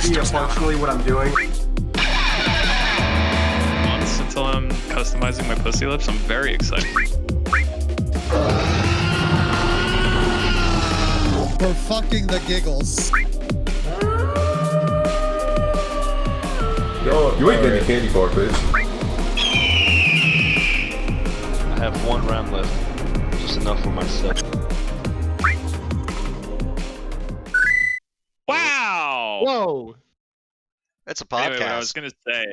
idea functionally what I'm doing. Months until I'm customizing my pussy lips. I'm very excited. For fucking the giggles. Yo, you ain't getting a candy bar, bitch. I have 1 round left. Just enough for myself. Wow! Whoa! It's a podcast. Anyway, what I was going to say,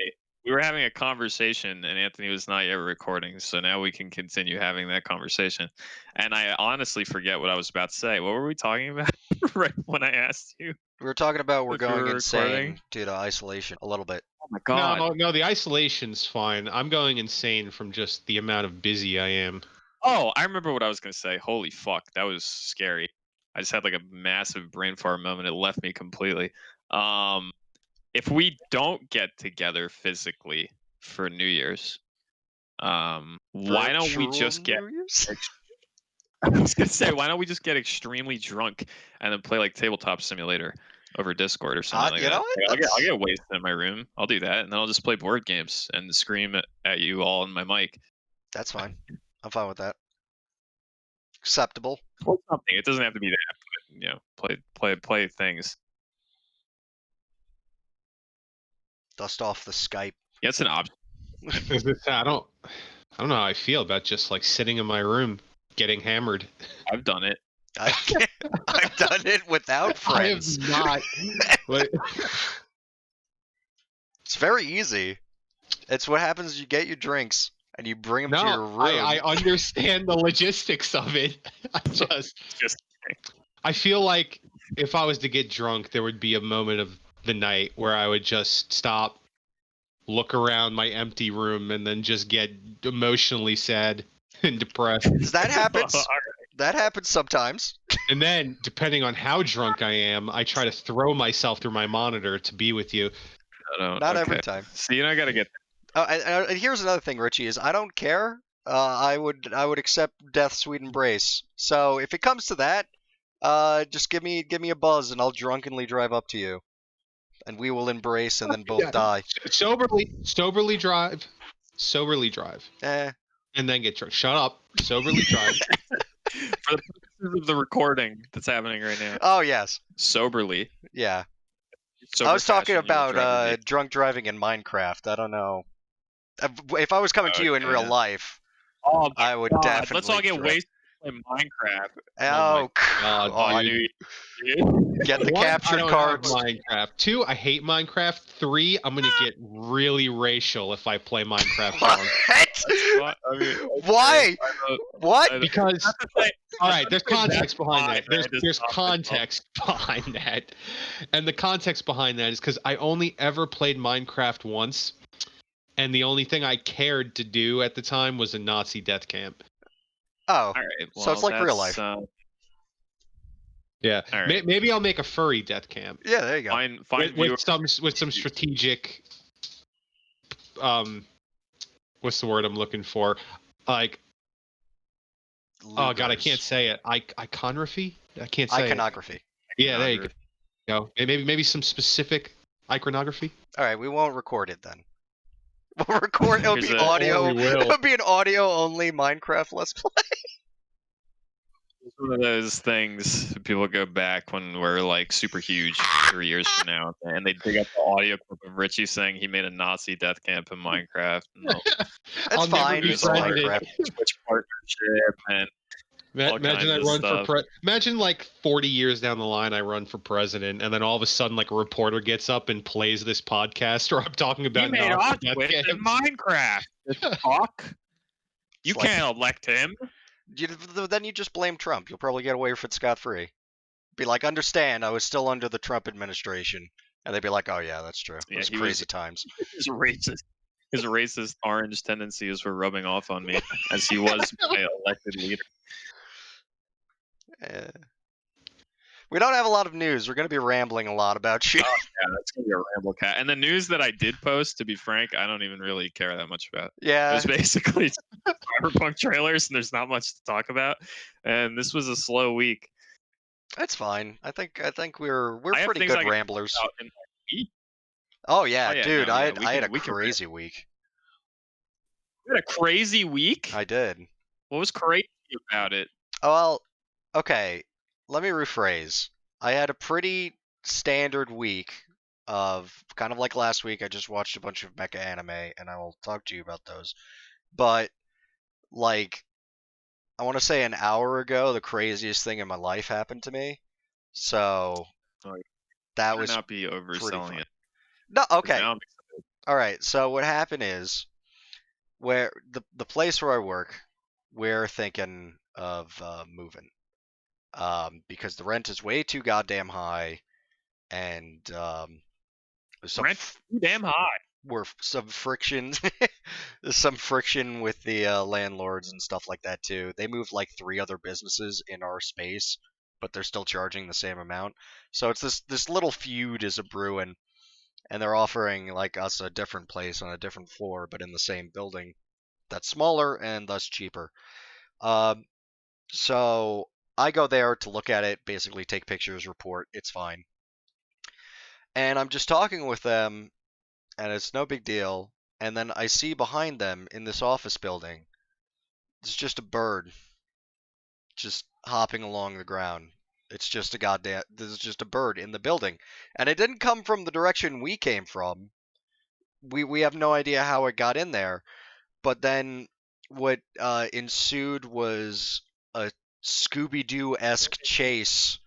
we were having a conversation and Anthony was not yet recording, so now we can continue having that conversation. And I honestly forget what I was about to say. What were we talking about right when I asked you? We were talking about we're If we going were insane recording? due to isolation a little bit. Oh my god. No, the isolation's fine. I'm going insane from just the amount of busy I am. Oh, I remember what I was going to say. Holy fuck, that was scary. I just had like a massive brain fart moment. It left me completely. If we don't get together physically for New Year's, why don't we just get? I was gonna say, why don't we just get extremely drunk and then play like Tabletop Simulator over Discord or something like you that? know what? I'll get wasted in my room. I'll do that, and then I'll just play board games and scream at you all in my mic. That's fine. I'm fine with that. Acceptable. Or something. It doesn't have to be that, but you know, play things. Dust off the Skype. Yeah, it's an option. I don't know how I feel about just like sitting in my room getting hammered. I've done it. I've done it without friends. I have not. It's very easy. It's what happens. You get your drinks and you bring them to your room. I understand the logistics of it. I feel like if I was to get drunk, there would be a moment of the night where I would just stop, look around my empty room, and then just get emotionally sad and depressed. That happens. That happens sometimes. And then, depending on how drunk I am, I try to throw myself through my monitor to be with you. Not every time. So you know, I gotta get. And here's another thing, Richie, is I don't care. I would accept death's sweet embrace. So if it comes to that, just give me a buzz and I'll drunkenly drive up to you, and we will embrace and then both die. Soberly drive. And then get drunk. Shut up. Soberly drive. For the purposes of the recording that's happening right now. Oh yes. Soberly. Yeah. Sober I was talking fashion, you will drive about with me. drunk driving in Minecraft. I don't know. If I was coming to you in real life, Oh my I would God. definitely. Let's all get drive. wasted in Minecraft. Oh, God, dude. dude. Get the 1, capture I don't cards. have Minecraft. 2, I hate Minecraft. 3, I'm gonna get really racial if I play Minecraft drunk. What? Why? What? Because all right, there's context behind that. Fine, man. There's context behind that, and the context behind that is because I only ever played Minecraft once, and the only thing I cared to do at the time was a Nazi death camp. Oh, All right, well, so it's like real that's, life. Yeah, All right. maybe I'll make a furry death camp. Yeah, there you go. Fine with some strategic, what's the word I'm looking for? Like, oh god, I can't say it. Iconography? I can't say Iconography. it. Yeah, there you go. Maybe some specific iconography. All right, we won't record it then. We'll record. It'll be audio. Or we will. It'll be an audio only Minecraft Let's Play. It's one of those things people go back when we're like super huge 3 years from now, and they dig up the audio clip of Richie saying he made a Nazi death camp in Minecraft. That's fine. Never It's Minecraft. Twitch partnership and all Imagine I kinds of run stuff. Imagine like 40 years down the line, I run for president, and then all of a sudden, like a reporter gets up and plays this podcast, or I'm talking about He made Nazi death Auschwitz in camps. Minecraft. Fuck. You It's like- can't elect him. Then you just blame Trump. You'll probably get away with it scot-free. Be like, understand, I was still under the Trump administration. And they'd be like, oh yeah, that's true. It Yeah, was he crazy was- times. His racist orange tendencies were rubbing off on me as he was my elected leader. We don't have a lot of news. We're going to be rambling a lot about shit. Oh, yeah, that's gonna be a ramble cat. And the news that I did post, to be frank, I don't even really care that much about. It Yeah. was basically Cyberpunk trailers, and there's not much to talk about. And this was a slow week. That's fine. I think we're I have pretty things I good can ramblers. talk about in week? Oh yeah, yeah, dude, no, yeah, I had a we can rip. crazy week. You had a crazy week? I did. What was crazy about it? Well, okay, let me rephrase. I had a pretty standard week of kind of like last week. I just watched a bunch of mecha anime, and I will talk to you about those. But like, I want to say an hour ago, the craziest thing in my life happened to me. So Oh, that better was not be pretty overselling fun. it. No, 'cause okay, now I'm excited. all right. So what happened is, where the place where I work, we're thinking of moving, because the rent is way too goddamn high, and there's some Rent too damn high. some friction, there's some friction with the landlords and stuff like that too. They moved like 3 other businesses in our space, but they're still charging the same amount. So it's this little feud is a brewing, and they're offering like us a different place on a different floor, but in the same building that's smaller and thus cheaper. Um, so I go there to look at it, basically take pictures, report. It's fine. And I'm just talking with them, and it's no big deal. And then I see behind them in this office building, it's just a bird just hopping along the ground. It's just a goddamn, there's just a bird in the building. And it didn't come from the direction we came from. We have no idea how it got in there. But then what ensued was a Scooby-Doo-esque chase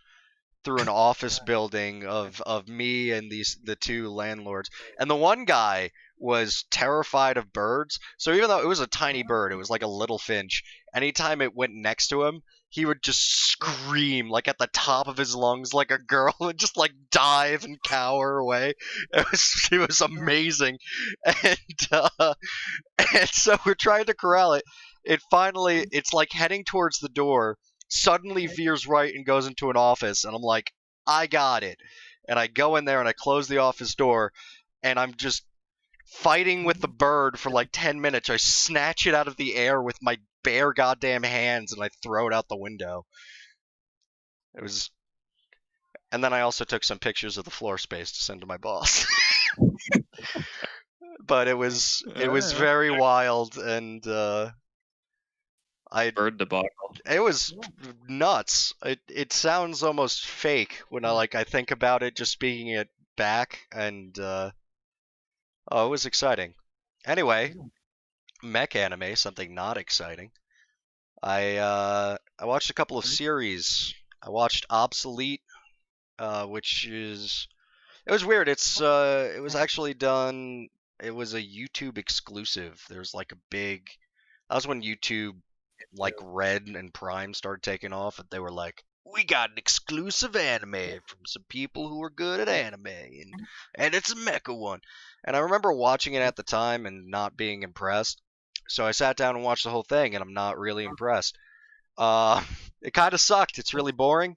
through an office building of me and the 2 landlords. And the one guy was terrified of birds. So even though it was a tiny bird, it was like a little finch. Anytime it went next to him, he would just scream like at the top of his lungs like a girl and just like dive and cower away. It was amazing. And and so we're trying to corral it. It's like heading towards the door, suddenly veers right and goes into an office, and I'm like, I got it. And I go in there and I close the office door, and I'm just fighting with the bird for like 10 minutes. I snatch it out of the air with my bare goddamn hands and I throw it out the window. It was. And then I also took some pictures of the floor space to send to my boss. But it was very wild, and Bird debacle. it was nuts. It sounds almost fake when I think about it, just speaking it back, and it was exciting. Anyway, mech anime, something not exciting. I watched a couple of series. I watched Obsolete, which is it was weird. It was actually done. It was a YouTube exclusive. There's like a big. That was when YouTube, like Red and Prime, started taking off, and they were like, "We got an exclusive anime from some people who are good at anime, and it's a mecha one." And I remember watching it at the time and not being impressed. So I sat down and watched the whole thing, and I'm not really impressed. Uh, it kind of sucked. It's really boring.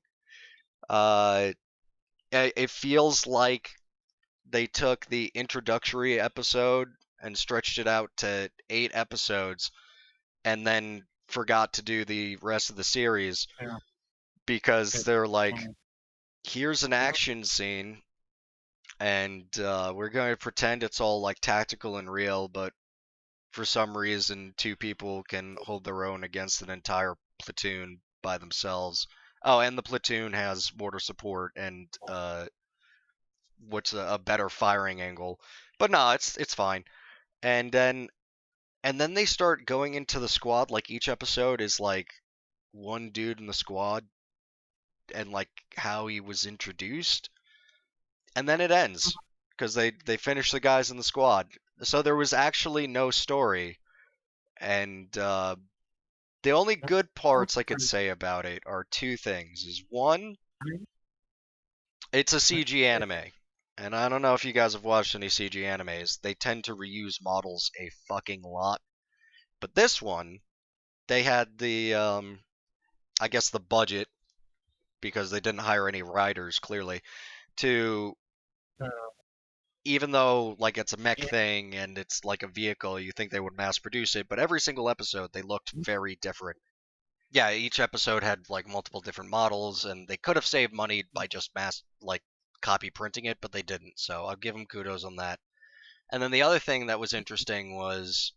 Uh, it feels like they took the introductory episode and stretched it out to 8 episodes and then forgot to do the rest of the series because they're like, here's an action scene and we're going to pretend it's all like tactical and real, but for some reason 2 people can hold their own against an entire platoon by themselves. Oh, and the platoon has mortar support and what's a better firing angle. But no, it's fine. And then they start going into the squad, like each episode is like one dude in the squad and like how he was introduced. And then it ends because they finish the guys in the squad. So there was actually no story. And the only good parts I could say about it are 2 things. Is one, it's a CG anime. And I don't know if you guys have watched any CG animes. They tend to reuse models a fucking lot. But this one, they had the, I guess the budget, because they didn't hire any writers, clearly, to, even though, like, it's a mech thing and it's like a vehicle, you think they would mass produce it, but every single episode, they looked very different. Yeah, each episode had, like, multiple different models, and they could have saved money by just copy printing it, but they didn't. So I'll give them kudos on that. And then the other thing that was interesting was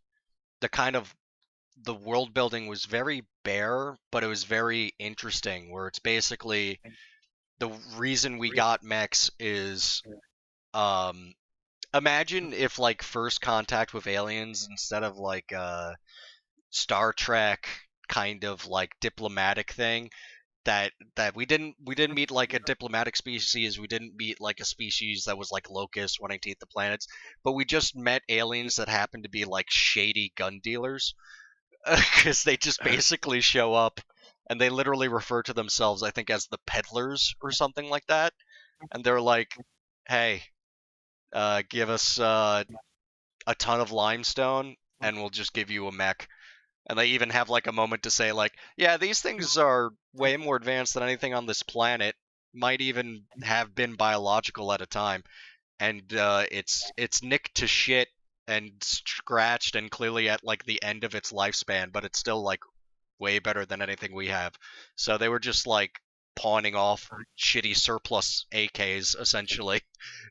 the world building was very bare, but it was very interesting. Where it's basically the reason we got mechs is, imagine if like First Contact with aliens, instead of like Star Trek kind of like diplomatic thing, that we didn't meet like a diplomatic species, we didn't meet like a species that was like locusts wanting to eat the planets, but we just met aliens that happened to be like shady gun dealers, because they just basically show up and they literally refer to themselves, I think, as the peddlers or something like that, and they're like, hey, give us a ton of limestone and we'll just give you a mech. And they even have like a moment to say like, yeah, these things are way more advanced than anything on this planet, might even have been biological at a time, and it's nicked to shit and scratched and clearly at like the end of its lifespan, but it's still like way better than anything we have. So they were just like pawning off shitty surplus AKs essentially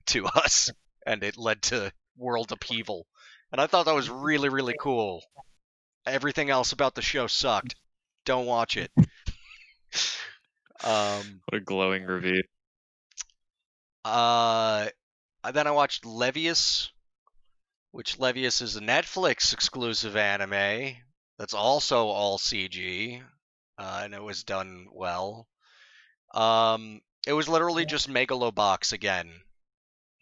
to us, and it led to world upheaval. And I thought that was really, really cool. Everything else about the show sucked. Don't watch it. What a glowing review. Then I watched Levius, which Levius is a Netflix exclusive anime that's also all CG, and it was done well. It was literally just Megalobox again,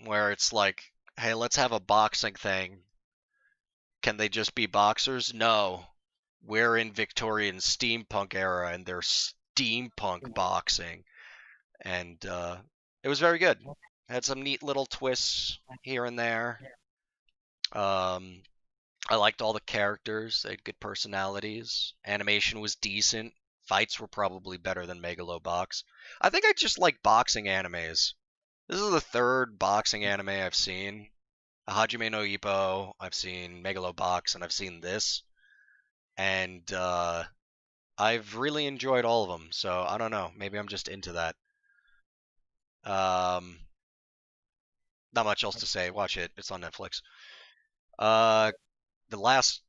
where it's like, hey, let's have a boxing thing. Can they just be boxers? No. We're in Victorian steampunk era, and they're steampunk boxing. And it was very good. Had some neat little twists here and there. I liked all the characters. They had good personalities. Animation was decent. Fights were probably better than Megalobox. I think I just like boxing animes. This is the third boxing anime I've seen. Hajime no Ippo, I've seen Megalobox, and I've seen this. And I've really enjoyed all of them, so I don't know. Maybe I'm just into that. Not much else to say. Watch it. It's on Netflix. The last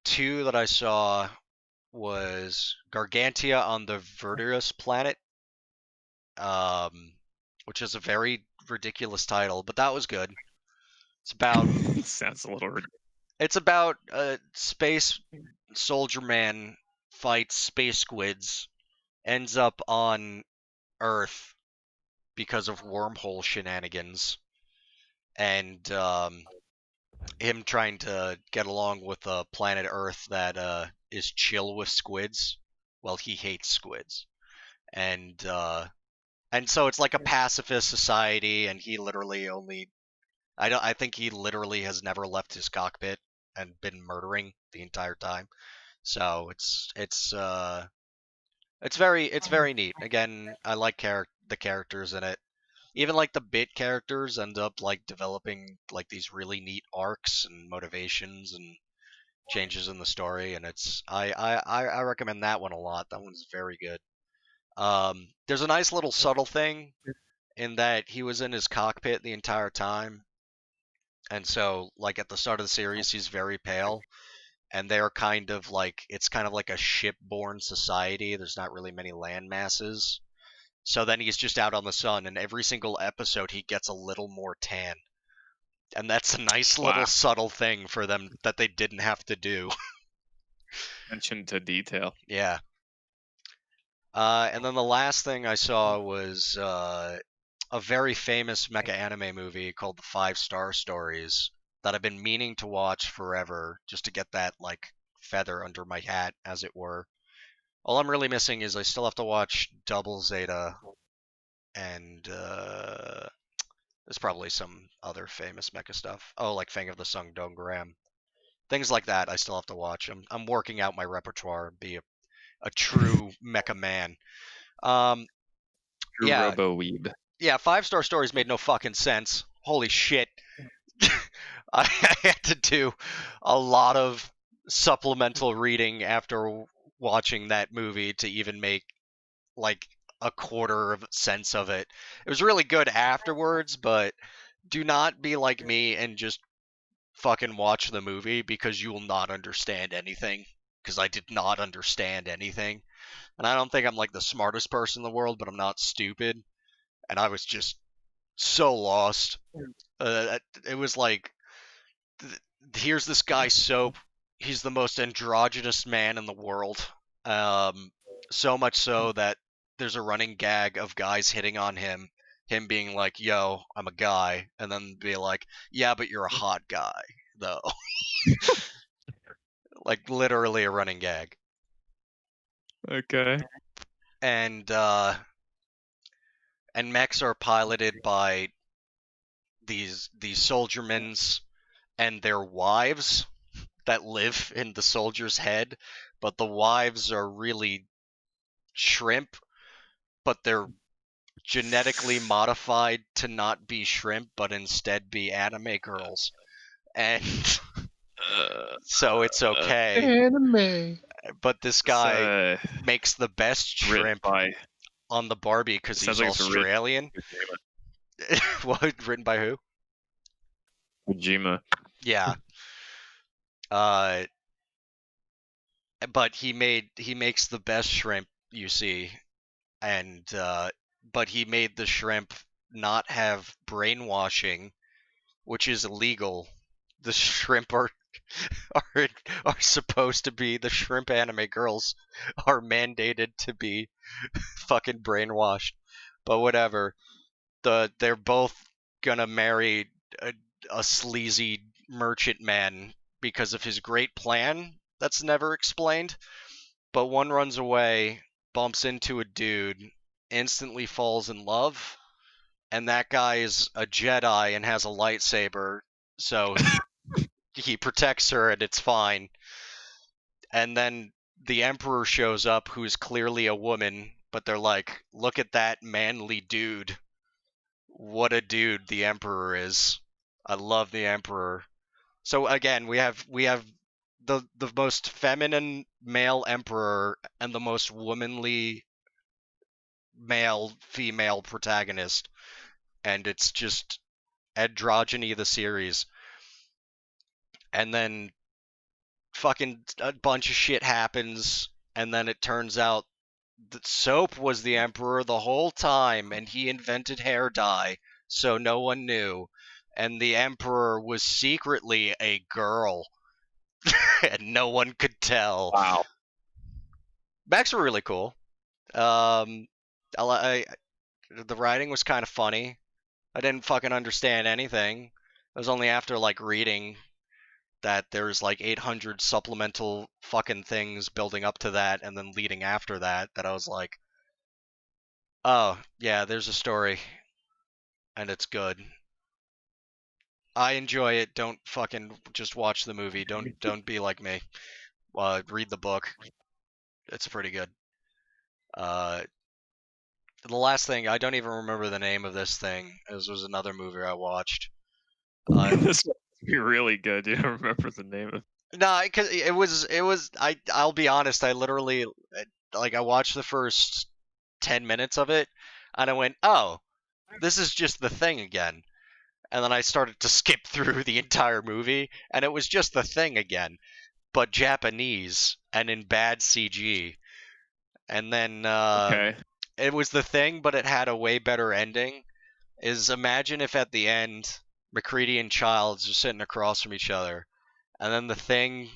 two that I saw was Gargantia on the Verdurous Planet, which is a very ridiculous title, but that was good. It's about Sounds a little ridiculous. It's about a space soldier man fights space squids, ends up on Earth because of wormhole shenanigans, and him trying to get along with a planet Earth that is chill with squids. Well, he hates squids, and so it's like a pacifist society, and he literally only I think he literally has never left his cockpit and been murdering the entire time. So it's very neat. Again, I like the characters in it. Even like the bit characters end up like developing like these really neat arcs and motivations and changes in the story, and I recommend that one a lot. That one's very good. There's a nice little subtle thing in that he was in his cockpit the entire time. And so, like, at the start of the series, he's very pale. And they're kind of like, it's kind of like a ship-borne society. There's not really many land masses. So then he's just out on the sun, and every single episode he gets a little more tan. And that's a nice little subtle thing for them that they didn't have to do. Attention to detail. Yeah. And then the last thing I saw was a very famous mecha anime movie called The 5-Star Stories that I've been meaning to watch forever, just to get that like feather under my hat, as it were. All I'm really missing is I still have to watch Double Zeta, and there's probably some other famous mecha stuff. Oh, like Fang of the Sung Dongram. Things like that I still have to watch. I'm working out my repertoire and be a true mecha man. True Yeah. Robo Weeb. Yeah, 5-Star Stories made no fucking sense. Holy shit. I had to do a lot of supplemental reading after watching that movie to even make like a quarter of sense of it. It was really good afterwards, but do not be like me and just fucking watch the movie, because you will not understand anything. Because I did not understand anything. And I don't think I'm like the smartest person in the world, but I'm not stupid. And I was just so lost. It was like, here's this guy Soap. He's the most androgynous man in the world. So much so that there's a running gag of guys hitting on him. Him being like, "Yo, I'm a guy," and then be like, "Yeah, but you're a hot guy, though." Like literally a running gag. Okay. And mechs are piloted by these soldiermen's and their wives that live in the soldier's head, but the wives are really shrimp, but they're genetically modified to not be shrimp, but instead be anime girls. And so it's okay. Anime. But this guy It's, makes the best written shrimp by on the Barbie because he's sounds like it's written Australian. What? Written by who? Kojima. Yeah. But he makes the best shrimp you see, and but he made the shrimp not have brainwashing, which is illegal. The shrimp are supposed to be, the shrimp anime girls are mandated to be fucking brainwashed. But whatever. They're both gonna marry a sleazy merchant man because of his great plan that's never explained. But one runs away, bumps into a dude, instantly falls in love, and that guy is a Jedi and has a lightsaber, so he protects her and it's fine. And then the Emperor shows up, who's clearly a woman, but they're like, "Look at that manly dude. What a dude the Emperor is. I love the Emperor." So again, we have the most feminine male Emperor and the most womanly male female protagonist, and it's just androgyny the series. And then fucking a bunch of shit happens, and then it turns out that Soap was the Emperor the whole time, and he invented hair dye, so no one knew. And the Emperor was secretly a girl, and no one could tell. Wow. Mechs were really cool. The writing was kind of funny. I didn't fucking understand anything. It was only after like reading that there's like 800 supplemental fucking things building up to that and then leading after that I was like, oh yeah, there's a story and it's good. I enjoy it. Don't fucking just watch the movie. Don't be like me. Read the book. It's pretty good. The last thing, I don't even remember the name of this thing. This was another movie I watched. This would be really good. You don't remember the name of No, because it was. I'll be honest. I literally I watched the first 10 minutes of it, and I went, "Oh, this is just the thing again." And then I started to skip through the entire movie, and it was just the thing again, but Japanese and in bad CG. And then Okay. it was the thing, but it had a way better ending. Imagine if at the end McCready and Childs are sitting across from each other, and then the thing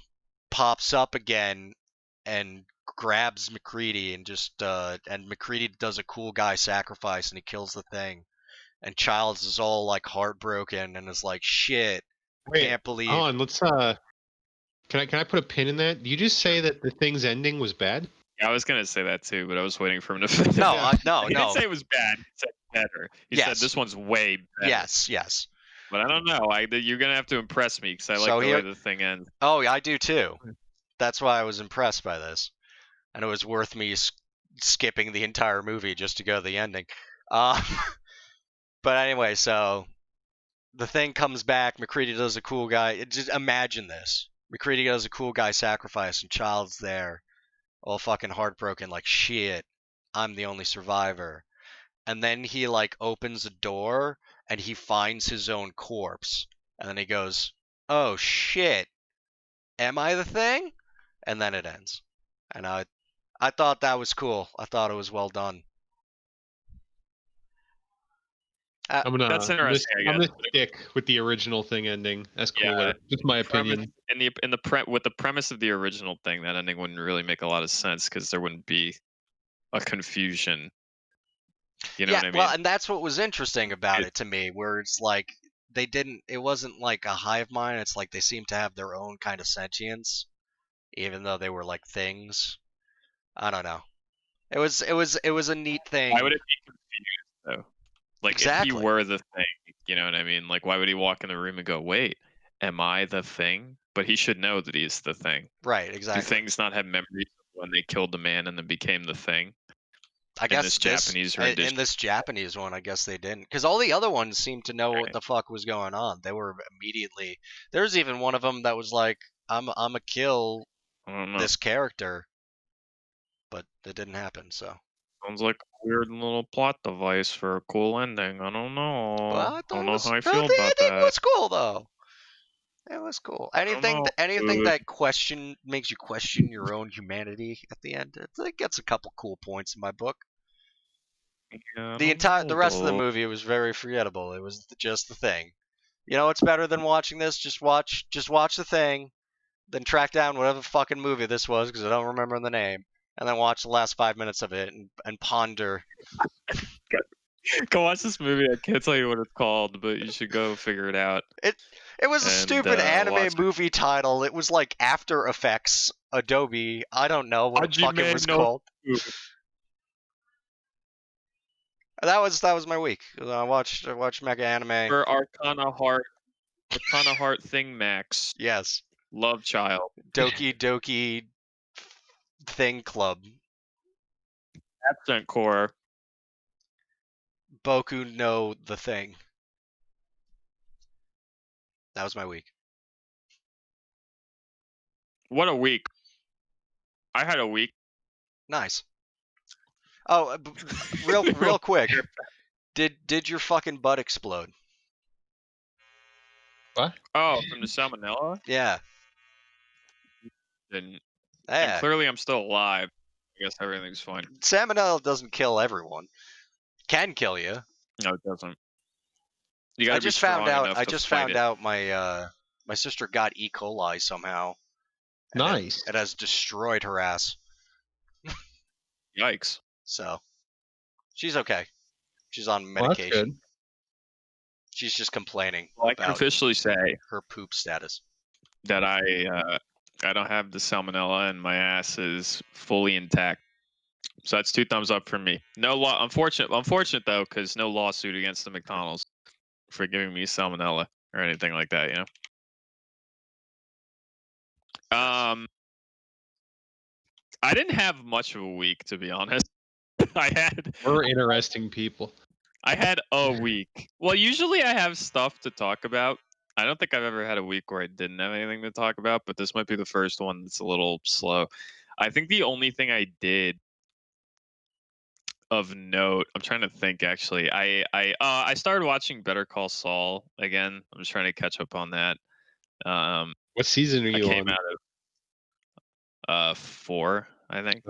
pops up again and grabs McCready and and McCready does a cool guy sacrifice and he kills the thing, and Childs is all like heartbroken and is like, "Shit, Wait, can't believe." hold on, let's can I put a pin in that? Did you just say that the thing's ending was bad? Yeah, I was gonna say that too, but I was waiting for him to finish. No, no, He no. didn't say it was bad. He said better. He Yes. said this one's way better. Yes. But I don't know. You're gonna have to impress me because I like So the here- way the thing ends. Oh, I do too. That's why I was impressed by this, and it was worth me skipping the entire movie just to go to the ending. But anyway, so the thing comes back. McCready does a cool guy. Just imagine this: McCready does a cool guy sacrifice, and Child's there, all fucking heartbroken, like shit. I'm the only survivor. And then he like opens a door and he finds his own corpse. And then he goes, "Oh shit, am I the thing?" And then it ends. And I thought that was cool. I thought it was well done. I'm gonna, That's I'm gonna, interesting, I I'm gonna guess. stick with the original thing ending. That's cooler. Yeah, Just my premise opinion. with the premise of the original thing, that ending wouldn't really make a lot of sense because there wouldn't be a confusion. You know Yeah, what I mean? well, and that's what was interesting about it to me, where it's like it wasn't like a hive mind. It's like they seemed to have their own kind of sentience, even though they were like things. I don't know. It was a neat thing. Why would it be confused though? Like if he Exactly. were the thing, you know what I mean? Like why would he walk in the room and go, "Wait, am I the thing?" But he should know that he's the thing. Right, Do exactly. things not have memories of when they killed the man and then became the thing? I In guess this Japanese rendition. in this Japanese one, I guess they didn't, because all the other ones seemed to know what Right. the fuck was going on. They were immediately. There's even one of them that was like, I'm a kill I don't know. this character," but it didn't happen. So. Sounds like a weird little plot device for a cool ending. I don't know. But I I thought don't it know was, how I the feel about ending that. was cool though. It was cool. I don't know, Anything dude. that makes you question your own humanity at the end, it gets a couple cool points in my book. Yeah, I The don't know, rest of the though. movie was very forgettable. It was just the thing. You know what's better than watching this? Just watch the thing, then track down whatever fucking movie this was because I don't remember the name, and then watch the last 5 minutes of it and ponder. Go watch this movie. I can't tell you what it's called, but you should go figure it out. It was a And, stupid anime watch it. movie title. It was like After Effects Adobe. I don't know what the fuck it was Hajime no called. Fu. That was my week. I watched mega anime. For Arcana Heart Thing Max. Yes, Love Child. Doki Doki Thing Club. Accent Core. Boku no the Thing. That was my week. What a week. I had a week. Nice. Oh, real quick. Did your fucking butt explode? What? Oh, from the salmonella? Yeah. And Yeah. clearly I'm still alive. I guess everything's fine. Salmonella doesn't kill everyone. Can kill you. No, it doesn't. You gotta I be just strong found out. enough I to just fight found it. out my sister got E. coli somehow. And Nice. It has destroyed her ass. Yikes. So she's okay. She's on Well, that's medication. good. She's just complaining Well, I can about officially say her poop status. that I don't have the salmonella and my ass is fully intact. So that's 2 thumbs up for me. No law. Unfortunate though, because no lawsuit against the McDonald's for giving me salmonella or anything like that. You know. I didn't have much of a week, to be honest. We're interesting people. I had a week. Well, usually I have stuff to talk about. I don't think I've ever had a week where I didn't have anything to talk about, but this might be the first one that's a little slow. I think the only thing I did of note, I'm trying to think actually. I started watching Better Call Saul again. I'm just trying to catch up on that. What season are I you came on? out of 4, I think.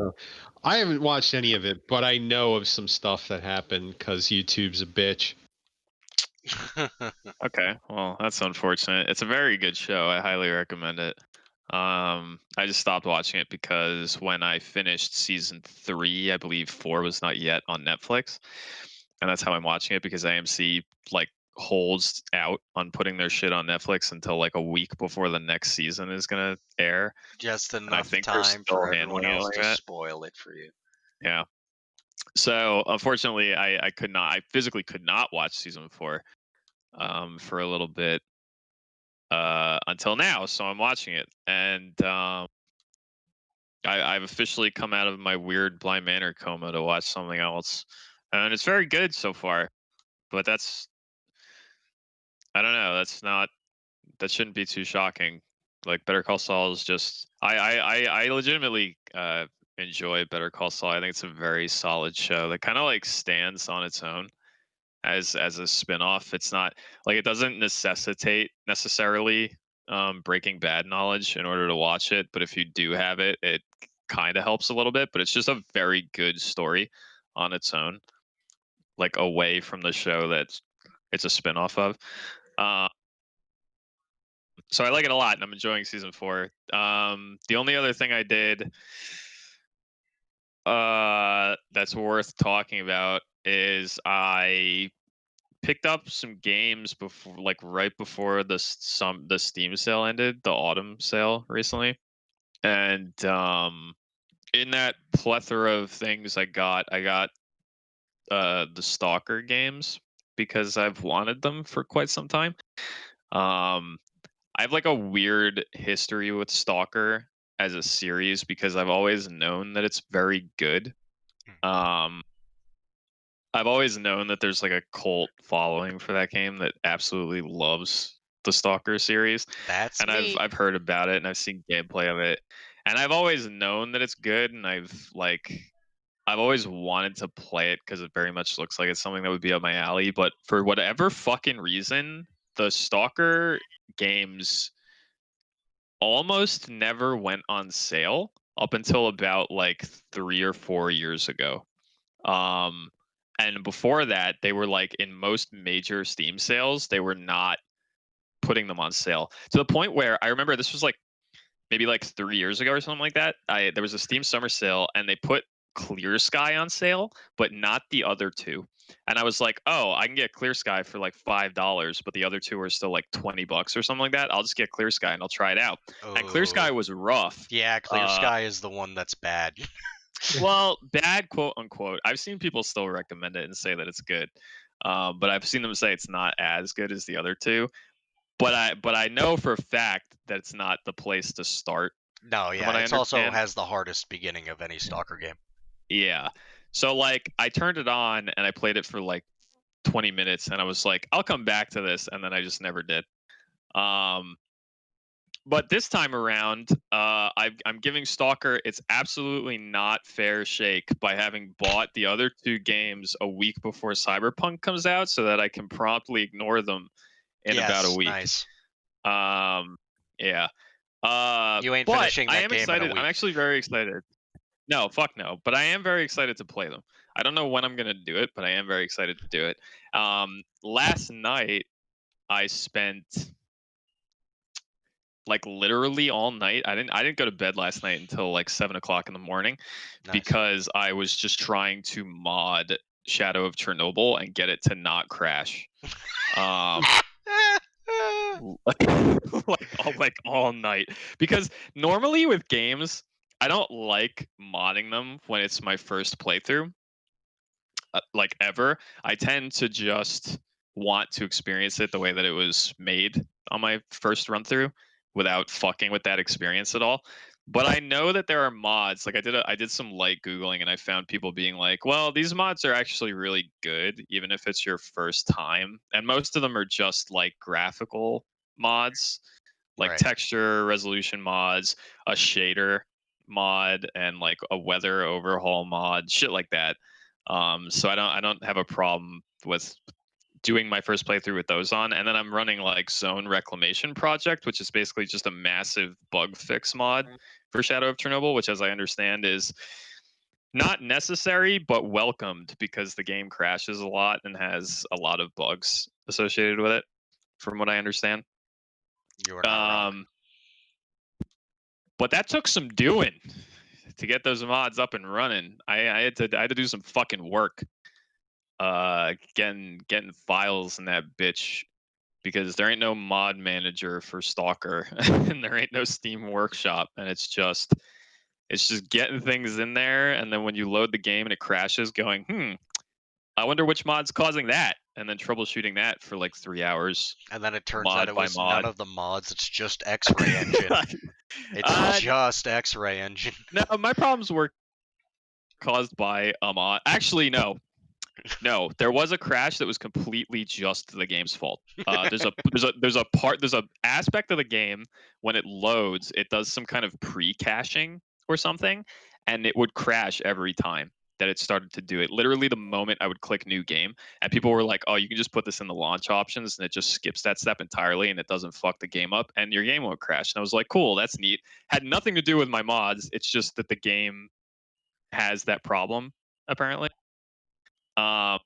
I haven't watched any of it, but I know of some stuff that happened because YouTube's a bitch. Okay, well, that's unfortunate. It's a very good show. I highly recommend it. I just stopped watching it because when I finished season 3, I believe 4 was not yet on Netflix, and that's how I'm watching it because AMC like holds out on putting their shit on Netflix until like a week before the next season is gonna air. Just I enough think they're time still for everyone handling it else like to that. spoil it for you. Yeah. So unfortunately, I could not. I physically could not watch season 4 for a little bit until now. So I'm watching it, and I've officially come out of my weird Blind Manor coma to watch something else, and it's very good so far. But I don't know. That shouldn't be too shocking. Like Better Call Saul is just I legitimately enjoy Better Call Saul. I think it's a very solid show that kind of like stands on its own as a spin-off. It's not like it doesn't necessitate necessarily Breaking Bad knowledge in order to watch it, but if you do have it, it kind of helps a little bit. But it's just a very good story on its own, like away from the show that it's a spin-off of. So I like it a lot, and I'm enjoying season 4. The only other thing I did that's worth talking about is I picked up some games before, like right before the Steam sale ended, the autumn sale recently, and in that plethora of things I got the Stalker games because I've wanted them for quite some time. I have like a weird history with Stalker as a series because I've always known that it's very good. I've always known that there's like a cult following for that game that absolutely loves the Stalker series. That's And me. I've heard about it and I've seen gameplay of it. And I've always known that it's good and I've always wanted to play it because it very much looks like it's something that would be up my alley. But for whatever fucking reason, the Stalker games almost never went on sale up until about like 3 or 4 years ago. And before that, they were like in most major Steam sales, they were not putting them on sale to the point where I remember this was like maybe like 3 years ago or something like that. There was a Steam summer sale and they put Clear Sky on sale, but not the other two. And I was like, oh, I can get Clear Sky for like $5, but the other two are still like $20 or something like that. I'll just get Clear Sky and I'll try it out. And Clear Sky Oh. was rough. Yeah, Clear Sky is the one that's bad. Well, bad quote unquote. I've seen people still recommend it and say that it's good, but I've seen them say it's not as good as the other two. But I know for a fact that it's not the place to start. No, From yeah, what I it also understand. has the hardest beginning of any Stalker game. Yeah. So like I turned it on and I played it for like 20 minutes and I was like, I'll come back to this, and then I just never did. But this time around, I'm giving Stalker its absolutely not fair shake by having bought the other two games a week before Cyberpunk comes out, so that I can promptly ignore them in about a week. Nice. Yeah. You ain't but finishing that I am game in a excited. week. I'm actually very excited. No, fuck no. But I am very excited to play them. I don't know when I'm gonna do it, but I am very excited to do it. Last night I spent like literally all night. I didn't go to bed last night until like 7 o'clock in the morning Nice. because I was just trying to mod Shadow of Chernobyl and get it to not crash. like all night. Because normally with games, I don't like modding them when it's my first playthrough. Like ever. I tend to just want to experience it the way that it was made on my first run through without fucking with that experience at all. But I know that there are mods. Like I did some light googling and I found people being like, "Well, these mods are actually really good even if it's your first time." And most of them are just like graphical mods, like Right. texture resolution mods, a shader mod, and like a weather overhaul mod, shit like that. So I don't have a problem with doing my first playthrough with those on, and then I'm running like Zone Reclamation Project, which is basically just a massive bug fix mod for Shadow of Chernobyl, which, as I understand, is not necessary but welcomed because the game crashes a lot and has a lot of bugs associated with it, from what I understand. You are not wrong. But that took some doing to get those mods up and running. I had to do some fucking work. Getting files in that bitch because there ain't no mod manager for Stalker and there ain't no Steam Workshop, and it's just getting things in there, and then when you load the game and it crashes, going, I wonder which mod's causing that, and then troubleshooting that for like 3 hours. And then it turns mod out it by was mod. none of the mods. It's just X-Ray Engine. It's just X-Ray Engine. No, my problems were caused by a mod. Actually, no. No, there was a crash that was completely just the game's fault. There's a aspect of the game when it loads, it does some kind of pre-caching or something, and it would crash every time that it started to do it. Literally, the moment I would click new game, and people were like, "Oh, you can just put this in the launch options, and it just skips that step entirely, and it doesn't fuck the game up, and your game won't crash." And I was like, "Cool, that's neat." Had nothing to do with my mods. It's just that the game has that problem apparently. Um,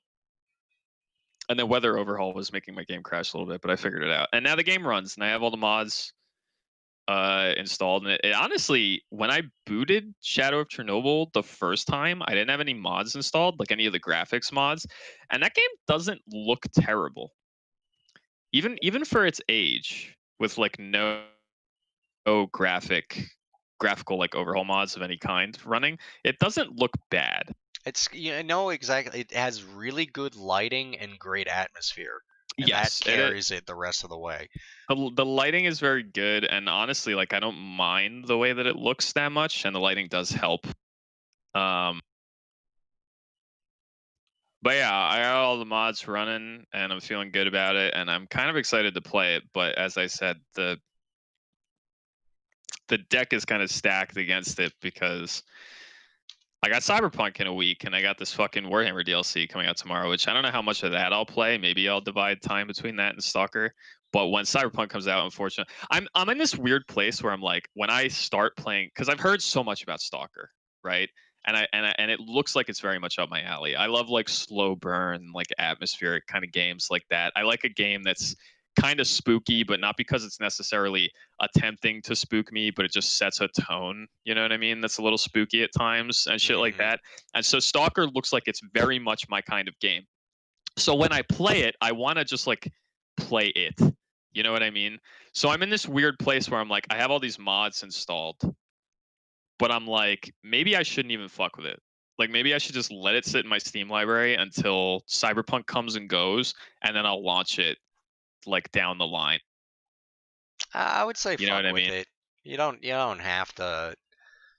and then weather overhaul was making my game crash a little bit, but I figured it out. And now the game runs, and I have all the mods installed. And it honestly, when I booted Shadow of Chernobyl the first time, I didn't have any mods installed, like any of the graphics mods, and that game doesn't look terrible, even for its age, with like no graphical like overhaul mods of any kind running. It doesn't look bad. It's exactly. It has really good lighting and great atmosphere, and Yes, that carries it the rest of the way. the lighting is very good, and honestly, like I don't mind the way that it looks that much, and the lighting does help. But yeah, I got all the mods running, and I'm feeling good about it, and I'm kind of excited to play it. But as I said, the deck is kind of stacked against it because I got Cyberpunk in a week, and I got this fucking Warhammer DLC coming out tomorrow, which I don't know how much of that I'll play. Maybe I'll divide time between that and Stalker. But when Cyberpunk comes out, unfortunately, I'm in this weird place where I'm like, when I start playing, because I've heard so much about Stalker, right? And it looks like it's very much up my alley. I love like slow burn, like atmospheric kind of games like that. I like a game that's kind of spooky, but not because it's necessarily attempting to spook me, but it just sets a tone. You know what I mean? That's a little spooky at times and shit like that. And so Stalker looks like it's very much my kind of game. So when I play it, I want to just like play it. You know what I mean? So I'm in this weird place where I'm like, I have all these mods installed, but I'm like, maybe I shouldn't even fuck with it. Like maybe I should just let it sit in my Steam library until Cyberpunk comes and goes, and then I'll launch it like down the line. I would say You know fuck what I with mean? it. You don't have to,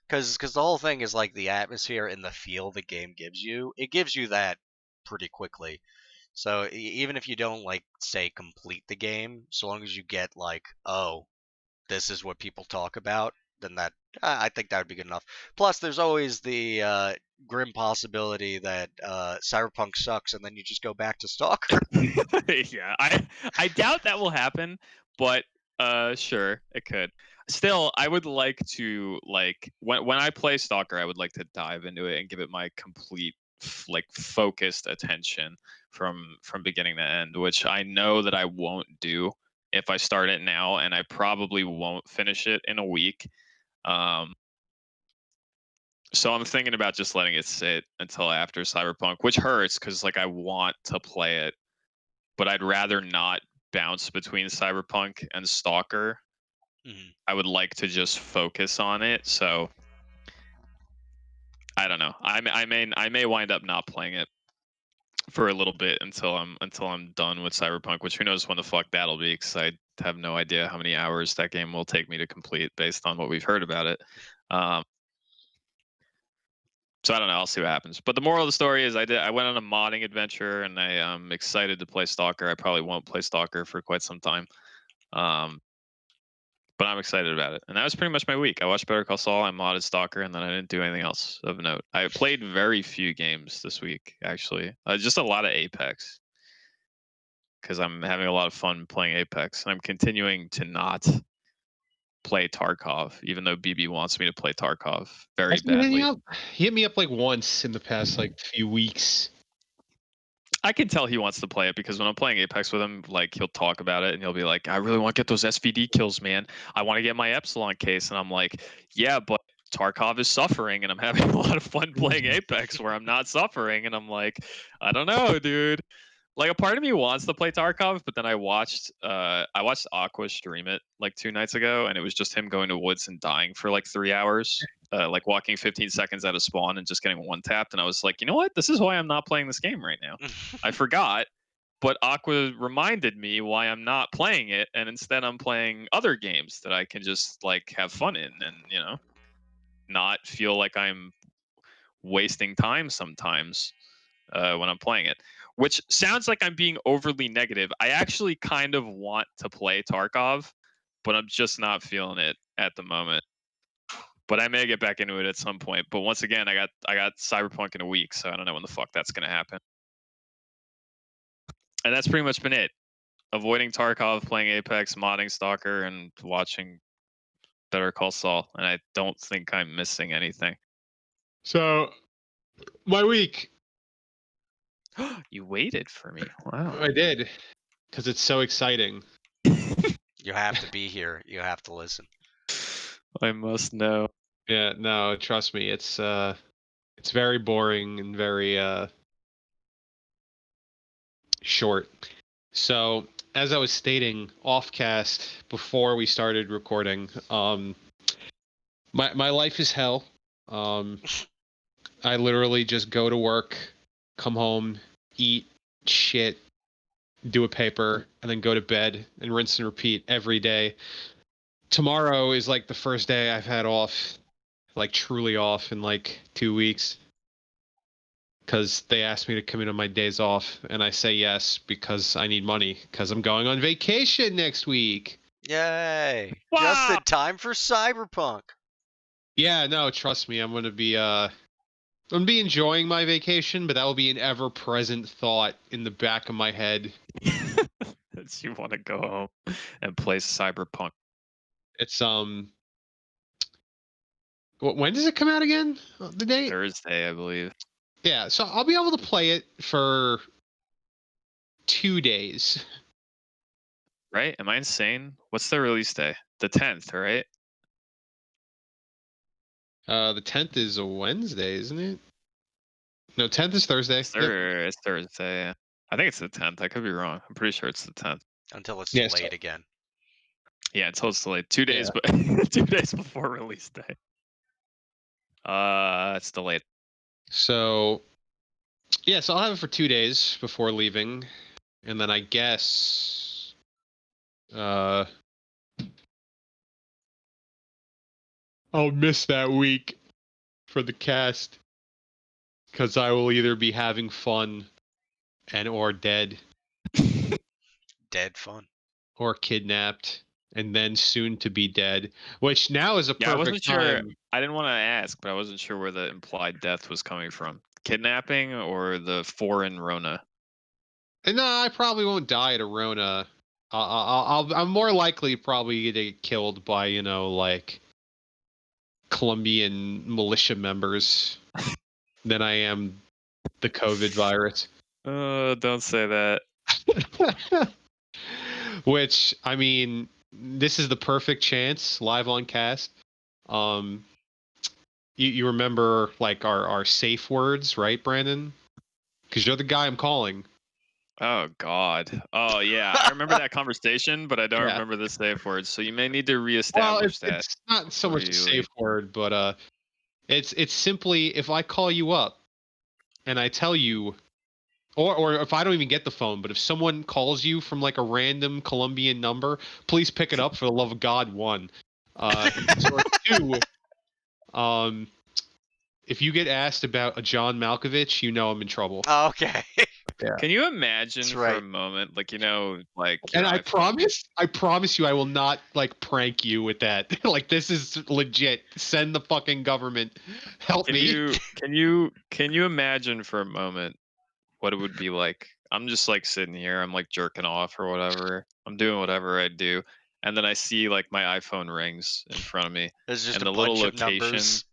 because the whole thing is like the atmosphere and the feel the game gives you. It gives you that pretty quickly. So even if you don't like say complete the game, so long as you get like, oh, this is what people talk about, then that I think that would be good enough. Plus, there's always the grim possibility that Cyberpunk sucks, and then you just go back to Stalker. Yeah, I doubt that will happen, but sure, it could. Still, I would like to like when I play Stalker, I would like to dive into it and give it my complete like focused attention from beginning to end, which I know that I won't do if I start it now, and I probably won't finish it in a week. Um, so I'm thinking about just letting it sit until after Cyberpunk, which hurts because like I want to play it, but I'd rather not bounce between Cyberpunk and Stalker. I would like to just focus on it. So I don't know. I may wind up not playing it for a little bit until I'm done with Cyberpunk, which who knows when the fuck that'll be, because I have no idea how many hours that game will take me to complete based on what we've heard about it. So I don't know. I'll see what happens. But the moral of the story is I went on a modding adventure, and I am excited to play Stalker. I probably won't play Stalker for quite some time. But I'm excited about it. And that was pretty much my week. I watched Better Call Saul, I modded Stalker, and then I didn't do anything else of note. I played very few games this week, actually. Just a lot of Apex. Because I'm having a lot of fun playing Apex. And I'm continuing to not play Tarkov, even though BB wants me to play Tarkov very badly. He hit me up like once in the past like few weeks. I can tell he wants to play it because when I'm playing Apex with him, like he'll talk about it and he'll be like, I really want to get those SVD kills, man. I want to get my Epsilon case. And I'm like, yeah, but Tarkov is suffering and I'm having a lot of fun playing Apex where I'm not suffering. And I'm like, I don't know, dude. Like a part of me wants to play Tarkov, but then I watched Aqua stream it like 2 nights ago, and it was just him going to woods and dying for like 3 hours, like walking 15 seconds out of spawn and just getting one tapped. And I was like, you know what? This is why I'm not playing this game right now. I forgot, but Aqua reminded me why I'm not playing it, and instead I'm playing other games that I can just like have fun in, and not feel like I'm wasting time sometimes when I'm playing it, which sounds like I'm being overly negative. I actually kind of want to play Tarkov, but I'm just not feeling it at the moment. But I may get back into it at some point. But once again, I got Cyberpunk in a week, so I don't know when the fuck that's gonna happen. And that's pretty much been it. Avoiding Tarkov, playing Apex, modding Stalker, and watching Better Call Saul. And I don't think I'm missing anything. So, my week. You waited for me. Wow. I did, because it's so exciting. You have to be here. You have to listen. I must know. Yeah, no, trust me, it's very boring and very short. So, as I was stating offcast before we started recording, my life is hell. I literally just go to work, come home, eat shit, do a paper, and then go to bed and rinse and repeat every day. Tomorrow is like the first day I've had off, like truly off in like 2 weeks. Because they asked me to come in on my days off, and I say yes because I need money because I'm going on vacation next week. Yay! Wow. Just in time for Cyberpunk. Yeah, no, trust me, I'm gonna be enjoying my vacation, but that will be an ever-present thought in the back of my head. That you want to go home and play Cyberpunk. It's when does it come out again? The date? Thursday, I believe. Yeah, so I'll be able to play it for 2 days. Right? Am I insane? What's the release day? The 10th, right? The 10th is a Wednesday, isn't it? No, 10th is Thursday. It's Thursday. Yeah. I think it's the 10th. I could be wrong. I'm pretty sure it's the 10th. Until it's Yeah, delayed so- again. Yeah, until it's delayed. 2 days, but 2 days before release day. It's delayed. So, yeah, so I'll have it for 2 days before leaving, and then I guess, I'll miss that week for the cast, because I will either be having fun and or dead, Dead fun. or kidnapped, and then soon to be dead, which now is a Yeah, I perfect wasn't sure. time. I didn't want to ask, but I wasn't sure where the implied death was coming from. Kidnapping or the foreign Rona? And no, I probably won't die at a Rona. I'm more likely probably to get killed by, like Colombian militia members than I am the COVID virus. Don't say that. Which, I mean, this is the perfect chance live on cast. You remember like our safe words, right, Brandon? Because you're the guy I'm calling. Oh God. Oh yeah, I remember that conversation, but I don't Yeah. remember the safe words. So you may need to Well, reestablish that. it's not so before much a you safe leave. word, but it's simply if I call you up and I tell you, or if I don't even get the phone, but if someone calls you from like a random Colombian number, please pick it up for the love of God. 1, or 2, if you get asked about a John Malkovich, you know I'm in trouble. Okay. Can you imagine That's for a right. moment, like like And your I iPhone- promise you, I will not like prank you with that. Like this is legit. Send the fucking government. Help me. Can you imagine for a moment what it would be like? I'm just like sitting here, I'm like jerking off or whatever. I'm doing whatever I do, and then I see like my iPhone rings in front of me, There's just and a the little bunch of location numbers.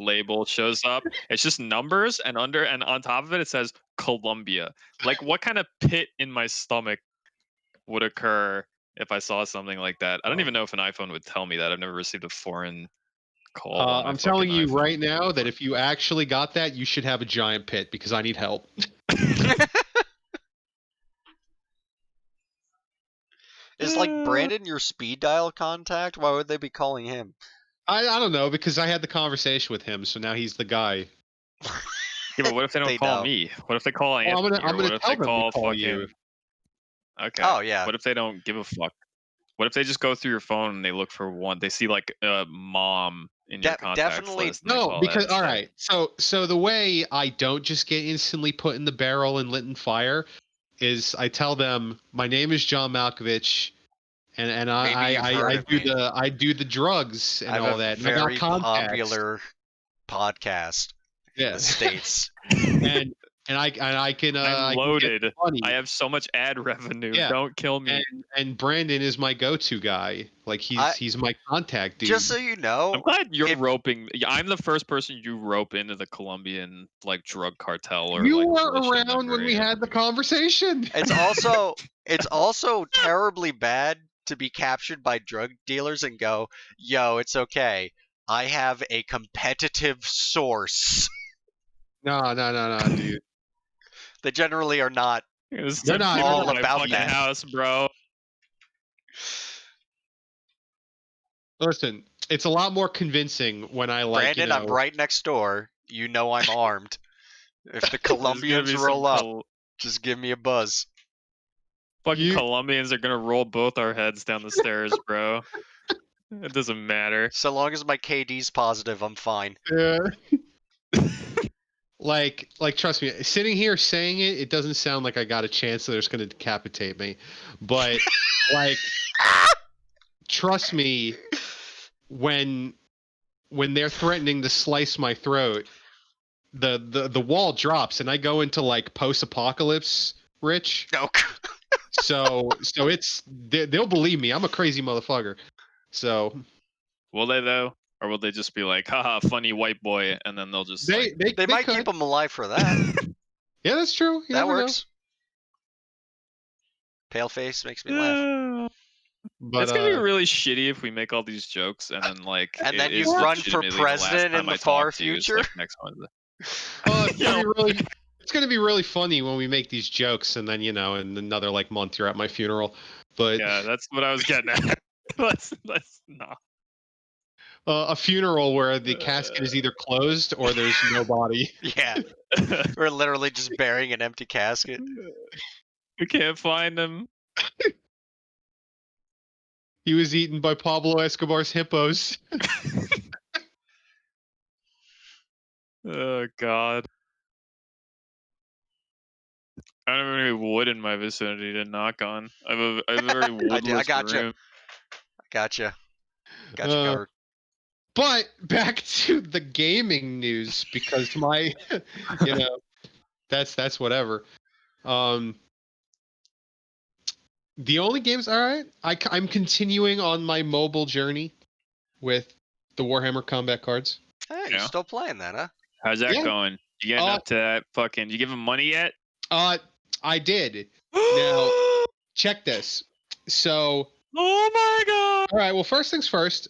label shows up. It's just numbers, and under and on top of it, it says Colombia. Like, what kind of pit in my stomach would occur if I saw something like that? I don't even know if an iPhone would tell me that. I've never received a foreign call on my I'm telling fucking you iPhone. right now that if you actually got that, you should have a giant pit because I need help. Is like Brandon your speed dial contact? Why would they be calling him? I don't know because I had the conversation with him, so now he's the guy. Yeah, but what if they don't They call know. me? What if they call Well, Anthony? I'm Or gonna what if tell they them to call call fucking? you. Okay. Oh, yeah. What if they don't give a fuck? What if they just go through your phone and they look for one? They see like mom in your contacts definitely- list. And they No, call because that all instead. right. So the way I don't just get instantly put in the barrel and lit in fire is I tell them my name is John Malkovich. and Maybe you've heard of me. I do the drugs and I have all a that. And I got very contacts. popular podcast in Yeah. the States. and I can I'm I can get loaded. the money. I have so much ad revenue. Yeah. Don't kill me. And Brandon is my go-to guy. Like he's my contact dude. Just so you I'm know, glad you're if- roping. I'm the first person you rope into the Colombian like drug cartel or you like were militia around member, when we yeah. had the conversation. it's also terribly bad to be captured by drug dealers and go, "Yo, it's okay. I have a competitive source." No, dude. They generally are not. It's They're not all my about fucking that. house, bro. Listen, it's a lot more convincing when I like Brandon, I'm right next door. You know I'm armed. If the There's gonna Colombians be roll some up, just give me a buzz. fucking You- Colombians are gonna roll both our heads down the stairs, bro. It doesn't matter. So long as my KD's positive, I'm fine. Yeah. like trust me, sitting here saying it doesn't sound like I got a chance that they're just gonna decapitate me. But like trust me, when they're threatening to slice my throat, the wall drops and I go into like post-apocalypse Rich. No. So it's they'll believe me. I'm a crazy motherfucker. So Will they though, or will they just be like, "Haha, funny white boy," and then they'll just they They might could. keep them alive for that. Yeah, that's true. You That never know. works. Paleface makes me laugh. But it's gonna be really shitty if we make all these jokes and then like And it then you is run for legitimately the last president in time the I far talk to you is, future? like, next Wednesday. it's gonna be really funny when we make these jokes, and then in another like month you're at my funeral. But Yeah, that's what I was getting at. let's not. a funeral where the casket is either closed or there's no body. Yeah. We're literally just burying an empty casket. We can't find him. He was eaten by Pablo Escobar's hippos. Oh God. I don't have any wood in my vicinity to knock on. I have a very woodless gotcha. room. Gotcha. Gotcha covered. But back to the gaming news, because my, that's whatever. The only games, all right. I'm continuing on my mobile journey with the Warhammer combat cards. Hey, you're Yeah. still playing that, huh? How's that Yeah. going? You getting up to that fucking? You give him money yet? I did. Now, check this. So, oh my God! all right. Well, first things first.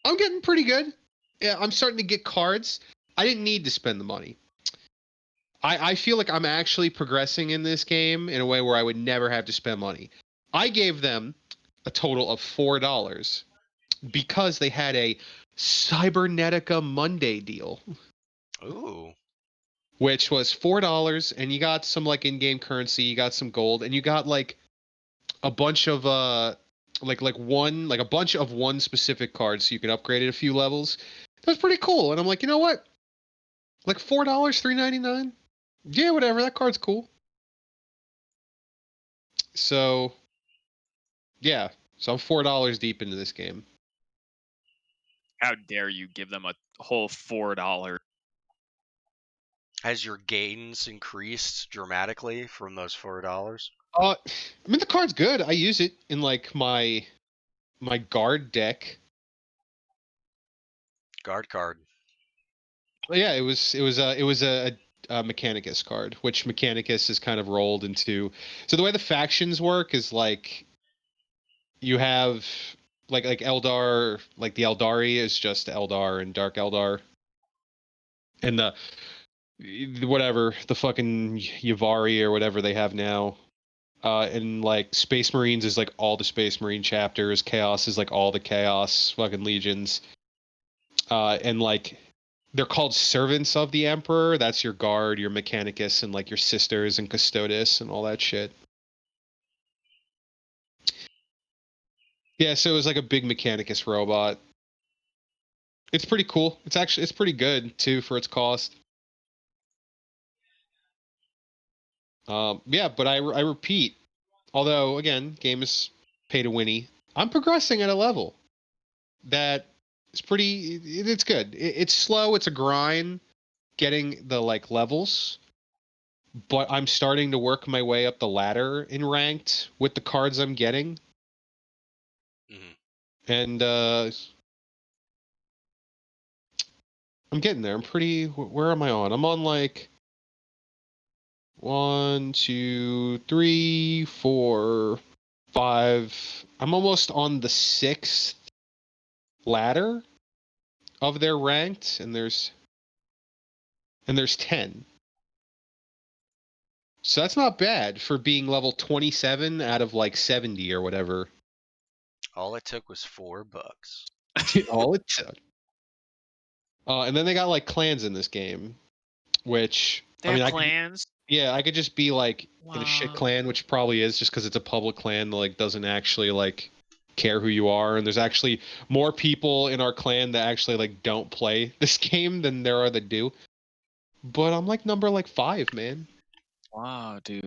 I'm getting pretty good. Yeah, I'm starting to get cards. I didn't need to spend the money. I feel like I'm actually progressing in this game in a way where I would never have to spend money. I gave them a total of $4 because they had a Cybernetica Monday deal, Ooh. which was $4, and you got some like in-game currency, you got some gold, and you got like a bunch of a bunch of one specific card, so you can upgrade it a few levels. That's pretty cool. And I'm like, you know what? Like $4, $3.99. Yeah, whatever. That card's cool. So, yeah. So I'm $4 deep into this game. How dare you give them a whole $4? Has your gains increased dramatically from those $4? I mean, the card's good. I use it in like my guard deck. Guard card. Yeah, it was a Mechanicus card, which Mechanicus is kind of rolled into. So the way the factions work is like you have like Eldar, like the Eldari is just Eldar and Dark Eldar, and the whatever the fucking Yavari or whatever they have now. And like Space Marines is like all the Space Marine chapters. Chaos is like all the Chaos fucking legions. And like they're called servants of the Emperor. That's your guard, your Mechanicus, and like your sisters and Custodes and all that shit. Yeah, so it was like a big Mechanicus robot. It's pretty cool. It's pretty good too for its cost. Yeah, but I repeat. Although again, game is pay to winny. I'm progressing at a level that is pretty. It's good. It's slow. It's a grind getting the like levels, but I'm starting to work my way up the ladder in ranked with the cards I'm getting. And I'm getting there. I'm pretty. Where am I on? I'm on like 1, 2, 3, 4, 5. I'm almost on the 6th ladder of their ranked, and there's 10. So that's not bad for being level 27 out of like 70 or whatever. All it took was $4. All it took. And then they got like clans in this game, which clans. I could just be like in a shit Wow. clan, which probably is just because it's a public clan that like doesn't actually like care who you are, and there's actually more people in our clan that actually like don't play this game than there are that do. But I'm like number like 5, man. Wow, dude.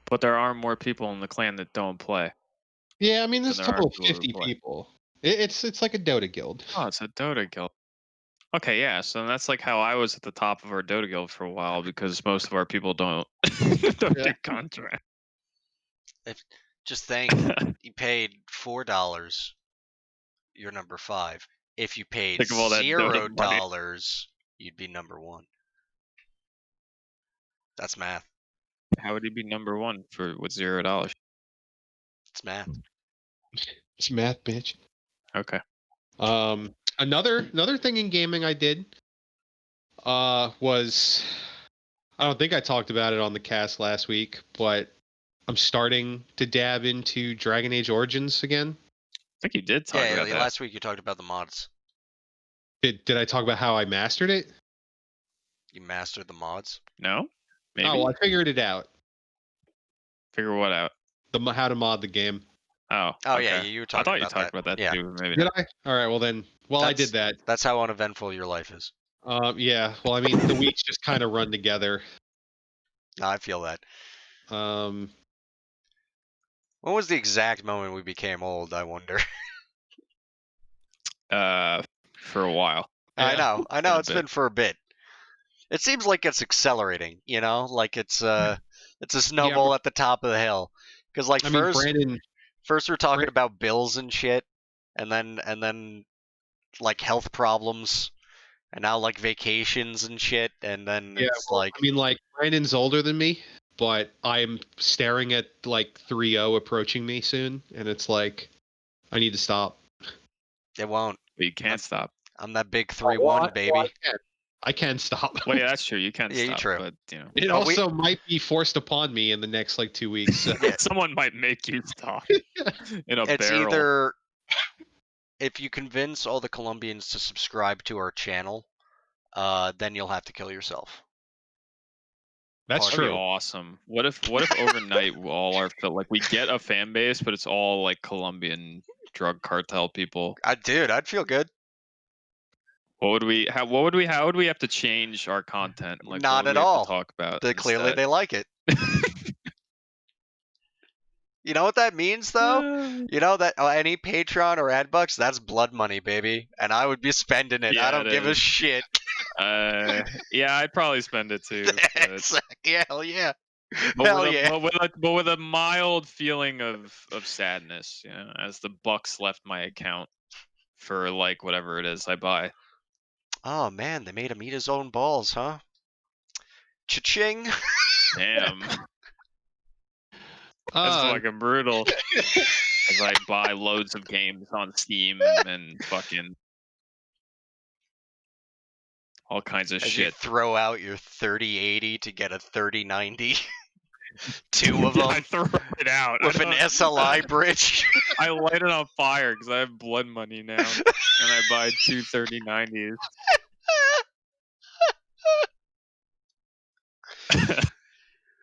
But there are more people in the clan that don't play. Yeah, I mean there's a there are total of people who 50 play. people. It's like a Dota guild. Oh, it's a Dota guild. Okay, yeah. So that's like how I was at the top of our Dota guild for a while because most of our people don't do contract. Just think, you paid $4, you're number 5. If you paid Think of all that Dota money. $0, you'd be number 1. That's math. How would he be number 1 with $0? It's math. It's math, bitch. Okay. Another thing in gaming I did was, I don't think I talked about it on the cast last week, but I'm starting to dab into Dragon Age Origins again. I think you did talk about that. Last week you talked about the mods. Did I talk about how I mastered it? You mastered the mods? No? Maybe? Oh, well, I figured it out. Figure what out? How to mod the game. Oh. Oh, okay. yeah, you were talking about that. I thought you talked about that Yeah. too. Maybe. Did I? All right, well then. Well, I did that. That's how uneventful your life is. Yeah. Well, I mean, the weeks just kind of run together. No, I feel that. When was the exact moment we became old, I wonder? For a while. Yeah. I know. It's bit. been for a bit. It seems like it's accelerating, you know? Like it's a snowball at the top of the hill. Because like first we're talking about bills and shit, and then like health problems, and now like vacations and shit, and then it's like I mean, like Brandon's older than me, but I'm staring at like 3-0 approaching me soon, and it's like I need to stop. It won't. But you can't stop. I'm that big 3-1 baby. I can stop. Well, yeah, that's true. You can stop. true. But you know, it also might be forced upon me in the next like 2 weeks. So. Someone might make you stop in a It's barrel. either if you convince all the Colombians to subscribe to our channel, then you'll have to kill yourself. That's That'd be true. awesome. What if overnight all are like we get a fan base, but it's all like Colombian drug cartel people? Dude, I'd feel good. How would we have to change our content? Like, Not what at would we have all. to talk about Clearly instead? they like it. You know what that means, though? You know that any Patreon or ad bucks, that's blood money, baby. And I would be spending it. Yeah, I don't give a shit. Yeah, I'd probably spend it too. Hell yeah. But with a mild feeling of sadness, you know, as the bucks left my account for like whatever it is I buy. Oh man, they made him eat his own balls, huh? Cha-ching. Damn. That's fucking brutal. As I buy loads of games on Steam and fucking all kinds of shit. You throw out your 3080 to get a 3090. 2 of them. I throw it out with an SLI bridge. I light it on fire because I have blood money now, and I buy 2 3090s.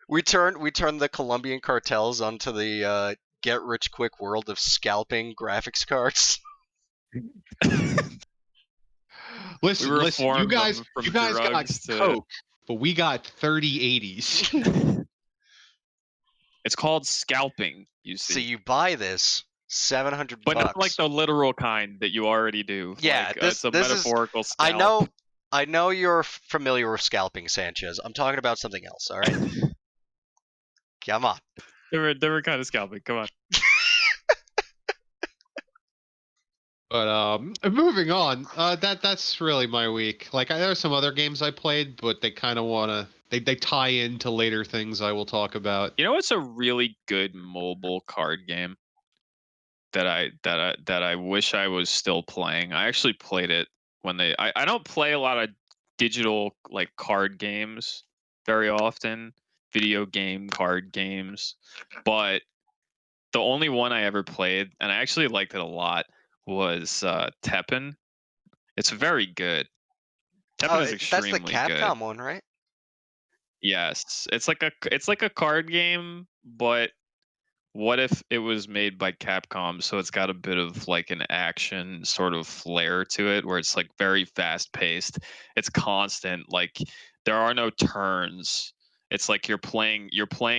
We turn the Colombian cartels onto the get-rich-quick world of scalping graphics cards. Listen, you guys got Coke, but we got 3080s. It's called scalping. You So see, you buy this 700 but bucks. not like the literal kind that you already do. Yeah, like, this it's a this is. metaphorical scalp. I know you're familiar with scalping, Sanchez. I'm talking about something else. All right. Come on. They were kind of scalping. Come on. But moving on. That's really my week. Like, there are some other games I played, but they kind of wanna they tie into later things I will talk about. You know what's a really good mobile card game that I wish I was still playing? I actually played it when I don't play a lot of digital like card games very often, video game card games, but the only one I ever played, and I actually liked it a lot, was Teppen. It's very good. Teppen is That's the extremely good. Capcom one, right? Yes, it's like a card game, but what if it was made by Capcom? So it's got a bit of like an action sort of flair to it, where it's like very fast paced. It's constant. Like there are no turns. It's like you're playing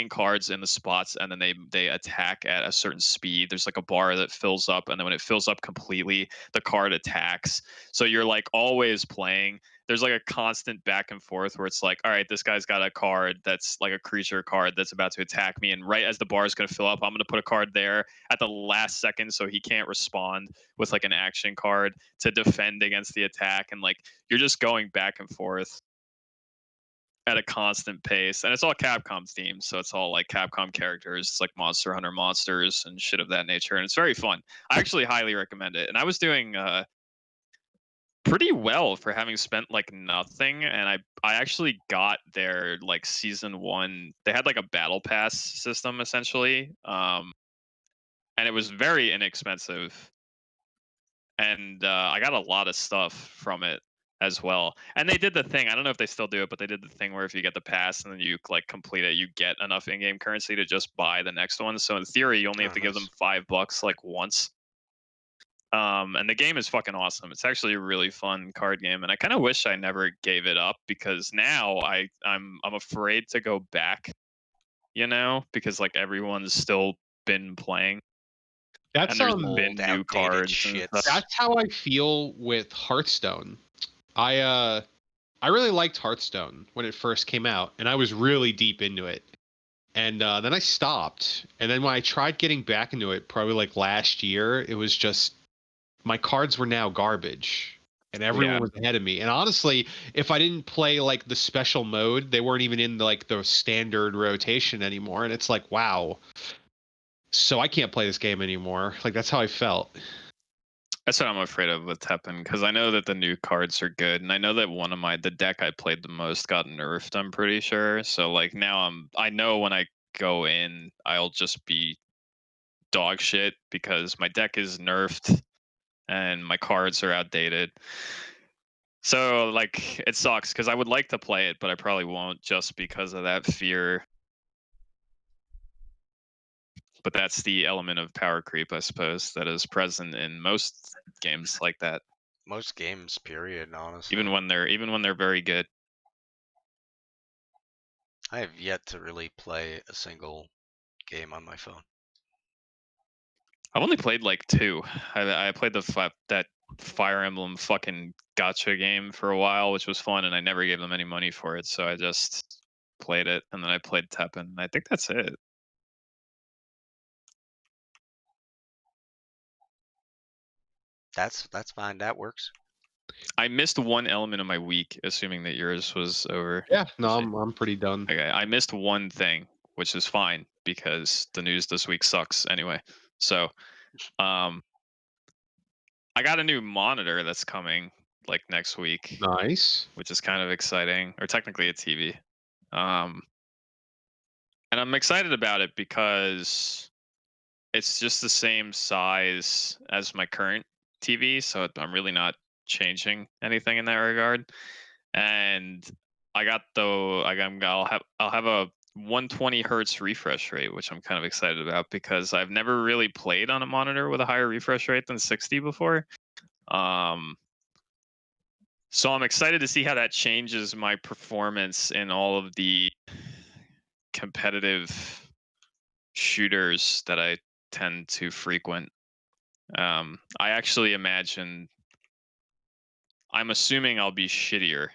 cards in the spots, and then they attack at a certain speed. There's like a bar that fills up, and then when it fills up completely, the card attacks. So you're like always playing. There's like a constant back and forth where it's like, all right, this guy's got a card that's like a creature card that's about to attack me, and right as the bar is going to fill up, I'm going to put a card there at the last second so he can't respond with like an action card to defend against the attack, and like you're just going back and forth at a constant pace, and it's all Capcom themed, so it's all like Capcom characters. It's like Monster Hunter monsters and shit of that nature, and it's very fun. I actually highly recommend it, and I was doing pretty well for having spent like nothing, and I actually got their like season 1. They had like a battle pass system essentially, and it was very inexpensive, and I got a lot of stuff from it as well. And they did the thing, I don't know if they still do it, but they did the thing where if you get the pass and then you like complete it, you get enough in-game currency to just buy the next one. So in theory you only have to give them $5 like once. And the game is fucking awesome. It's actually a really fun card game, and I kind of wish I never gave it up, because now I'm afraid to go back, you know, because like everyone's still been playing, That's and there's Old, been new outdated cards shit. and stuff. That's how I feel with Hearthstone. I really liked Hearthstone when it first came out, and I was really deep into it. And then I stopped. And then when I tried getting back into it, probably like last year, it was just my cards were now garbage, and everyone Yeah. was ahead of me. And honestly, if I didn't play like the special mode, they weren't even in like the standard rotation anymore. And it's like, wow. So I can't play this game anymore. Like that's how I felt. That's what I'm afraid of with Teppen, because I know that the new cards are good, and I know that the deck I played the most got nerfed, I'm pretty sure. So like now I know when I go in, I'll just be dog shit because my deck is nerfed and my cards are outdated. So like it sucks because I would like to play it, but I probably won't just because of that fear. But that's the element of power creep, I suppose, that is present in most games like that. Most games, period. Honestly, Even when they're very good. I have yet to really play a single game on my phone. I've only played like 2. I played that Fire Emblem fucking gotcha game for a while, which was fun, and I never gave them any money for it, so I just played it, and then I played Teppen. I think that's it. That's fine. That works. I missed one element of my week, assuming that yours was over. Yeah, no, I'm pretty done. Okay, I missed one thing, which is fine because the news this week sucks anyway. So, I got a new monitor that's coming like next week, Nice. which is kind of exciting, or technically a TV. And I'm excited about it because it's just the same size as my current TV, so I'm really not changing anything in that regard. And I'll have a 120 hertz refresh rate, which I'm kind of excited about because I've never really played on a monitor with a higher refresh rate than 60 before. So I'm excited to see how that changes my performance in all of the competitive shooters that I tend to frequent. I actually imagine. I'm assuming I'll be shittier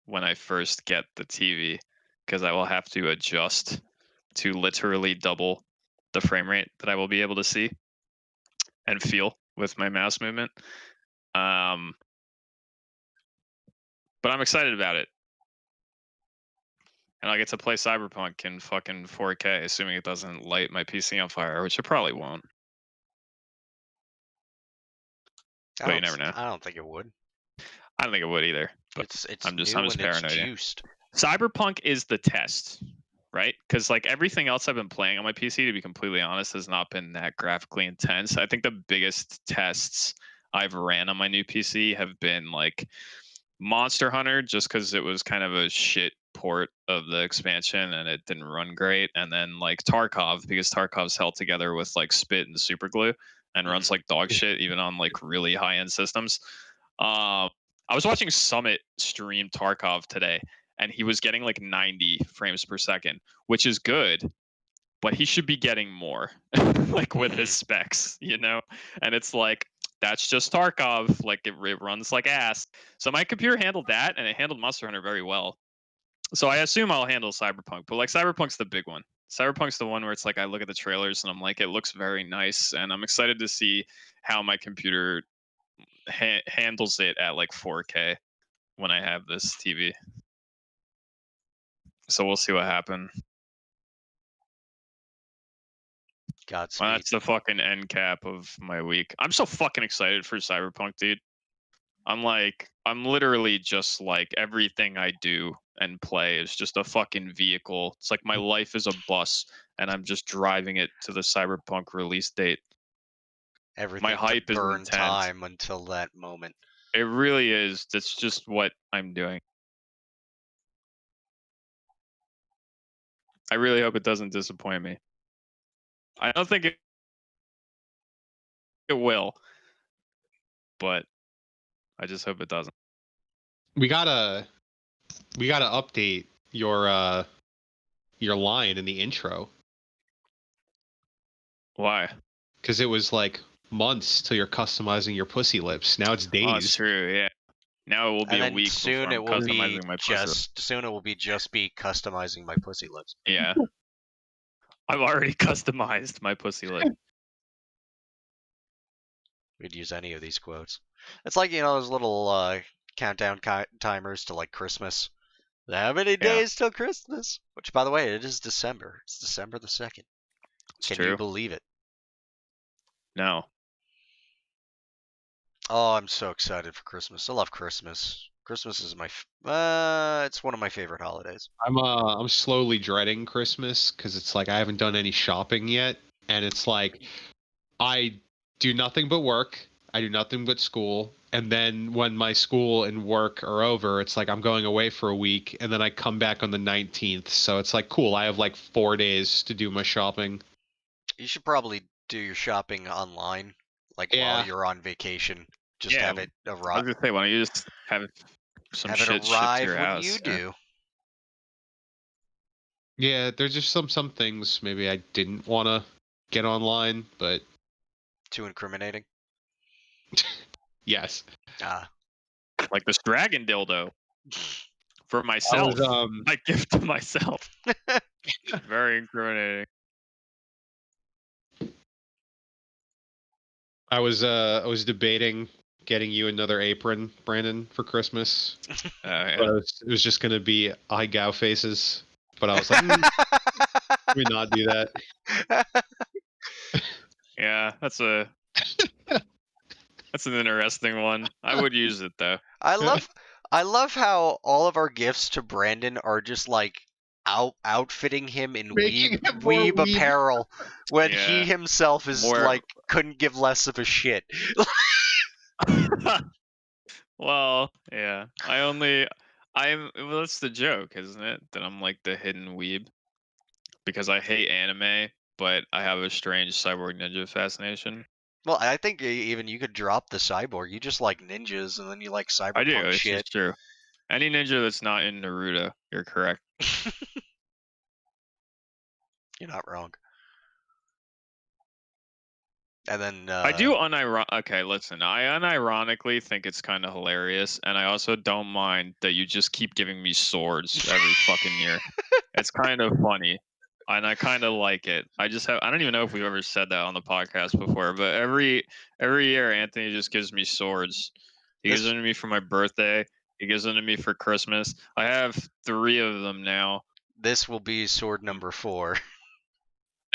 when I first get the TV because I will have to adjust to literally double the frame rate that I will be able to see and feel with my mouse movement. But I'm excited about it. And I get to play Cyberpunk in fucking 4K, assuming it doesn't light my PC on fire, which it probably won't. But you never know. I don't think it would. I don't think it would either. But It's I'm just new and paranoid. it's Yeah. juiced. Cyberpunk is the test, right? Because like everything else I've been playing on my PC, to be completely honest, has not been that graphically intense. I think the biggest tests I've ran on my new PC have been like Monster Hunter, just because it was kind of a shit port of the expansion and it didn't run great, and then like Tarkov, because Tarkov's held together with like spit and super glue and runs like dog shit even on like really high end systems. I was watching Summit stream Tarkov today, and he was getting like 90 frames per second, which is good, but he should be getting more, like with his specs, you know? And it's like, that's just Tarkov. Like it runs like ass. So my computer handled that, and it handled Monster Hunter very well. So I assume I'll handle Cyberpunk, but like Cyberpunk's the big one. Cyberpunk's the one where it's like I look at the trailers and I'm like, it looks very nice, and I'm excited to see how my computer handles it at like 4K when I have this TV. So we'll see what happens. Godspeed. Well, that's the fucking end cap of my week. I'm so fucking excited for Cyberpunk, dude. I'm literally just like everything I do and play is just a fucking vehicle. It's like my life is a bus, and I'm just driving it to the Cyberpunk release date. Everything My hype to is burn intense. time until that moment. It really is. That's just what I'm doing. I really hope it doesn't disappoint me. I don't think it will, but I just hope it doesn't. We gotta update your line in the intro, Why? because it was like months till you're customizing your pussy lips. Now it's days. Oh, it's true. Yeah. Now it will be And a then week soon before it I'm will be customizing my pussy lips. soon it will be just be customizing my pussy lips. Yeah. I've already customized my pussy lip. We'd use any of these quotes. It's like, you know, those little countdown timers to like Christmas. How many days till Christmas? Which, by the way, it is December. It's December the 2nd. It's Can true. you believe it? No. Oh, I'm so excited for Christmas. I love Christmas. Christmas is it's one of my favorite holidays. I'm slowly dreading Christmas because it's like I haven't done any shopping yet, and it's like I do nothing but work. I do nothing but school, and then when my school and work are over, it's like I'm going away for a week, and then I come back on the 19th. So it's like cool. I have like 4 days to do my shopping. You should probably do your shopping online, like while you're on vacation. Just have it I was arrive. gonna say, why don't you just have some Have it shit shipped to arrive your when house? you do. Yeah, there's just some things maybe I didn't want to get online, but Too incriminating. yes. Ah. Like this dragon dildo for myself. My gift to myself. Very incriminating. I was debating getting you another apron, Brandon, for Christmas. Yeah. But it was just gonna be eye faces. But I was like, let me not do that. Yeah, that's an interesting one. I would use it though. I love how all of our gifts to Brandon are just like outfitting him in Making him more weeb weeb. apparel when Yeah. he himself is More- like couldn't give less of a shit. Well, yeah. Well, that's the joke, isn't it? That I'm like the hidden weeb because I hate anime, but I have a strange cyborg ninja fascination. Well, I think even you could drop the cyborg. You just like ninjas, and then you like cyberpunk I do. It's shit. just true. Any ninja that's not in Naruto, you're correct. You're not wrong. And then I do Okay, listen. I unironically think it's kind of hilarious, and I also don't mind that you just keep giving me swords every fucking year. It's kind of funny, and I kind of like it. I don't even know if we've ever said that on the podcast before, but every year Anthony just gives me swords. He gives This- them to me for my birthday. He gives them to me for Christmas. I have 3 of them now. This will be sword number 4.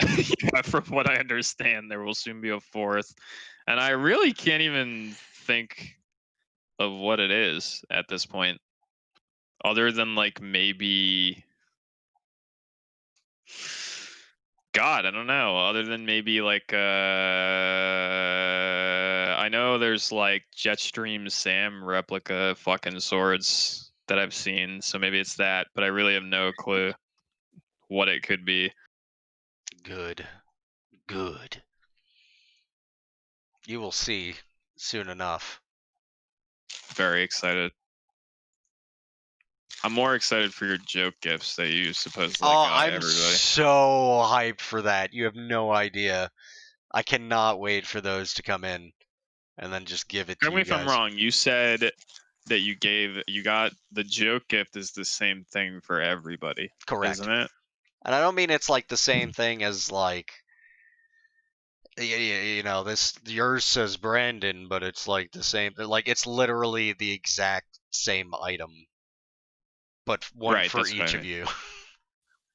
Yeah, from what I understand, there will soon be a 4th, and I really can't even think of what it is at this point, other than like maybe, God, I don't know. Other than maybe like, I know there's like Jetstream Sam replica fucking swords that I've seen, so maybe it's that, but I really have no clue what it could be. Good. Good. You will see soon enough. Very excited. I'm more excited for your joke gifts that you supposedly Oh, got I'm everybody. so hyped for that. You have no idea. I cannot wait for those to come in and then just give it to Correct me you if I'm guys. wrong. You said that you got the joke gift is the same thing for everybody. Correct. Isn't it? And I don't mean it's like the same thing as like this yours says Brandon, but it's like the same. Like it's literally the exact same item, but one Right, for that's what each I of mean. you.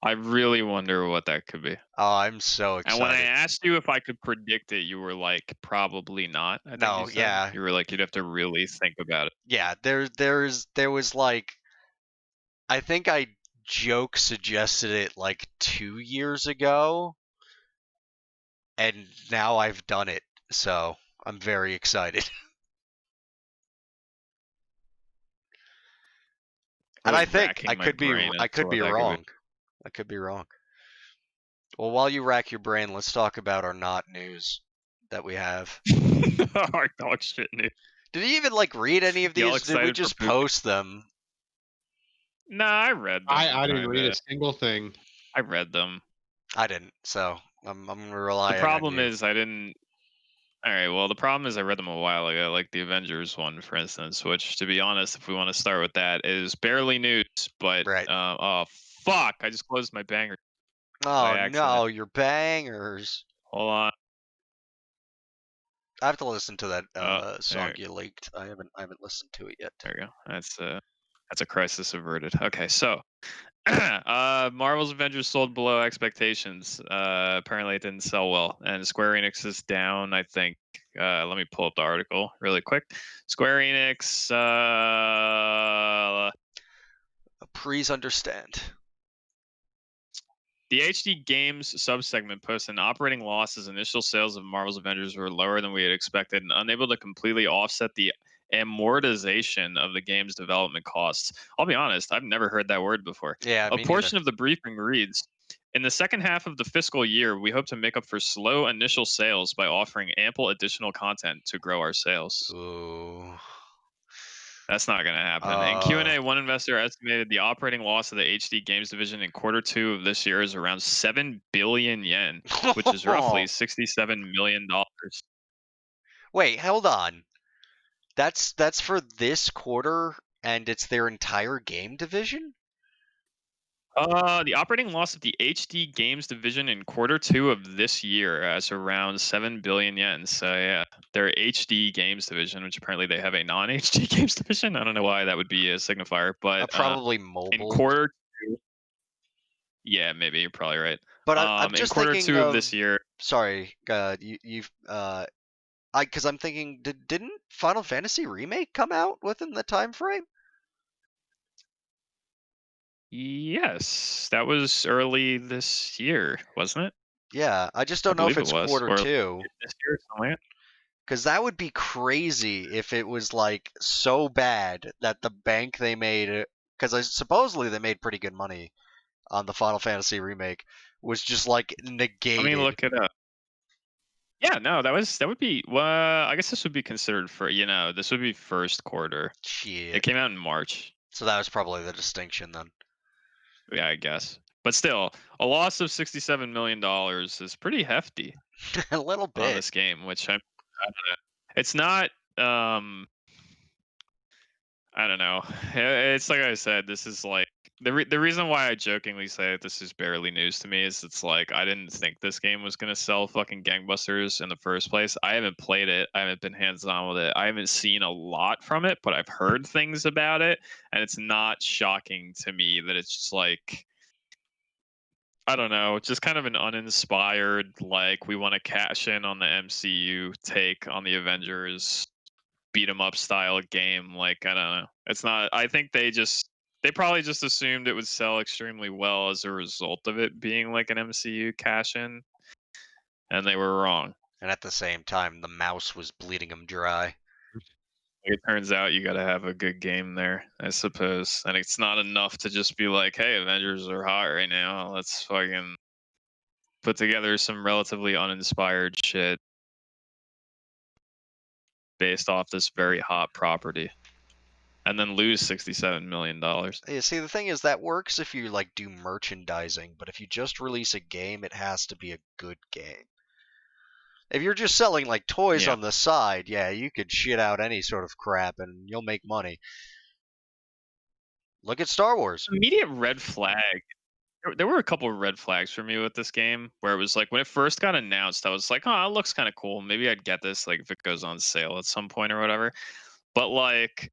I really wonder what that could be. Oh, I'm so And when I excited. asked you if I could predict it, you were like, probably not. I think No, you said. yeah. You were like, you'd have to really think about it. Yeah, there was like I think I joke suggested it like 2 years ago, and now I've done it, so I'm very excited. And I Really think racking my brain I as to could what be that could be. wrong. I could be wrong. Well, while you rack your brain, let's talk about our not news that we have. Our dog shit news. Did you even like read any of Y'all these? Did we excited for just Bokeh? post them? Nah, I read them. I didn't read a kinda. single thing. I read them. I didn't, so I'm gonna rely The on problem you. is I didn't. All right. Well, the problem is I read them a while ago, like the Avengers one, for instance. Which, to be honest, if we want to start with that, is barely news. But Right. oh fuck! I just closed my banger Oh by accident. no, your bangers. Hold on. I have to listen to that song there, you leaked. I haven't listened to it yet. there we go. That's a crisis averted. Okay, so Marvel's Avengers sold below expectations. Apparently, it didn't sell well, and Square Enix is down. I think. Let me pull up the article really quick. Square Enix. Please understand. The HD Games subsegment posted an operating loss as initial sales of Marvel's Avengers were lower than we had expected and unable to completely offset the amortization of the game's development costs. I'll be honest, I've never heard that word before. Yeah, A me portion neither. of the briefing reads, in the second half of the fiscal year, we hope to make up for slow initial sales by offering ample additional content to grow our sales. Ooh. That's not going to happen. In Q&A, one investor estimated the operating loss of the HD Games division in Q2 of this year is around 7 billion yen, which is roughly $67 million. Wait, hold on. That's for this quarter, and it's their entire game division? The operating loss of the HD Games division in Q2 of this year is around 7 billion yen. So yeah, their HD Games division, which apparently they have a non-HD Games division. I don't know why that would be a signifier, but Probably in mobile. Q2, yeah, maybe you're probably right. But I'm In just Q2 thinking of this year, sorry, because I'm thinking, didn't Final Fantasy Remake come out within the time frame? yes, that was early this year, wasn't it? Yeah, I just I don't know if believe it it's was. quarter Or two. this year, something like that. Because that would be crazy if it was like so bad that the bank they made, because supposedly they made pretty good money on the Final Fantasy remake, was just like negated. Let me look it up. Yeah, no, that would be. Well, I guess this would be considered for this would be first quarter. Shit. It came out in March. So that was probably the distinction then. Yeah, I guess. But still, a loss of $67 million is pretty hefty A little on bit. this game, which I don't know. It's not. I don't know. It's like I said. This is like the reason why I jokingly say that this is barely news to me is it's like I didn't think this game was gonna sell fucking gangbusters in the first place. I haven't played it. I haven't been hands on with it. I haven't seen a lot from it, but I've heard things about it, and it's not shocking to me that it's just like I don't know, just kind of an uninspired, like we want to cash in on the MCU take on the Avengers beat 'em up style game. Like I don't know, it's not. I think they probably just assumed it would sell extremely well as a result of it being like an MCU cash in, and they were wrong. And at the same time, the mouse was bleeding him dry. It turns out you got to have a good game there, I suppose, and it's not enough to just be like, "Hey, Avengers are hot right now. Let's fucking put together some relatively uninspired shit based off this very hot property and then lose $67 million." Yeah, see, the thing is that works if you like do merchandising, but if you just release a game, it has to be a good game. If you're just selling like toys Yeah. on the side, yeah, you could shit out any sort of crap and you'll make money. Look at Star Wars. Immediate red flag. There were a couple of red flags for me with this game where it was like when it first got announced, I was like, oh, it looks kind of cool. Maybe I'd get this like if it goes on sale at some point or whatever. But like,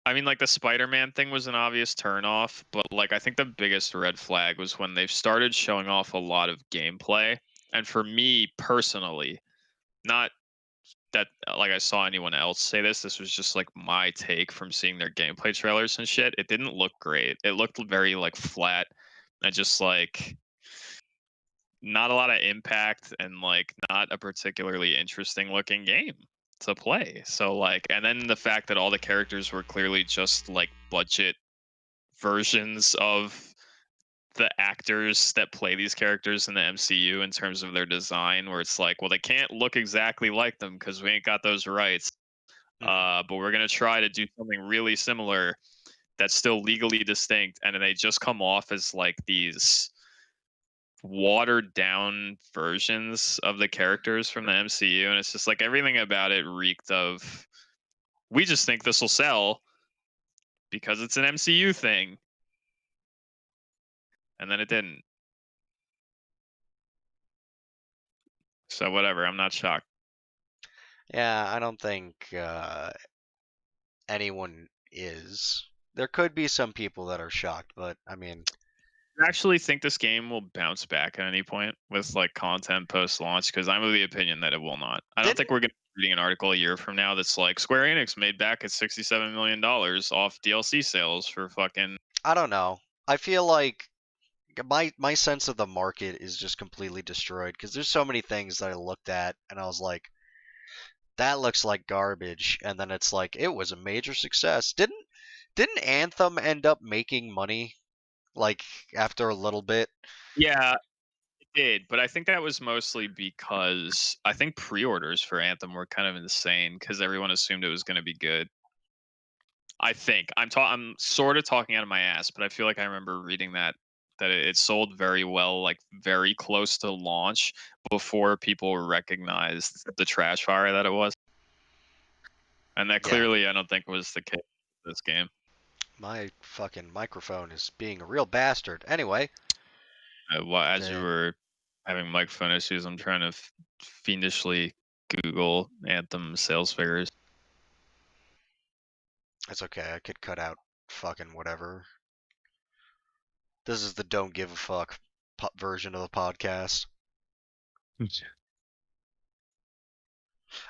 I mean, like the Spider-Man thing was an obvious turnoff, but like I think the biggest red flag was when they've started showing off a lot of gameplay. And for me personally, not that like I saw anyone else say this, this was just like my take from seeing their gameplay trailers and shit. It didn't look great. It looked very like flat and just like not a lot of impact and like not a particularly interesting looking game to play. So like and then the fact that all the characters were clearly just like budget versions of the actors that play these characters in the MCU in terms of their design where it's like, well, they can't look exactly like them because we ain't got those rights. But we're gonna try to do something really similar that's still legally distinct, and then they just come off as like these watered down versions of the characters from the MCU, and it's just like everything about it reeked of we just think this will sell because it's an MCU thing. And then it didn't. So whatever, I'm not shocked. Yeah, I don't think anyone is. There could be some people that are shocked, but I mean, I actually think this game will bounce back at any point with like content post launch because I'm of the opinion that it will not. I don't think we're going to be reading an article a year from now that's like Square Enix made back at $67 million off DLC sales for fucking. I don't know. I feel like my sense of the market is just completely destroyed because there's so many things that I looked at and I was like, that looks like garbage, and then it's like it was a major success. Didn't Anthem end up making money like after a little bit? Yeah, it did, but I think that was mostly because I think pre-orders for Anthem were kind of insane because everyone assumed it was going to be good. I think I'm sort of talking out of my ass, but I feel like I remember reading that it sold very well, like very close to launch before people recognized the trash fire that it was, and that Yeah. clearly I don't think was the case with this game. My fucking microphone is being a real bastard. Anyway, Well, as you the- were having microphone issues, I'm trying to fiendishly Google Anthem sales figures. it's okay. I could cut out fucking whatever. This is the don't give a fuck version of the podcast.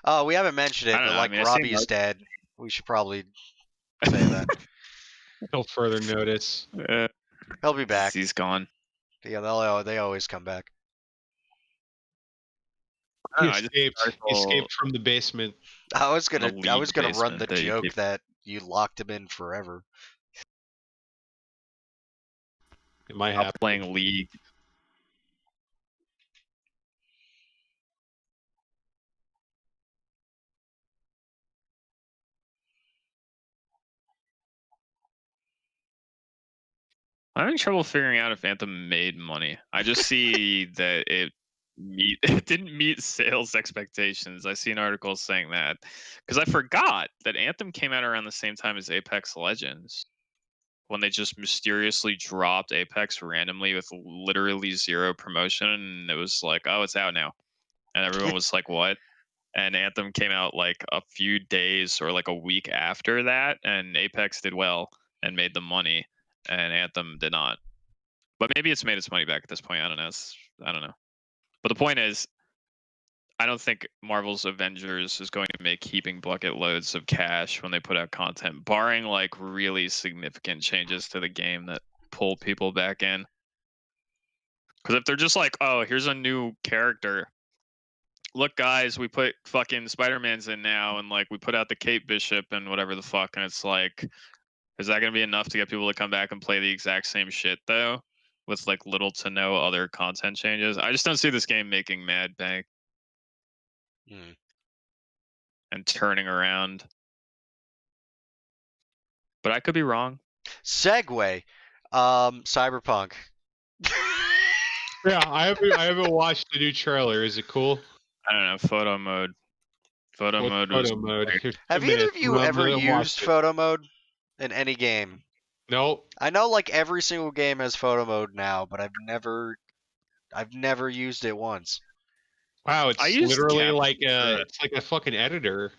Oh, we haven't mentioned it, I don't but know. I like mean, I seen Robbie's dead. We should probably say that. Till further notice. He'll be back. He's gone. Yeah, they always come back. I He don't know, I just escaped from the basement. I was the gonna lead run the basement that you joke keep- that you locked him in forever. It might Stop happen. playing League. I'm having trouble figuring out if Anthem made money. I just see that it didn't meet sales expectations. I see an article saying that because I forgot that Anthem came out around the same time as Apex Legends when they just mysteriously dropped Apex randomly with literally zero promotion, and it was like, oh, it's out now, and everyone was like, what? And Anthem came out like a few days or like a week after that, and Apex did well and made the money, and Anthem did not. But maybe it's made its money back at this point. I don't know. I don't know. But the point is, I don't think Marvel's Avengers is going to make heaping bucket loads of cash when they put out content, barring like really significant changes to the game that pull people back in. Because if they're just like, oh, here's a new character. Look, guys, we put fucking Spider-Man's in now, and like we put out the Kate Bishop and whatever the fuck, and it's like, is that going to be enough to get people to come back and play the exact same shit though, with like little to no other content changes? I just don't see this game making mad bank and turning around. But I could be wrong. Segway. Cyberpunk. Yeah, I haven't watched the new trailer. Is it cool? I don't know. Photo mode. Photo What's mode photo was. mode? Here's Have 2 either minutes. of you ever I'm gonna watch used it. photo mode in any game? Nope. I know like every single game has photo mode now, but I've never used it once. Wow, I it's used literally Cap. like it's like a fucking editor.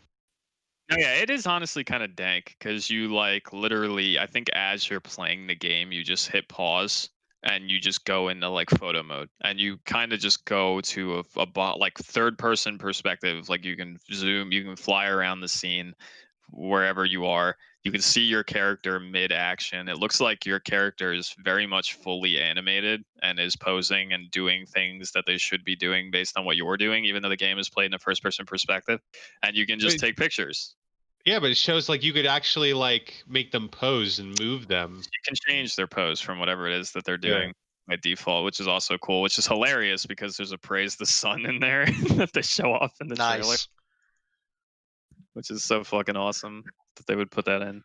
No, yeah, it is honestly kind of dank because you like literally, I think as you're playing the game, you just hit pause and you just go into like photo mode and you kind of just go to like third person perspective. Like you can zoom, you can fly around the scene wherever you are. You can see your character mid action. It looks like your character is very much fully animated and is posing and doing things that they should be doing based on what you're doing, even though the game is played in a first person perspective. And you can just Wait. take pictures. Yeah, but it shows like you could actually like make them pose and move them. You can change their pose from whatever it is that they're Yeah. doing by default, which is also cool, which is hilarious because there's a praise the sun in there that they show off in the trailer, Nice. which is so fucking awesome that they would put that in.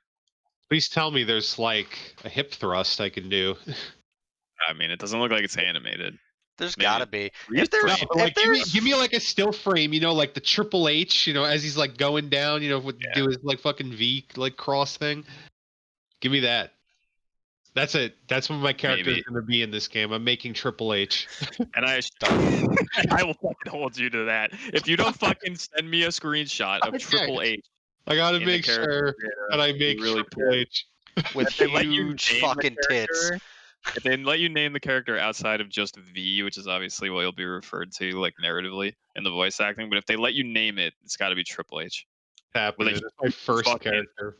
Please tell me there's like a hip thrust I can do. I mean, it doesn't look like it's animated. There's Maybe. gotta be. Read If there's, through. No, If but like there's, give me like a still frame, you know, like the Triple H, you know, as he's like going down, you know, with Yeah. do his like fucking V like cross thing. Give me that. That's it. That's what my character is Maybe. going to be in this game. I'm making Triple H. And I will fucking hold you to that. If you don't fucking send me a screenshot of Okay. Triple H, I got to in the make character sure that I make really Triple H. with if they let you huge name the fucking tits. character- if they let you name the character outside of just V, which is obviously what you'll be referred to like narratively in the voice acting, but if they let you name it, it's got to be Triple H. Happening. With a That's my first fucking- character.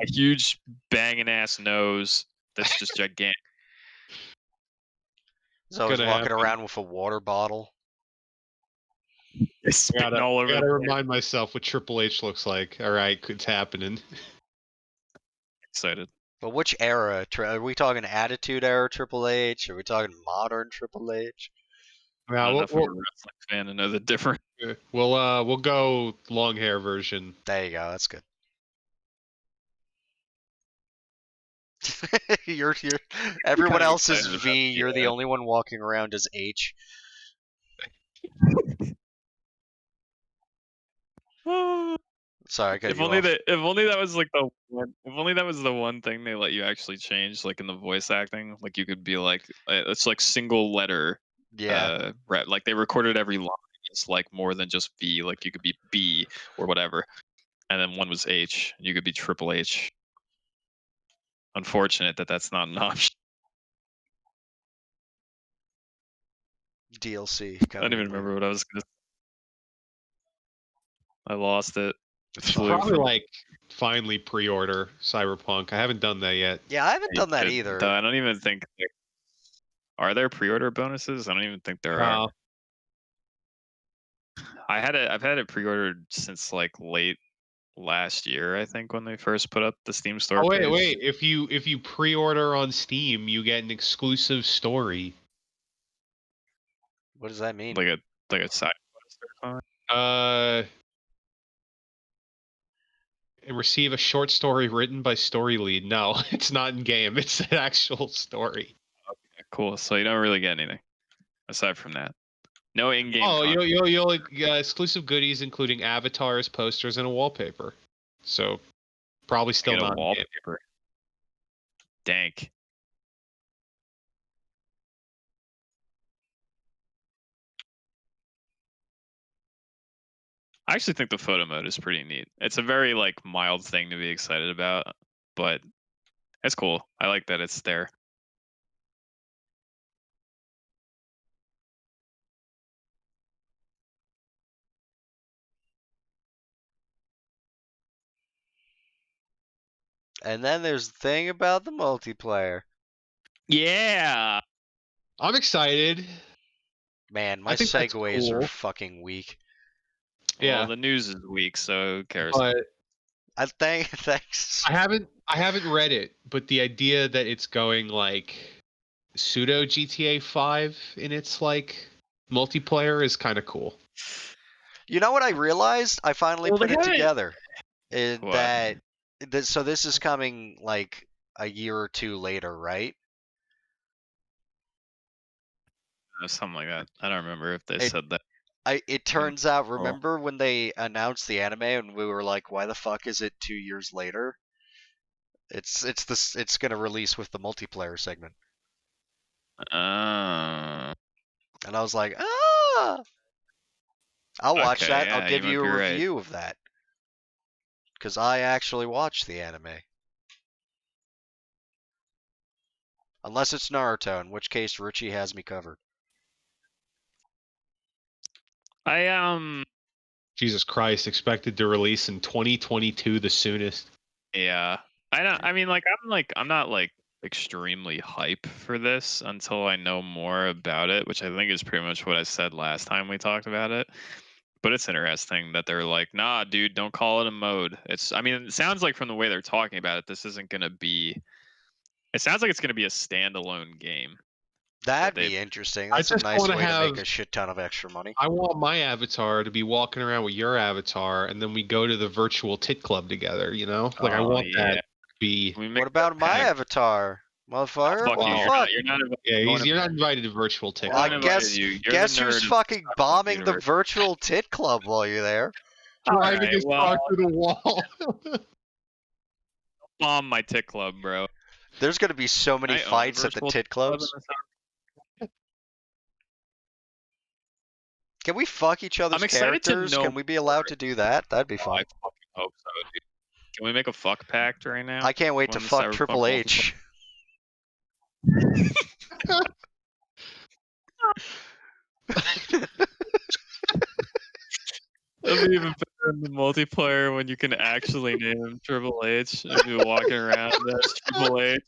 A huge banging ass nose that's just gigantic. He's always gonna walking happen. around with a water bottle. It's spitting all over I gotta the place. remind myself what Triple H looks like. All right, it's happening. Excited. But which era? Are we talking Attitude Era Triple H? Are we talking modern Triple H? I'm Yeah, not enough of a wrestling fan to know the difference. we'll go long hair version. There you go. That's good. you're everyone kind of else is excited V. about You're the the, only one walking around as H. Sorry, I cut If you only off. that. If only that was like the one. If only that was the one thing they let you actually change, like in the voice acting. Like you could be like, it's like single letter. Yeah. Like they recorded every line. It's like more than just V. Like you could be B or whatever, and then one was H. You could be Triple H. Unfortunate that that's not an option. DLC. I don't even remember what I was gonna. I lost it. It's probably like finally pre-order Cyberpunk. I haven't done that yet. Yeah, I haven't done that either. I don't even think. Are there pre-order bonuses? I don't even think there are. I've had it pre-ordered since like late last year, I think, when they first put up the Steam store. Oh wait, page. wait! If you pre-order on Steam, you get an exclusive story. What does that mean? Like a side quest or something. and receive a short story written by story lead. No, it's not in game. It's an actual story. Cool. So you don't really get anything aside from that. No in-game. Oh, content. you'll exclusive goodies including avatars, posters, and a wallpaper. So probably still Get a not in game. wallpaper. Dank. I actually think the photo mode is pretty neat. It's a very like mild thing to be excited about, but it's cool. I like that it's there. And then there's the thing about the multiplayer. Yeah. I'm excited. Man, my I think that's segues are cool. fucking weak. Yeah. Well, the news is weak, so who cares? But Thanks. I haven't read it, but the idea that it's going like pseudo GTA 5 in its like multiplayer is kind of cool. You know what I realized? I finally Well, they put it haven't- together. What? So this is coming like a year or two later, right? Something like that. I don't remember if they It- said that. It turns out, Oh. remember when they announced the anime and we were like, why the fuck is it 2 years later? It's gonna release with the multiplayer segment. Uh, And I was like, ah! I'll watch Okay, that. yeah, I'll give you you might a be right. review of that. Because I actually watched the anime. Unless it's Naruto, in which case Richie has me covered. I Jesus Christ, expected to release in 2022 the soonest. yeah. I'm not like extremely hype for this until I know more about it, which I think is pretty much what I said last time we talked about it. But it's interesting that they're like, nah, dude, don't call it a mode. It sounds like from the way they're talking about it, this isn't gonna be. It sounds like it's gonna be a standalone game. That'd they- be interesting. I That's a just nice wanna way to make have- a shit ton of extra money. I want my avatar to be walking around with your avatar, and then we go to the virtual tit club together. You know, like I Oh, want yeah. that to be. Can we make What about that my pact? avatar? Motherfucker, Fuck what you. the You're fuck? not, you're not invited. Yeah, Going you're to- not invited to virtual tit Well, I club. I guess invited you. You're the guess who's nerd of fucking Cyberpunk bombing the universe. virtual tit club while you're there? Driving Alright, his well- car through the wall. Bomb my tit club, bro. There's gonna be so many I own a fights at the virtual tit club in clubs. this- Can we fuck each other's I'm excited to characters? know Can we be allowed to do that? That'd be Oh, fun. I fucking hope so, dude. Can we make a fuck pact right now? I can't wait to When the fuck Cyberpunk Triple H. It'll be even better in the multiplayer when you can actually name him Triple H and be walking around as Triple H.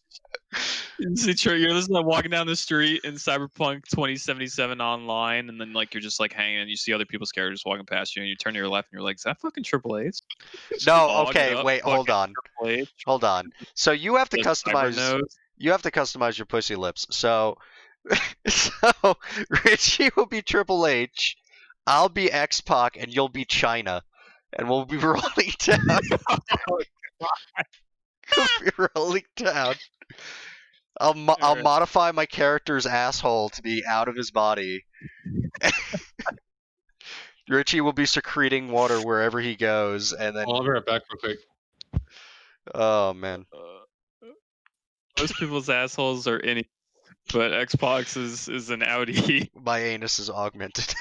You see, you're listening to walking down the street in Cyberpunk 2077 online, and then like you're just like hanging, and you see other people's characters walking past you, and you turn to your left, and you're like, "Is that fucking Triple H?" No, Fogged okay, up wait, hold fucking on. Triple H. Hold on. So you have to Does cyber customize nose. your pussy lips. So so Richie will be Triple H, I'll be X-Pac, and you'll be China. And we'll be rolling down. We'll be rolling down. I'll Alright. modify my character's asshole to be out of his body. Richie will be secreting water wherever he goes, and then I'll be right back real quick. oh man, Most people's assholes are any, but Xbox is an Audi. my anus is augmented.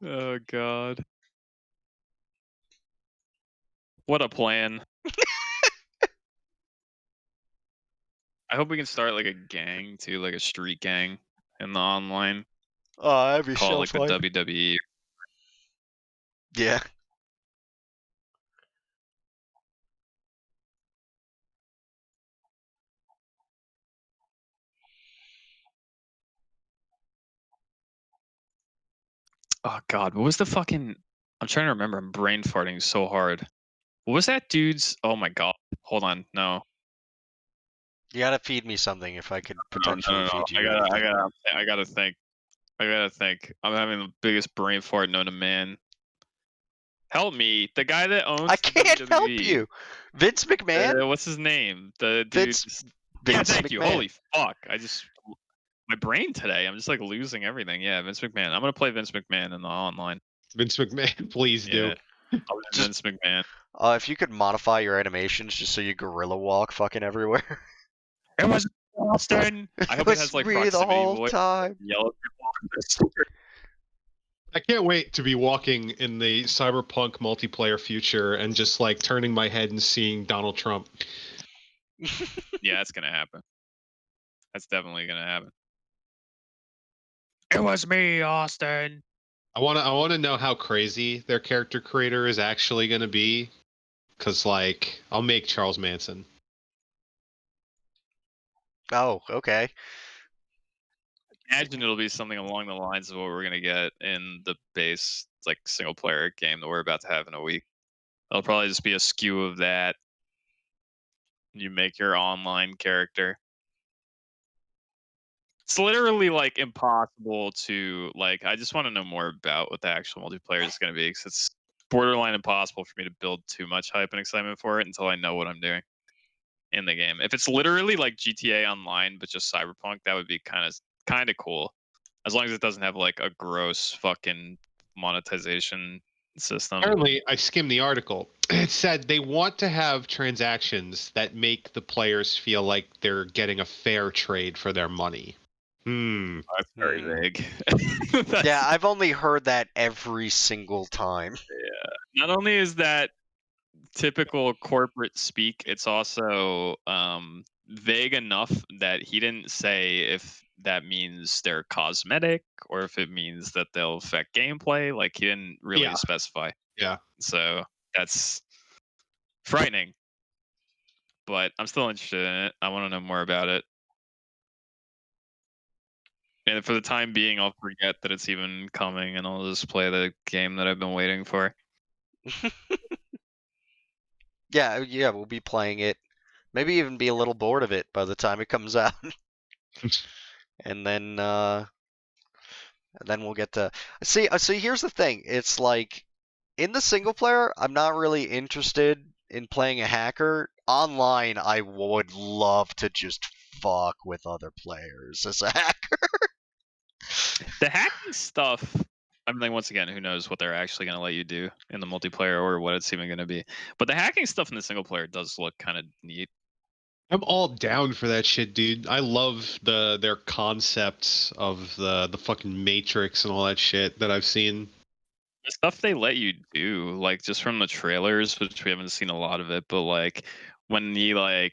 Oh god. What a plan. I hope we can start like a gang too, like a street gang in the online. Oh, that'd be Call so it like fun. the WWE. Yeah. Oh god, what was the fucking I'm trying to remember. I'm brain farting so hard. What was that dude's oh my god. Hold on, no. You gotta feed me something if I could potentially No. feed you. I anything. gotta think. I gotta think. I'm having the biggest brain fart known to man. Help me. The guy that owns I the can't help WWE. you. Vince McMahon. What's his name? The dude. Vince. Yeah, Vince thank you. McMahon. Holy fuck. My brain today. I'm just like losing everything. Yeah, Vince McMahon. I'm gonna play Vince McMahon in the online. Vince McMahon, please do. Yeah. I'll be Just- Vince McMahon. If you could modify your animations just so you gorilla walk fucking everywhere. It was Austin. I hope it was has like me the proximity whole voice. time. Yellow people. I can't wait to be walking in the Cyberpunk multiplayer future and just like turning my head and seeing Donald Trump. Yeah, that's gonna happen. That's definitely gonna happen. It was me, Austin. I wanna know how crazy their character creator is actually gonna be, cause like I'll make Charles Manson. Oh, okay. Imagine it'll be something along the lines of what we're gonna get in the base like single player game that we're about to have in a week. It'll probably just be a skew of that. You make your online character. It's literally like impossible to like. I just want to know more about what the actual multiplayer is going to be because it's borderline impossible for me to build too much hype and excitement for it until I know what I'm doing in the game. If it's literally like GTA Online but just Cyberpunk, that would be kind of cool. As long as it doesn't have like a gross fucking monetization system. Apparently, I skimmed the article. It said they want to have transactions that make the players feel like they're getting a fair trade for their money. That's very vague. Yeah, I've only heard that every single time. Not only is that typical corporate speak, it's also vague enough that he didn't say if that means they're cosmetic or if it means that they'll affect gameplay. Like he didn't really Yeah. specify. Yeah. So that's frightening. But I'm still interested in it. I want to know more about it. And for the time being, I'll forget that it's even coming and I'll just play the game that I've been waiting for. Yeah, we'll be playing it. Maybe even be a little bored of it by the time it comes out. And then we'll get to see. See, here's the thing. It's like in the single player, I'm not really interested in playing a hacker. Online, I would love to just fuck with other players as a hacker. The hacking stuff, I mean, like, once again, who knows what they're actually going to let you do in the multiplayer or what it's even going to be. But the hacking stuff in the single player does look kind of neat. I'm all down for that shit, dude. I love their concepts of the fucking Matrix and all that shit that I've seen. The stuff they let you do, like just from the trailers, which we haven't seen a lot of it, but like when he like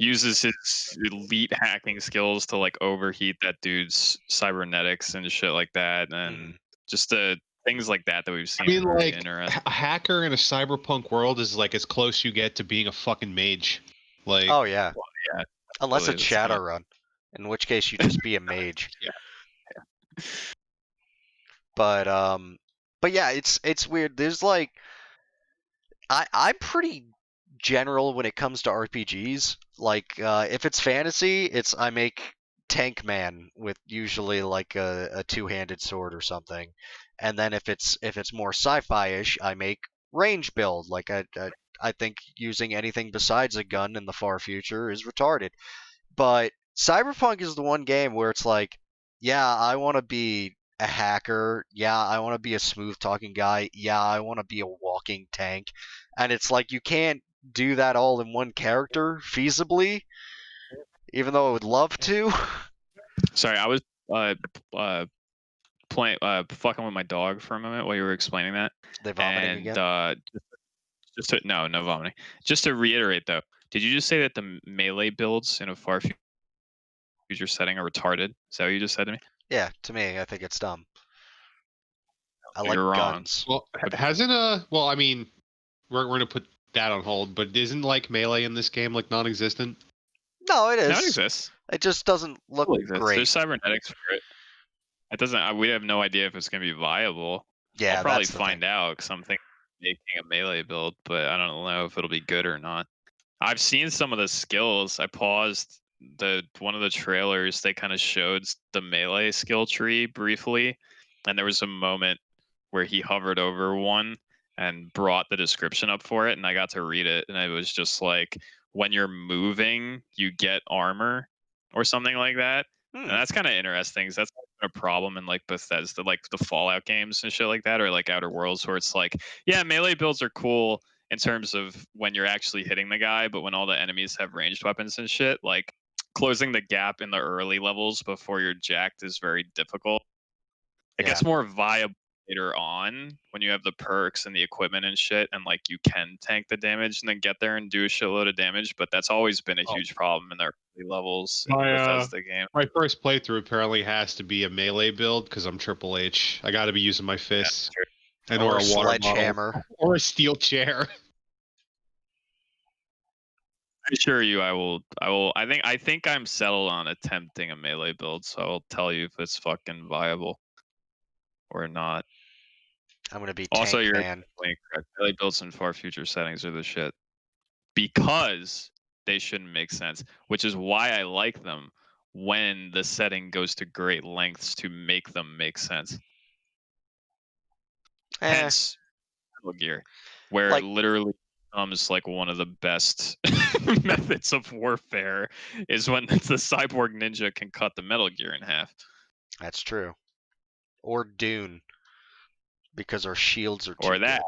uses his elite hacking skills to like overheat that dude's cybernetics and shit like that, and just the things like that that we've seen. I mean, are really like interesting. a hacker in a cyberpunk world is like as close you get to being a fucking mage. Like, Oh yeah, yeah, unless totally, it's that's not- Shadowrun, in which case you just be a mage. Yeah. But yeah, it's weird. There's like I'm pretty general when it comes to RPGs. Like if it's fantasy, it's I make Tank Man with usually like a two-handed sword or something. And then if it's more sci-fi-ish, I make range build. Like I think using anything besides a gun in the far future is retarded. But Cyberpunk is the one game where it's like, yeah, I want to be a hacker. Yeah, I want to be a smooth talking guy. Yeah, I want to be a walking tank. And it's like you can't do that all in one character feasibly, even though I would love to. Sorry, I was playing fucking with my dog for a moment while you were explaining that. They vomiting And again. just to, no vomiting. Just to reiterate though, did you just say that the melee builds in a far future setting are retarded? Is that what you just said to me? Yeah, to me, I think it's dumb. I like You're wrong. guns. well, hasn't well, I mean, we're gonna put that on hold, but isn't like melee in this game like non-existent? No, it is. No, it exists. It just doesn't look It exists. great. There's cybernetics for it. It doesn't. We have no idea if it's gonna be viable. Yeah, I'll probably that's the find thing. out because I'm thinking of making a melee build, but I don't know if it'll be good or not. I've seen some of the skills. I paused one of the trailers. They kind of showed the melee skill tree briefly, and there was a moment where he hovered over one, and brought the description up for it, and I got to read it, and it was just like when you're moving, you get armor or something like that. And that's kind of interesting. 'Cause that's a problem in like Bethesda, like the Fallout games and shit like that, or like Outer Worlds, where it's like, yeah, melee builds are cool in terms of when you're actually hitting the guy, but when all the enemies have ranged weapons and shit, like closing the gap in the early levels before you're jacked is very difficult. It Yeah. gets more viable later on when you have the perks and the equipment and shit, and like you can tank the damage and then get there and do a shitload of damage. But that's always been a huge problem in the early levels in the Bethesda game. My first playthrough apparently has to be a melee build because I'm Triple H. I got to be using my fists and Or or a a water sledgehammer. bottle or a steel chair. I assure you, I will. I think I'm settled on attempting a melee build, so I will tell you if it's fucking viable or not. I'm gonna be Also, tank you're man. definitely correct. Melee builds in far future settings are the shit because they shouldn't make sense, which is why I like them when the setting goes to great lengths to make them make sense. Hence, Metal Gear, where Like- it literally becomes like one of the best methods of warfare is when the cyborg ninja can cut the Metal Gear in half. That's true. Or Dune, because our shields are too Or that.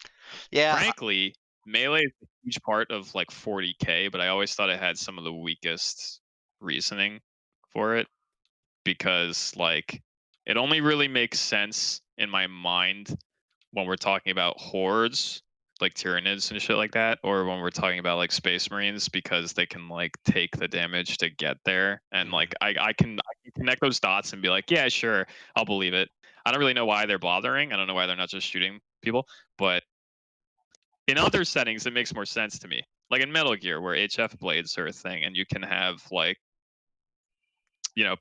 good. Yeah. Frankly, melee is a huge part of like 40K, but I always thought it had some of the weakest reasoning for it because like it only really makes sense in my mind when we're talking about hordes like Tyranids and shit like that, or when we're talking about like Space Marines because they can like take the damage to get there, and like I can connect those dots and be like, yeah, sure, I'll believe it. I don't really know why they're bothering. I don't know why they're not just shooting people, but in other settings it makes more sense to me. Like in Metal Gear, where HF blades are a thing, and you can have like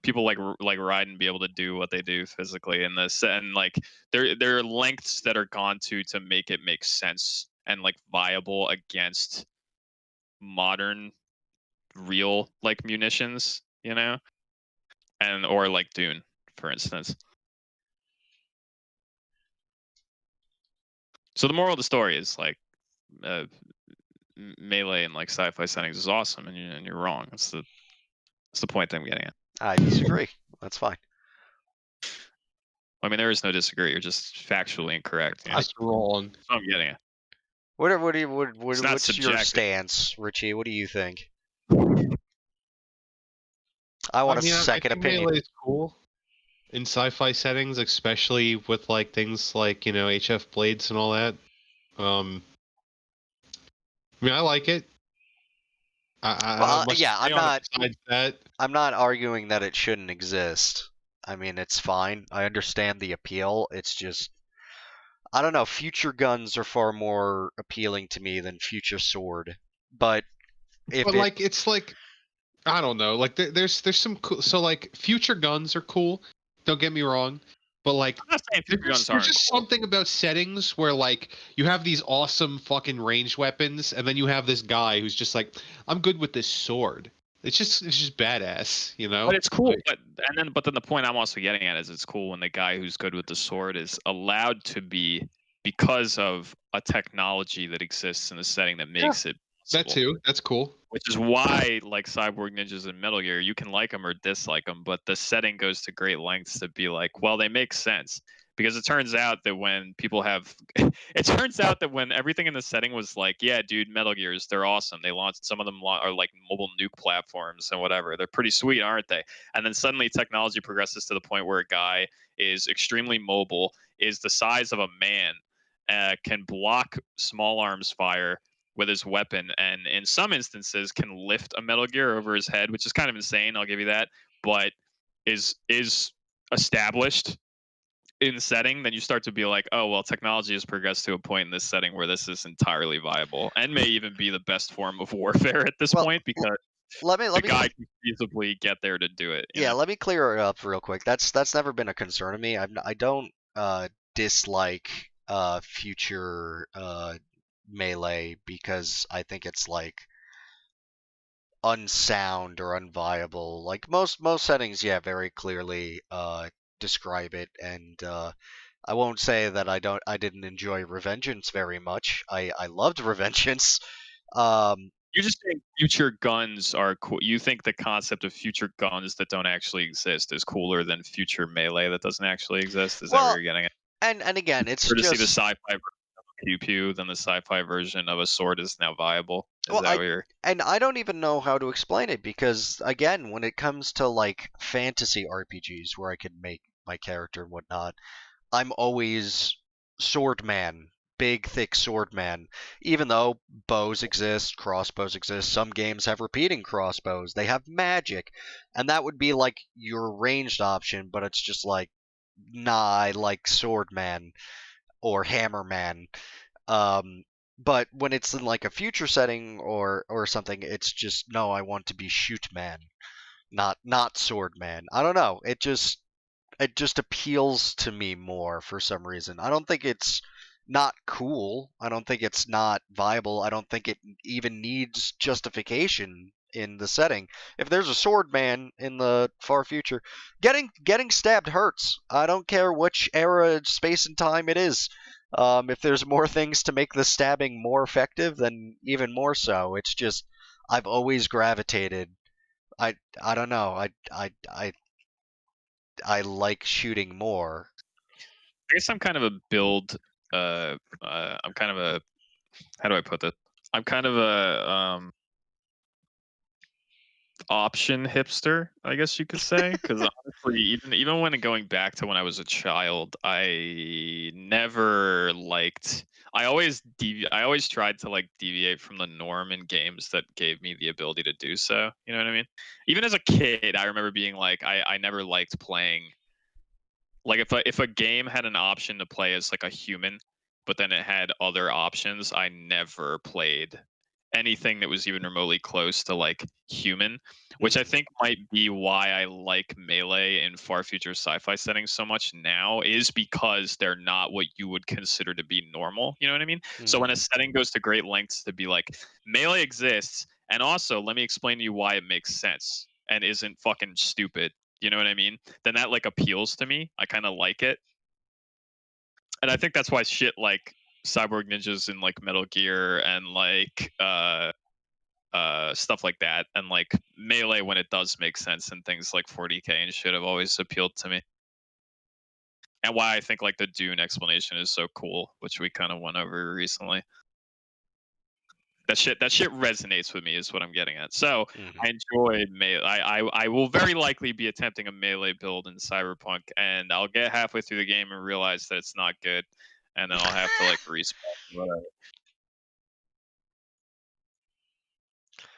people like Raiden be able to do what they do physically in this, and like there are lengths that are gone to make it make sense and like viable against modern real like munitions, and or like Dune, for instance. So the moral of the story is like melee in like sci-fi settings is awesome, and you're wrong. That's the point that I'm getting at. I disagree. That's fine. I mean, there is no disagree. You're just factually incorrect. That's wrong. That's what I'm getting at. What's your subjective. stance, Richie? What do you think? I want I mean, a I second think opinion. melee is cool in sci-fi settings, especially with like things like HF blades and all that. I mean, I like it. I Well, don't much yeah, to say on it besides that. I'm not arguing that it shouldn't exist. I mean, it's fine. I understand the appeal. It's just, I don't know. Future guns are far more appealing to me than Future Sword. But But like, it's like, I don't know. Like, there's some cool. So like, future guns are cool. Don't get me wrong. But like, I'm not saying future guns there's aren't just cool. something about settings where like you have these awesome fucking ranged weapons, and then you have this guy who's just like, I'm good with this sword. It's just badass, But it's cool. Like, But then the point I'm also getting at is it's cool when the guy who's good with the sword is allowed to be because of a technology that exists in the setting that makes it that possible. too. That's cool. Which is why, like Cyborg Ninjas and Metal Gear, you can like them or dislike them, but the setting goes to great lengths to be like, well, they make sense. Because it turns out that when people have, it turns out that when everything in the setting was like, yeah, dude, Metal Gears, they're awesome. They launched, some of them are like mobile nuke platforms and whatever. They're pretty sweet, aren't they? And then suddenly technology progresses to the point where a guy is extremely mobile, is the size of a man, can block small arms fire with his weapon, and in some instances can lift a Metal Gear over his head, which is kind of insane, I'll give you that, but is established in the setting. Then you start to be like, oh well, technology has progressed to a point in this setting where this is entirely viable and may even be the best form of warfare at this point, because the guy can feasibly get there to do it. Yeah, let me clear it up real quick. That's never been a concern of me. I don't dislike future melee because I think it's like unsound or unviable. Like most settings, yeah, very clearly describe it, and I won't say that I didn't enjoy Revengeance very much. I loved Revengeance. You're just saying future guns are cool. You think the concept of future guns that don't actually exist is cooler than future melee that doesn't actually exist? Is that where well, you're getting at? and again, it's Or to see the just sci-fi version of a pew pew, then the sci-fi version of a sword is now viable. Is well, that what you're? and I don't even know how to explain it because again, when it comes to like fantasy RPGs where I can make my character and whatnot, I'm always sword man, big thick sword man. Even though bows exist, crossbows exist, some games have repeating crossbows. They have magic, and that would be like your ranged option. But it's just like, nah, I like sword man or hammer man. Um, but when it's in like a future setting or something, it's just no, I want to be shoot man, not sword man. I don't know. It just appeals to me more for some reason. I don't think it's not cool. I don't think it's not viable. I don't think it even needs justification in the setting. If there's a sword man in the far future, getting stabbed hurts. I don't care which era, space, and time it is. If there's more things to make the stabbing more effective, then even more so. It's just I've always gravitated. I don't know. I like shooting more. I guess I'm kind of a build. I'm kind of a. How do I put this? I'm kind of a option hipster, I guess you could say, because honestly, even when going back to when I was a child, I never liked. I always tried to like deviate from the norm in games that gave me the ability to do so. You know what I mean? Even as a kid, I remember being like, I never liked playing. Like if a game had an option to play as like a human, but then it had other options, I never played anything that was even remotely close to like human, which I think might be why I like melee in far future sci-fi settings so much now, is because they're not what you would consider to be normal. You know what I mean? So when a setting goes to great lengths to be like, melee exists, and also let me explain to you why it makes sense and isn't fucking stupid. You know what I mean? Then that like appeals to me. I kind of like it. And I think that's why shit like Cyborg Ninjas and like Metal Gear and like stuff like that, and like melee when it does make sense, and things like 40k and shit have always appealed to me. And why I think like the Dune explanation is so cool, which we kind of went over recently. That shit resonates with me, is what I'm getting at. So I enjoy melee. I will very likely be attempting a melee build in Cyberpunk, and I'll get halfway through the game and realize that it's not good, and then I'll have to like respawn. Whatever.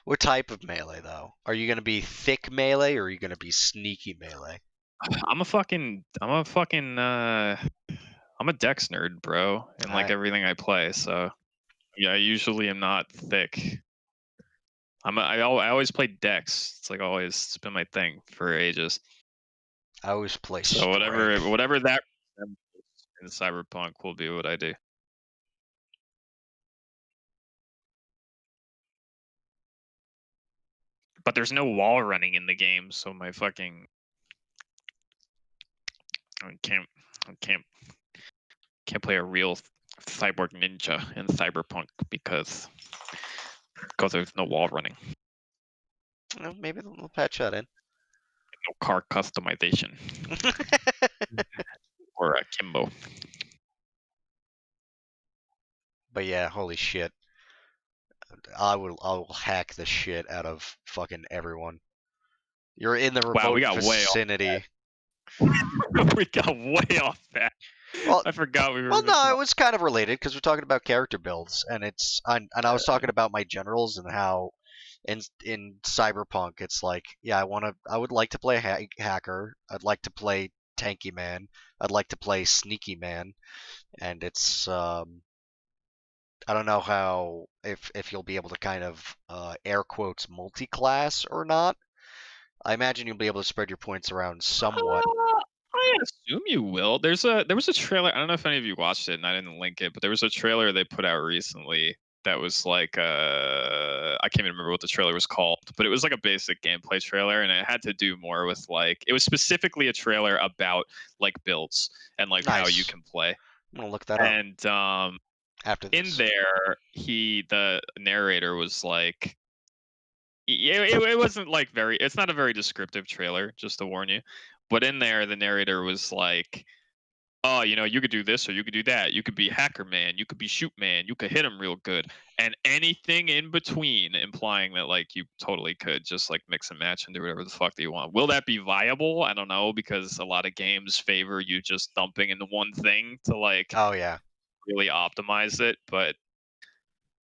What type of melee though? Are you gonna be thick melee or are you gonna be sneaky melee? I'm a dex nerd, bro, in like Alright. everything I play. So yeah, I usually am not thick. I always play dex. It's like always, it's been my thing for ages. I always play So whatever strength. that in Cyberpunk will be what I do. But there's no wall running in the game, so my fucking I can't play a real cyborg ninja in Cyberpunk because there's no wall running, Well, maybe they'll patch that in. no car customization or akimbo. But yeah, holy shit. I will hack the shit out of fucking everyone. You're in the Wow, we remote got way off vicinity. we got way off that. Well, I forgot we were. well, no, it was kind of related because we're talking about character builds, and I was talking about my generals and how in Cyberpunk it's like, yeah, I would like to play hacker. I'd like to play tanky man. I'd like to play sneaky man, and it's I don't know how if you'll be able to kind of air quotes multi-class or not. I imagine you'll be able to spread your points around somewhat. I assume you will. There was a trailer. I don't know if any of you watched it, and I didn't link it, but there was a trailer they put out recently that was like I can't even remember what the trailer was called, but it was like a basic gameplay trailer, and it had to do more with like it was specifically a trailer about like builds and like how you Nice. can play. I'm gonna look that up And after in this. there, the narrator was like, it wasn't like very. It's not a very descriptive trailer, just to warn you. But in there, the narrator was like, "Oh, you know, you could do this or you could do that. You could be hacker man. You could be shoot man. You could hit him real good, and anything in between," implying that like you totally could just like mix and match and do whatever the fuck that you want. Will that be viable? I don't know, because a lot of games favor you just dumping into one thing to like Oh yeah. really optimize it. But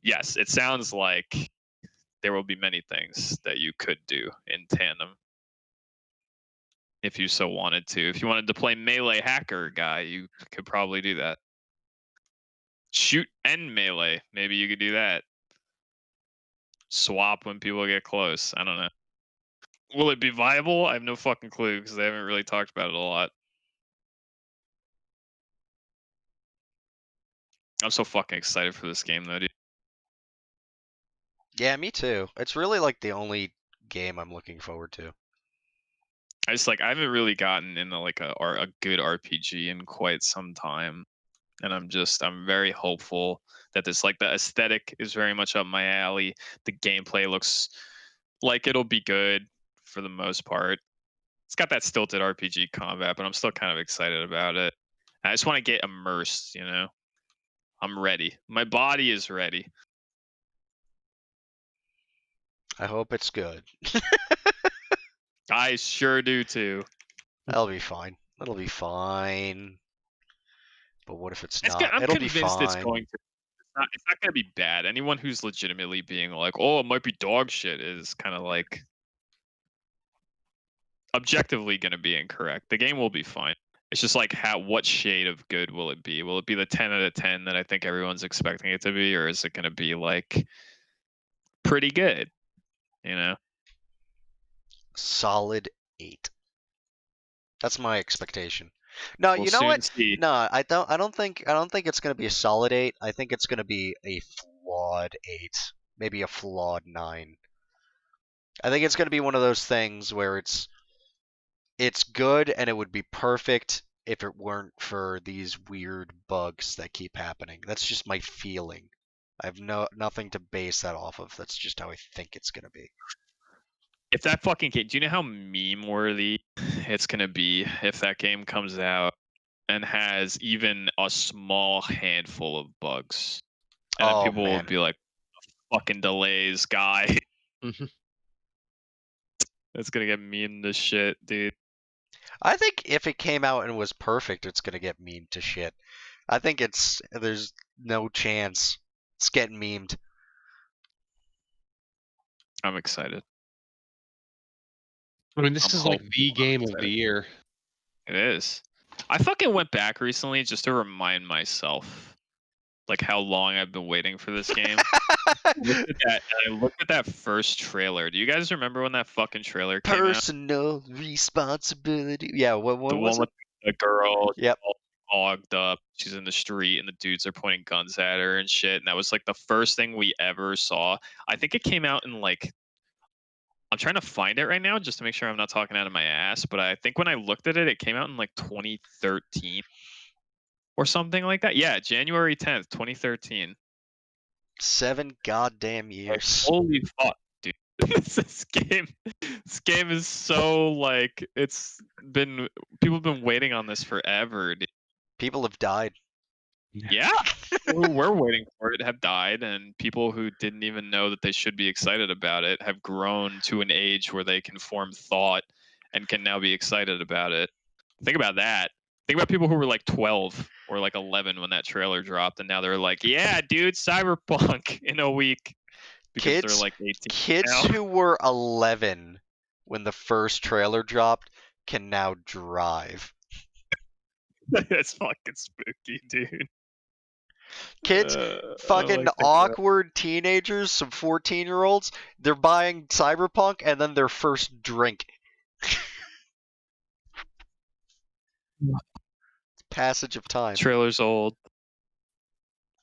yes, it sounds like there will be many things that you could do in tandem if you so wanted to. If you wanted to play melee hacker guy, you could probably do that. Shoot and melee, maybe you could do that. Swap when people get close. I don't know. Will it be viable? I have no fucking clue because they haven't really talked about it a lot. I'm so fucking excited for this game though, dude. Yeah, me too. It's really like the only game I'm looking forward to. I haven't really gotten into like a good RPG in quite some time, and I'm very hopeful that this, like, the aesthetic is very much up my alley. The gameplay looks like it'll be good for the most part. It's got that stilted RPG combat, but I'm still kind of excited about it. I just want to get immersed, you know. I'm ready. My body is ready. I hope it's good. I sure do too. That'll be fine. It'll be fine. But what if it's It's not? I'm It'll be convinced it's fine. going to. It's not going to be bad. Anyone who's legitimately being like, "Oh, it might be dog shit," is kind of like objectively going to be incorrect. The game will be fine. It's just like what shade of good will it be? Will it be the 10 out of 10 that I think everyone's expecting it to be, or is it going to be like pretty good? You know, Solid 8. That's my expectation. No, we'll you know soon what? see. No, I don't think it's gonna be a solid 8. I think it's gonna be a flawed 8. Maybe a flawed 9. I think it's gonna be one of those things where it's good and it would be perfect if it weren't for these weird bugs that keep happening. That's just my feeling. I have nothing to base that off of. That's just how I think it's gonna be. If that fucking game, do you know how meme worthy it's going to be if that game comes out and has even a small handful of bugs? And then Oh people will man. be like, fucking delays, guy. Mhm. It's gonna get memed to shit, dude. I think if it came out and was perfect, it's gonna get memed to shit. I think there's no chance it's getting memed. I'm excited. I mean, this I'm is like hopeful. the I'm game of excited. the year. It is. I fucking went back recently just to remind myself like how long I've been waiting for this game. I looked at that first trailer. Do you guys remember when that fucking trailer came out? Personal responsibility. Yeah, what The was one it? with the girl, Yep. all fogged up. She's in the street and the dudes are pointing guns at her and shit. And that was like the first thing we ever saw. I think it came out in like, I'm trying to find it right now just to make sure I'm not talking out of my ass. But I think when I looked at it, it came out in like 2013 or something like that. Yeah, January 10th, 2013. 7 goddamn Like, years. holy fuck, dude. this game is so like people have been waiting on this forever, dude. People have died. Yeah. People who were waiting for it have died, and people who didn't even know that they should be excited about it have grown to an age where they can form thought and can now be excited about it. Think about that. Think about people who were like 12 or like 11 when that trailer dropped, and now they're like, "Yeah, dude, Cyberpunk in a week," because they're like 18 Kids now. who were 11 when the first trailer dropped can now drive. That's fucking spooky, dude. Kids, I fucking like thinking about awkward teenagers, some 14-year-olds, they're buying Cyberpunk and then their first drink. Passage of time. trailer's old.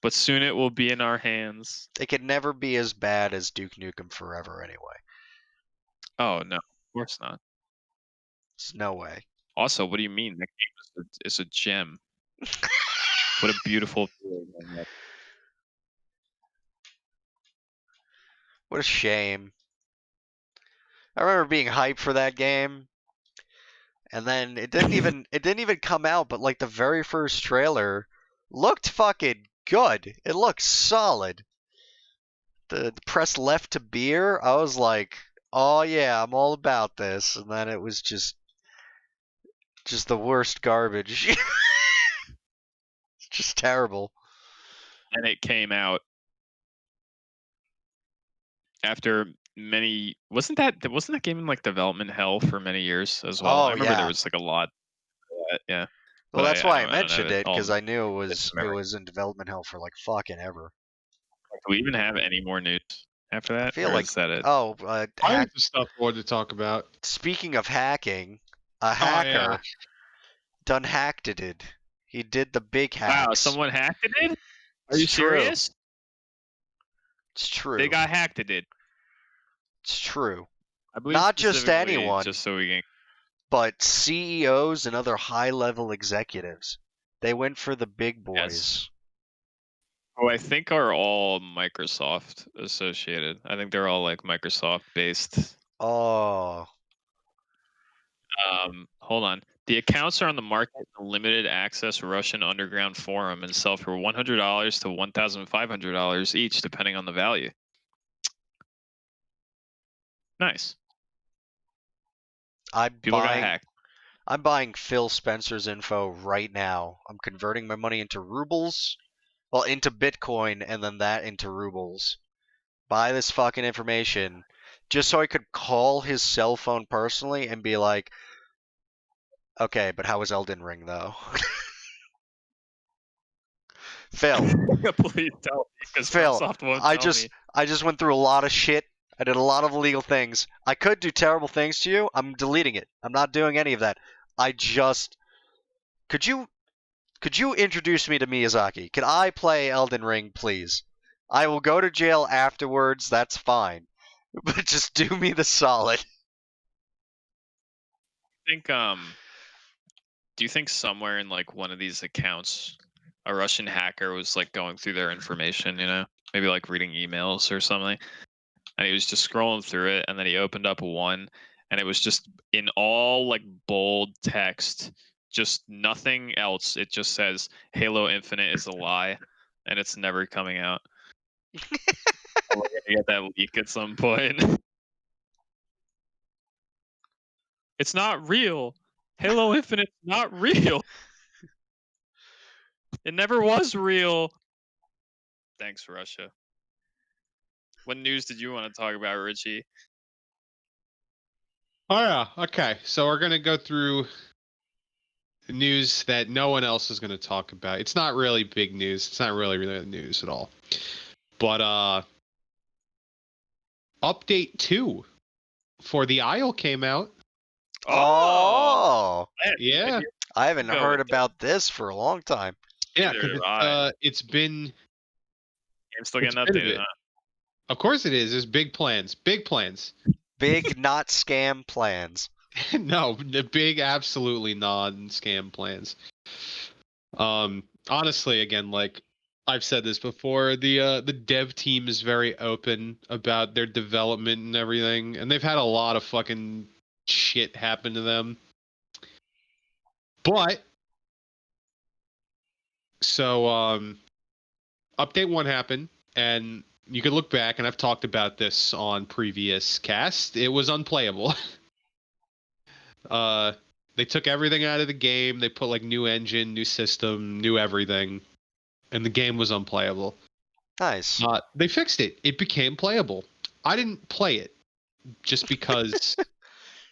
but soon it will be in our hands. It could never be as bad as Duke Nukem Forever anyway. Oh no, of course not. There's no way. Also, what do you mean? That game is a gem. What a beautiful video game that- What a shame. I remember being hyped for that game, and then it didn't even come out, but like the very first trailer looked fucking good. It looked solid. The press left to beer, I was like, oh yeah, I'm all about this. And then it was just the worst garbage. It's just terrible. And it came out after many. Wasn't that game in like development hell for many years as well? Oh, I remember yeah. there was like a lot. Yeah. Well, But that's why I don't mentioned have it, all because I knew it memory. was in development hell for like fucking ever. Do we even have any more news after that? I feel or like is that it? oh, I hack. have the stuff I wanted to talk about. Speaking of hacking, a Oh, hacker yeah. done hacked it. He did the big hacks. Wow, someone hacked it? Are It's you true. serious? It's true. They got hacked it. It's true. I believe Not just specifically anyone. Just so we can. But CEOs and other high-level executives, they went for the big boys. Yes. Who I think are all Microsoft associated. I think they're all like Microsoft based. Oh, Hold on. The accounts are on the market in a limited access Russian underground forum and sell for $100 to $1,500 each, depending on the value. Nice. People got hacked. I'm buying Phil Spencer's info right now. I'm converting my money into rubles, well, into Bitcoin, and then that into rubles. Buy this fucking information just so I could call his cell phone personally and be like, okay, but how was Elden Ring though? Phil, Please tell me, because Phil, Microsoft won't I tell me. just went through a lot of shit. I did a lot of illegal things. I could do terrible things to you. I'm deleting it. I'm not doing any of that. Could you introduce me to Miyazaki? Can I play Elden Ring, please? I will go to jail afterwards. That's fine. But just do me the solid. I think do you think somewhere in like one of these accounts a Russian hacker was like going through their information, maybe like reading emails or something, and he was just scrolling through it, and then he opened up one, and it was just in all like bold text, just nothing else. It just says Halo Infinite is a lie and it's never coming out. We're gonna get that leak at some point. It's not real. Halo Infinite's not real. It never was real. Thanks, Russia. What news did you want to talk about, Richie? Oh, yeah. Okay. So we're going to go through news that no one else is going to talk about. It's not really big news. It's not really news at all. But update 2 for the Isle came out. Oh, Yeah. I haven't Go heard with it. about this for a long time. Yeah, Neither because have I. it's been. Game's still getting it's been a updated, bit. huh? Of course it is. There's big plans. Big plans. Big not scam plans. No, the big, absolutely non-scam plans. Honestly, again, like I've said this before, the dev team is very open about their development and everything, and they've had a lot of fucking shit happen to them. But so update 1 happened, and you could look back, and I've talked about this on previous casts. It was unplayable. They took everything out of the game. They put like new engine, new system, new everything, and the game was unplayable. Nice. They fixed it. It became playable. I didn't play it just because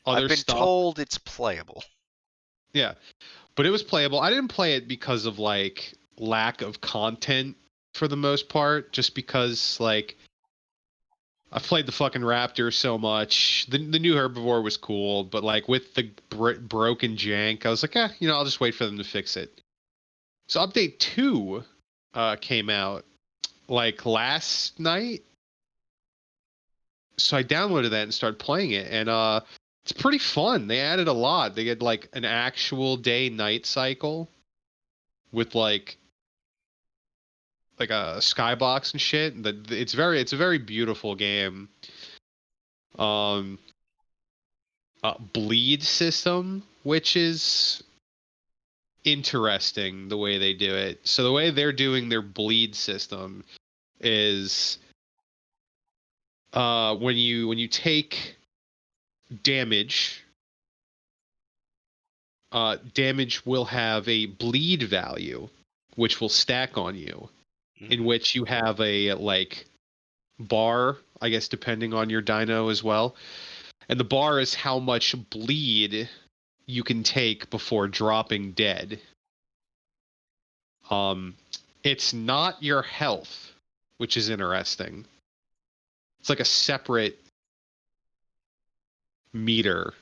other I've been stuff. told it's playable. Yeah, but it was playable. I didn't play it because of like lack of content for the most part, just because like I've played the fucking Raptor so much. The new Herbivore was cool, but like with the broken jank, I was like, I'll just wait for them to fix it. So update 2 came out like last night. So I downloaded that and started playing it, and it's pretty fun. They added a lot. They had like an actual day-night cycle with like a skybox and shit. It's a very beautiful game. Bleed system, which is interesting the way they do it. So the way they're doing their bleed system is when you take damage, damage will have a bleed value, which will stack on you, in which you have a like bar, I guess, depending on your dino as well. And the bar is how much bleed you can take before dropping dead. It's not your health, which is interesting. It's like a separate meter.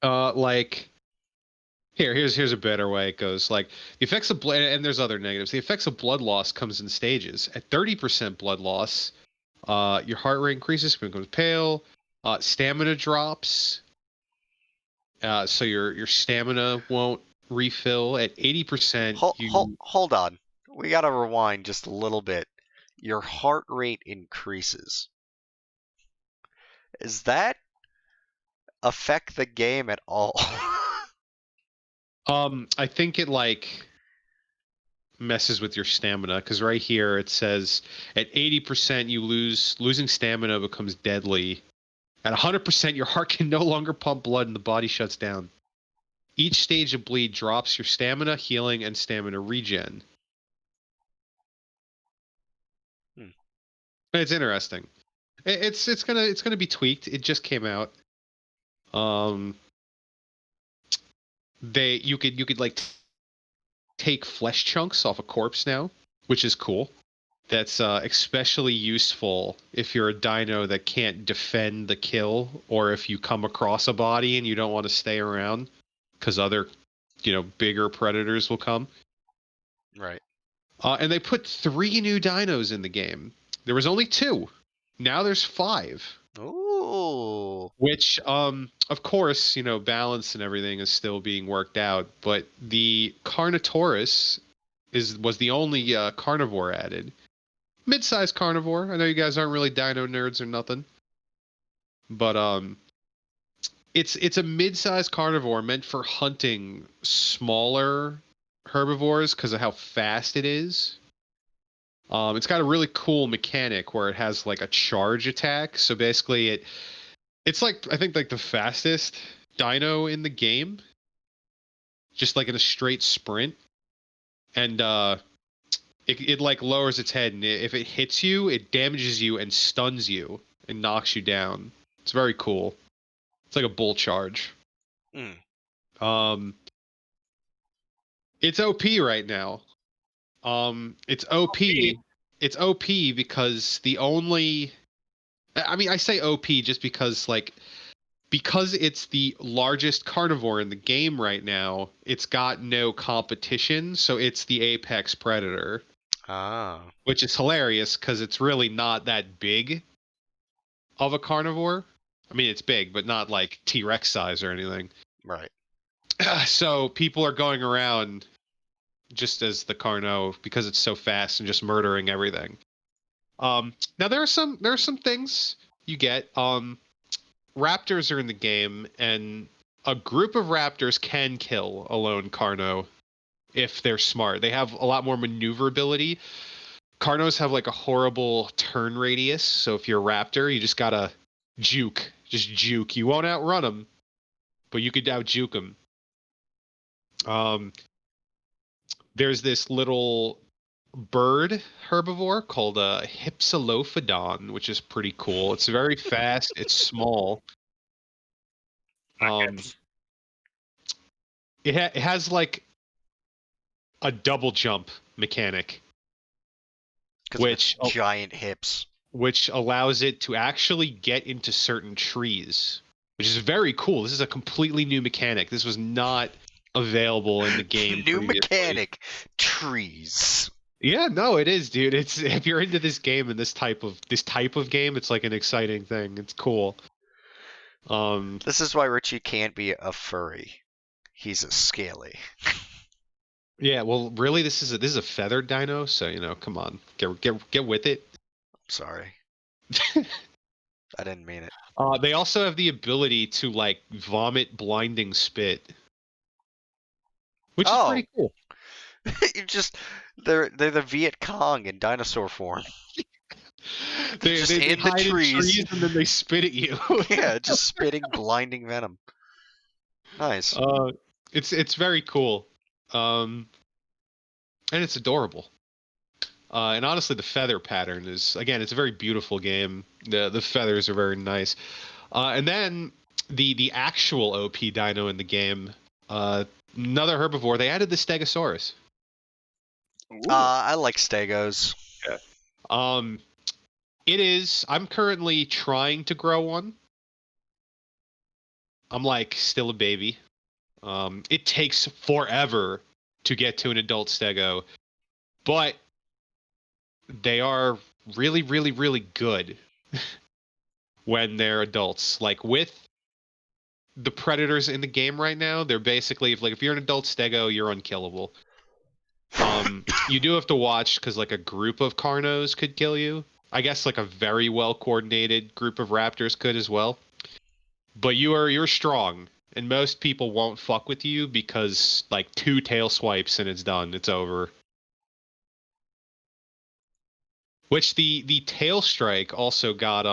Like here's a better way it goes. Like the effects of blood, and there's other negatives. The effects of blood loss comes in stages. At 30% blood loss, your heart rate increases, becomes pale. Stamina drops. So your stamina won't refill. At 80%, Hold on. We gotta rewind just a little bit. Your heart rate increases. Does that affect the game at all? I think it like messes with your stamina, because right here it says at 80% losing stamina becomes deadly. At 100%, your heart can no longer pump blood and the body shuts down. Each stage of bleed drops your stamina, healing, and stamina regen. It's interesting. It's gonna be tweaked. It just came out. You could like take flesh chunks off a corpse now, which is cool. That's especially useful if you're a dino that can't defend the kill, or if you come across a body and you don't want to stay around because other, bigger predators will come. Right. And they put 3 new dinos in the game. There was only 2. Now there's 5. Ooh. Which, of course, balance and everything is still being worked out. But the Carnotaurus was the only carnivore added. Mid-sized carnivore. I know you guys aren't really dino nerds or nothing, but it's a mid-sized carnivore meant for hunting smaller herbivores because of how fast it is. It's got a really cool mechanic where it has like a charge attack. So basically, it's like, I think, like the fastest dino in the game, just like in a straight sprint, and it like lowers its head, and if it hits you, it damages you and stuns you and knocks you down. It's very cool. It's like a bull charge. It's OP right now. It's OP. It's OP because I say OP just because because it's the largest carnivore in the game right now, it's got no competition, so it's the apex predator. Which is hilarious because it's really not that big of a carnivore. I mean, it's big, but not like T-Rex size or anything. Right. So people are going around just as the Carno because it's so fast and just murdering everything. Now there are some things you get. Raptors are in the game, and a group of raptors can kill a lone Carno if they're smart. They have a lot more maneuverability. Carnos have like a horrible turn radius, so if you're a raptor, you just gotta juke. Just juke. You won't outrun them, but you could out juke them. There's this little bird herbivore called a Hypsilophodon, which is pretty cool. It's very fast. It's small. It has like a double jump mechanic, which giant hips, which allows it to actually get into certain trees. which is very cool. This is a completely new mechanic. This was not available in the game New previously. mechanic, trees. Yeah, no, it is, dude. It's if you're into this game and this type of game, it's like an exciting thing. It's cool. This is why Richie can't be a furry. He's a scaly. Yeah, well, really, this is a feathered dino, so come on, get with it. Sorry. I didn't mean it. They also have the ability to like vomit blinding spit, which is pretty cool. They're the Viet Cong in dinosaur form. They just in the hide trees. and then they spit at you. Yeah, just spitting blinding venom. Nice. It's very cool, and it's adorable. And honestly, the feather pattern is it's a very beautiful game. The feathers are very nice. And then the actual OP dino in the game, another herbivore. They added the Stegosaurus. I like stegos. Yeah. It is. I'm currently trying to grow one. I'm like still a baby. It takes forever to get to an adult stego, but they are really, really, really good when they're adults. Like with the predators in the game right now, they're basically if you're an adult stego, you're unkillable. You do have to watch because like a group of carnos could kill you. I guess like a very well coordinated group of raptors could as well. But you're strong, and most people won't fuck with you because like 2 tail swipes and it's done. It's over. Which the tail strike also got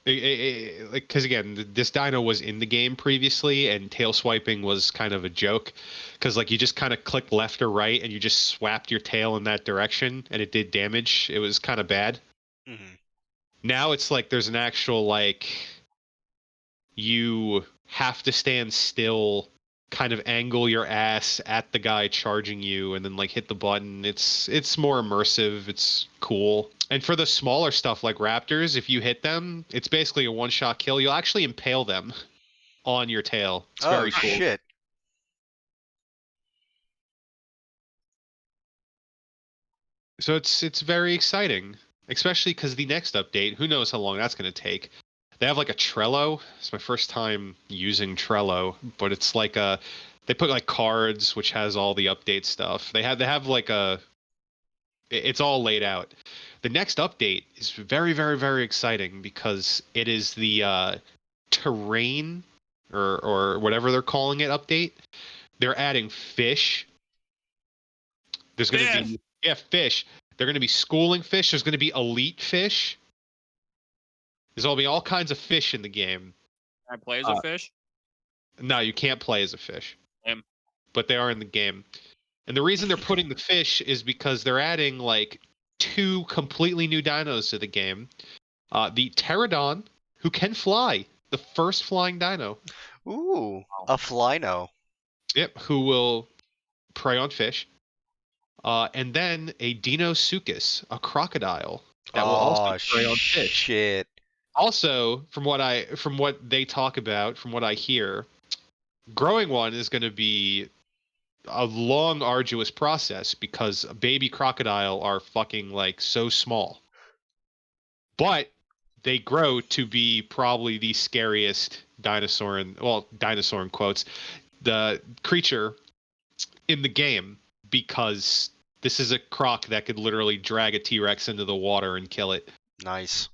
like because again this dino was in the game previously and tail swiping was kind of a joke because like you just kind of clicked left or right and you just swapped your tail in that direction and it did damage. It was kind of bad. Mm-hmm. Now it's like there's an actual like you have to stand still, kind of angle your ass at the guy charging you and then like hit the button. It's more immersive. It's cool. And for the smaller stuff like raptors, if you hit them, it's basically a one-shot kill. You'll actually impale them on your tail. It's very cool. Shit. So it's very exciting, especially because the next update, who knows how long that's going to take. They have like a Trello. It's my first time using Trello, but it's like they put like cards, which has all the update stuff. They have like it's all laid out. The next update is very, very, very exciting because it is the terrain or whatever they're calling it update. They're adding fish. There's going to be fish. They're going to be schooling fish. There's going to be elite fish. There's going to be all kinds of fish in the game. Can I play as a fish? No, you can't play as a fish. Damn. But they are in the game. And the reason they're putting the fish is because they're adding like 2 completely new dinos to the game. The pterodon, who can fly, the first flying dino. Ooh, a flyno. Yep, who will prey on fish. And then a Dinosuchus, a crocodile that will also prey on fish. Shit. Also, from what they talk about, from what I hear, growing one is going to be a long, arduous process because a baby crocodile are fucking like so small. But they grow to be probably the scariest dinosaur in quotes, the creature in the game because this is a croc that could literally drag a T-Rex into the water and kill it. Nice.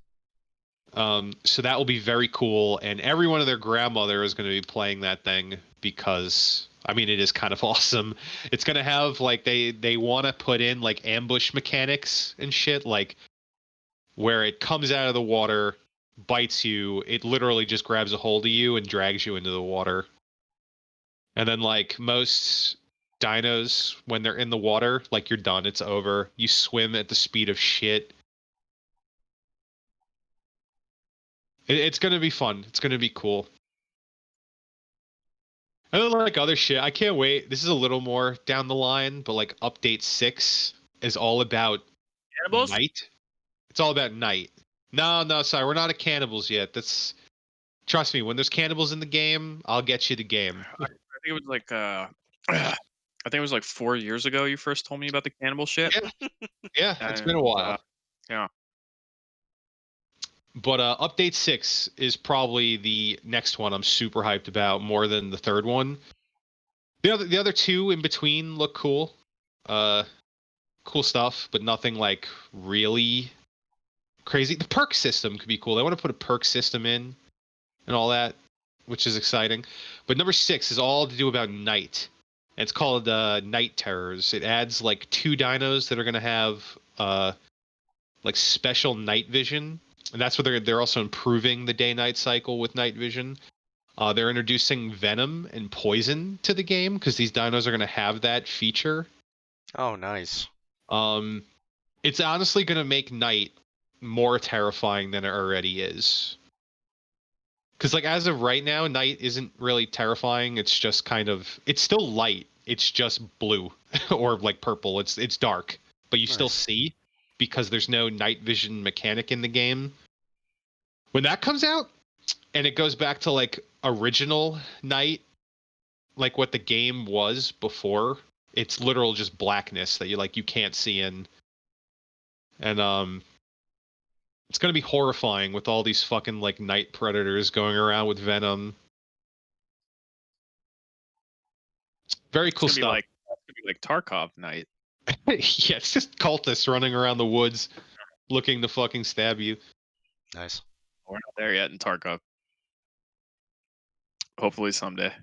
So that will be very cool, and everyone and their grandmother is going to be playing that thing because I mean it is kind of awesome. It's going to have like they want to put in like ambush mechanics and shit, like where it comes out of the water, bites you, it literally just grabs a hold of you and drags you into the water. And then like most dinos, when they're in the water, like you're done, it's over. You swim at the speed of shit. It's going to be fun. It's going to be cool. And then like other shit, I can't wait. This is a little more down the line, but like update 6 is all about Cannibals? night. It's all about night. No, sorry, we're not at cannibals yet. That's trust me. When there's cannibals in the game, I'll get you the game. I think it was like I think it was like 4 years ago you first told me about the cannibal shit. Yeah, it's been a And, while. yeah. But update 6 is probably the next one I'm super hyped about more than the third one. The other two in between look cool. Cool stuff, but nothing like really crazy. The perk system could be cool. They want to put a perk system in and all that, which is exciting. But number 6 is all to do about night. And it's called Night Terrors. It adds like 2 dinos that are going to have like special night vision. And that's what they're also improving the day-night cycle with night vision. They're introducing venom and poison to the game because these dinos are going to have that feature. Oh, nice. It's honestly going to make night more terrifying than it already is. Because like as of right now, night isn't really terrifying. It's just kind of it's still light. It's just blue or like purple. It's dark, but you still Nice. see because there's no night vision mechanic in the game. When that comes out and it goes back to like original night, like what the game was before, it's literal just blackness that you can't see in. And it's gonna be horrifying with all these fucking like night predators going around with venom. Very cool It's stuff. gonna be like Tarkov night. Yeah, it's just cultists running around the woods looking to fucking stab you. Nice. We're not there yet in Tarkov. Hopefully someday.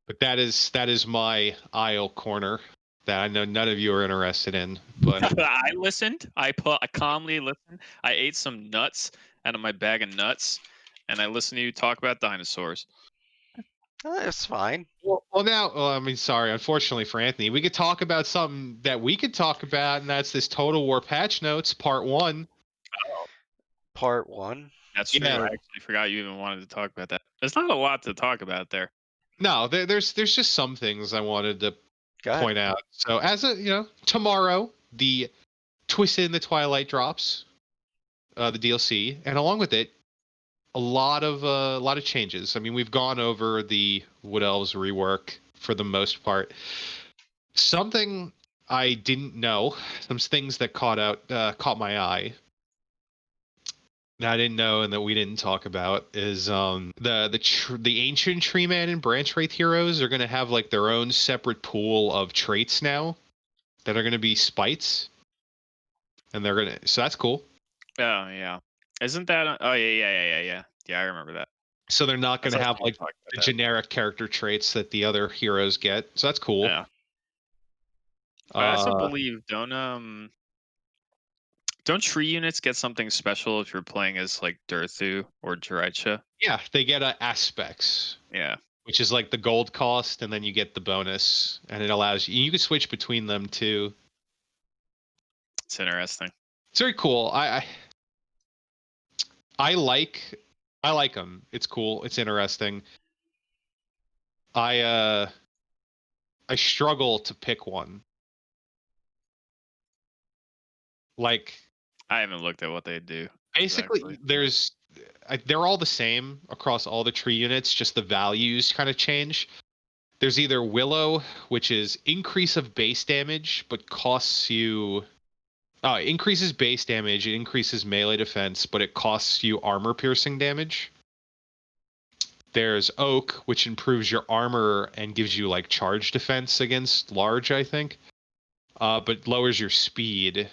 But that is my aisle corner that I know none of you are interested in. But I listened. I calmly listened. I ate some nuts out of my bag of nuts, and I listened to you talk about dinosaurs. It's fine. I mean, sorry, unfortunately for Anthony, we could talk about something that we could talk about, and that's this Total War patch notes, part 1. Part 1. That's true. Yeah. I actually forgot you even wanted to talk about that. There's not a lot to talk about there. No, there's just some things I wanted to Go ahead. point out. So as tomorrow the Twisted in the Twilight drops, the DLC, and along with it, a lot of changes. I mean, we've gone over the Wood Elves rework for the most part. Something I didn't know, some things that caught my eye that I didn't know and that we didn't talk about is the ancient tree man and branch wraith heroes are going to have like their own separate pool of traits now that are going to be spites, and so that's cool. Oh yeah, isn't that? Oh yeah. I remember that. So they're not going to have like talk about the that. generic character traits that the other heroes get. So that's cool. Yeah. I also believe don't tree units get something special if you're playing as like Durthu or Jiricha? Yeah, they get aspects. Yeah. Which is like the gold cost, and then you get the bonus, and it allows you can switch between them too. It's interesting. It's very cool. I like them. It's cool. It's interesting. I struggle to pick one. Like I haven't looked at what they do. basically, exactly. they're all the same across all the tree units. Just the values kind of change. There's either Willow, which is increase of base damage, but costs you. It increases base damage, it increases melee defense, but it costs you armor piercing damage. There's Oak, which improves your armor and gives you like charge defense against large, I think, but lowers your speed.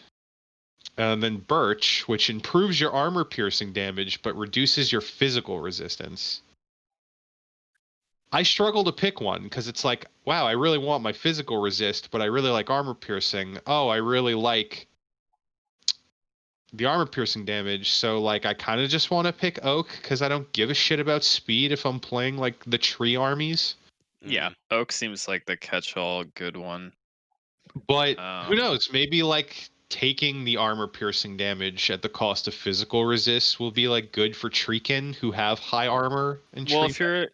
And then Birch, which improves your armor piercing damage, but reduces your physical resistance. I struggle to pick one because it's like, wow, I really want my physical resist, but I really like armor piercing. Oh, I really like the armor piercing damage, so like I kind of just want to pick Oak because I don't give a shit about speed if I'm playing like the tree armies. Yeah, Oak seems like the catch-all good one. But who knows? Maybe like taking the armor piercing damage at the cost of physical resist will be like good for Treekin who have high armor and well, if you're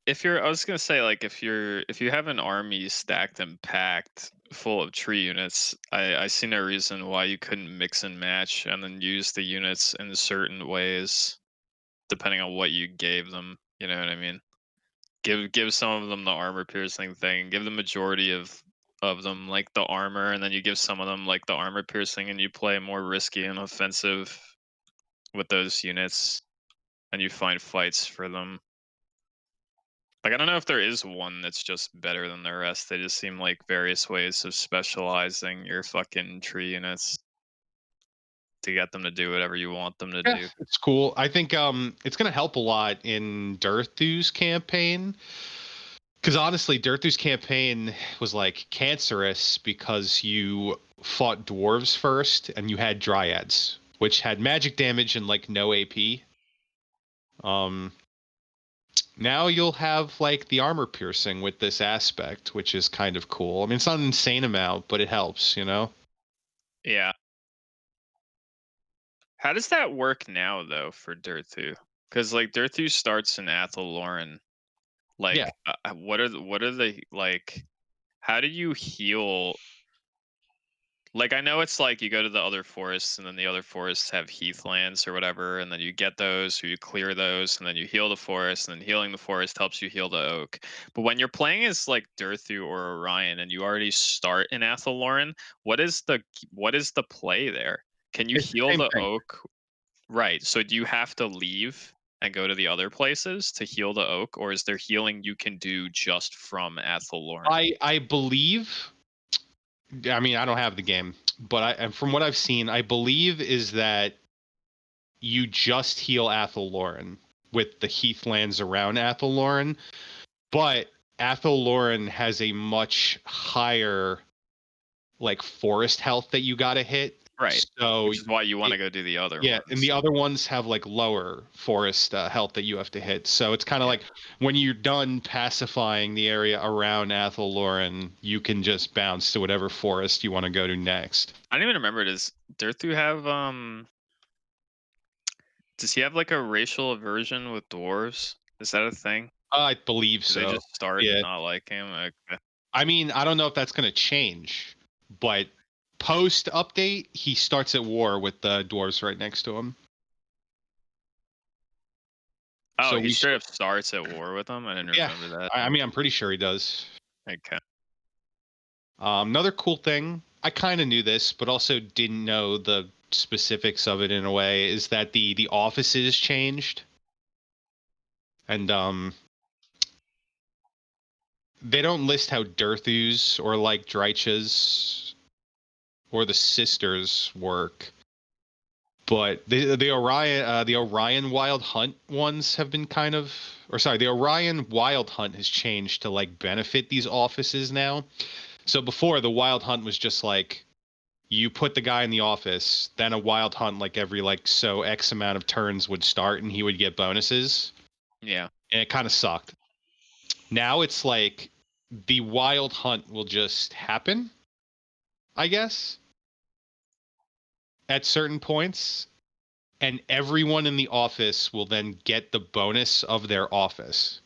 if you're, I was gonna say, like, if you have an army stacked and packed full of tree units, I see no reason why you couldn't mix and match and then use the units in certain ways depending on what you gave them. You know what I mean? Give some of them the armor piercing thing. Give the majority of them like the armor, and then you give some of them like the armor piercing, and you play more risky and offensive with those units, and you find fights for them. Like, I don't know if there is one that's just better than the rest. They just seem like various ways of specializing your fucking tree units to get them to do whatever you want them to Yeah, do. it's cool. I think it's gonna help a lot in Dirthu's campaign. Because honestly, Dirthu's campaign was like cancerous because you fought dwarves first and you had dryads, which had magic damage and like no AP. Now you'll have like the armor piercing with this aspect, which is kind of cool. I mean, it's not an insane amount, but it helps, you know? Yeah. How does that work now though for Dirthu? Because like Dirthu starts in Athelloren. Like, Yeah. what are the like? How do you heal? Like, I know it's like you go to the other forests, and then the other forests have heathlands or whatever, and then you get those, or you clear those, and then you heal the forest, and then healing the forest helps you heal the oak. But when you're playing as like Dirthu or Orion, and you already start in Athelloren, what is the play there? Can you It's the heal same the thing. oak? Right. So do you have to leave and go to the other places to heal the oak, or is there healing you can do just from Athelloren? I believe. I mean, I don't have the game, but and from what I've seen, I believe is that you just heal Athelloren with the heathlands around Athelloren, but Athelloren has a much higher like forest health that you got to hit. Right. So Which is why you want to go do the other yeah, and the ones. other ones have like lower forest health that you have to hit. So it's kind of Yeah. like when you're done pacifying the area around Athelloren, you can just bounce to whatever forest you want to go to next. I don't even remember. Does Dirthu have does he have like a racial aversion with dwarves? Is that a thing? I believe Do they so. just start Yeah. not like him? Okay. I mean, I don't know if that's going to change, but post update, he starts at war with the dwarves right next to him. Oh, So he we straight up starts at war with them? I didn't yeah. remember that. I mean, I'm pretty sure he does. Okay. Another cool thing, I kind of knew this, but also didn't know the specifics of it in a way, is that the offices changed, and they don't list how Dirthus or like Drychas or the sisters work, but the Orion Wild Hunt ones have been kind of, or sorry, the Orion Wild Hunt has changed to like benefit these offices now. So before the Wild Hunt was just like you put the guy in the office, then a wild hunt like every like so X amount of turns would start and he would get bonuses. Yeah. And it kind of sucked. Now it's like the wild hunt will just happen, I guess, at certain points. And everyone in the office will then get the bonus of their office,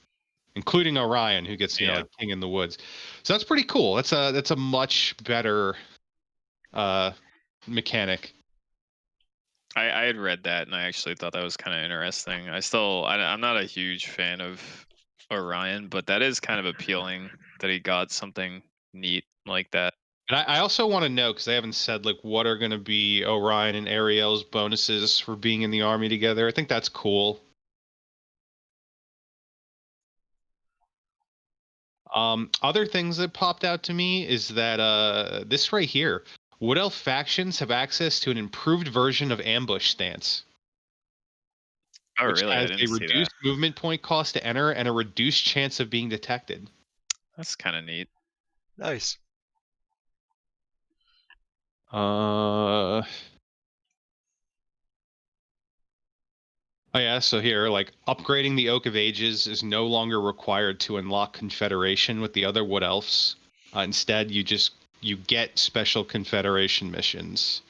including Orion, who gets, Yeah. like King in the Woods. So that's pretty cool. That's a much better mechanic. I had read that and I actually thought that was kind of interesting. I'm not a huge fan of Orion, but that is kind of appealing that he got something neat like that. And I also want to know, because they haven't said like what are going to be Orion and Ariel's bonuses for being in the army together. I think that's cool. Other things that popped out to me is that this right here, Wood Elf factions have access to an improved version of ambush stance, Oh, which really? I has didn't a see that. reduced movement point cost to enter and a reduced chance of being detected. That's kind of neat. Nice. Oh yeah, so here, like, upgrading the Oak of Ages is no longer required to unlock Confederation with the other Wood Elves. Instead, you get special Confederation missions.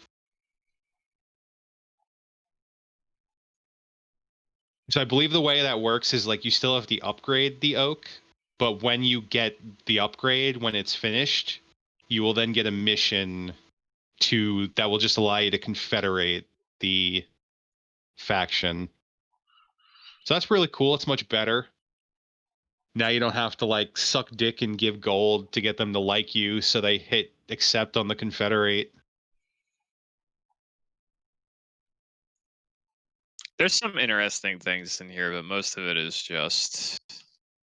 So I believe the way that works is like you still have to upgrade the oak, but when you get the upgrade, when it's finished, you will then get a mission that will just allow you to confederate the faction. So that's really cool. It's much better. Now you don't have to like suck dick and give gold to get them to like you, so they hit accept on the confederate. There's some interesting things in here, but most of it is just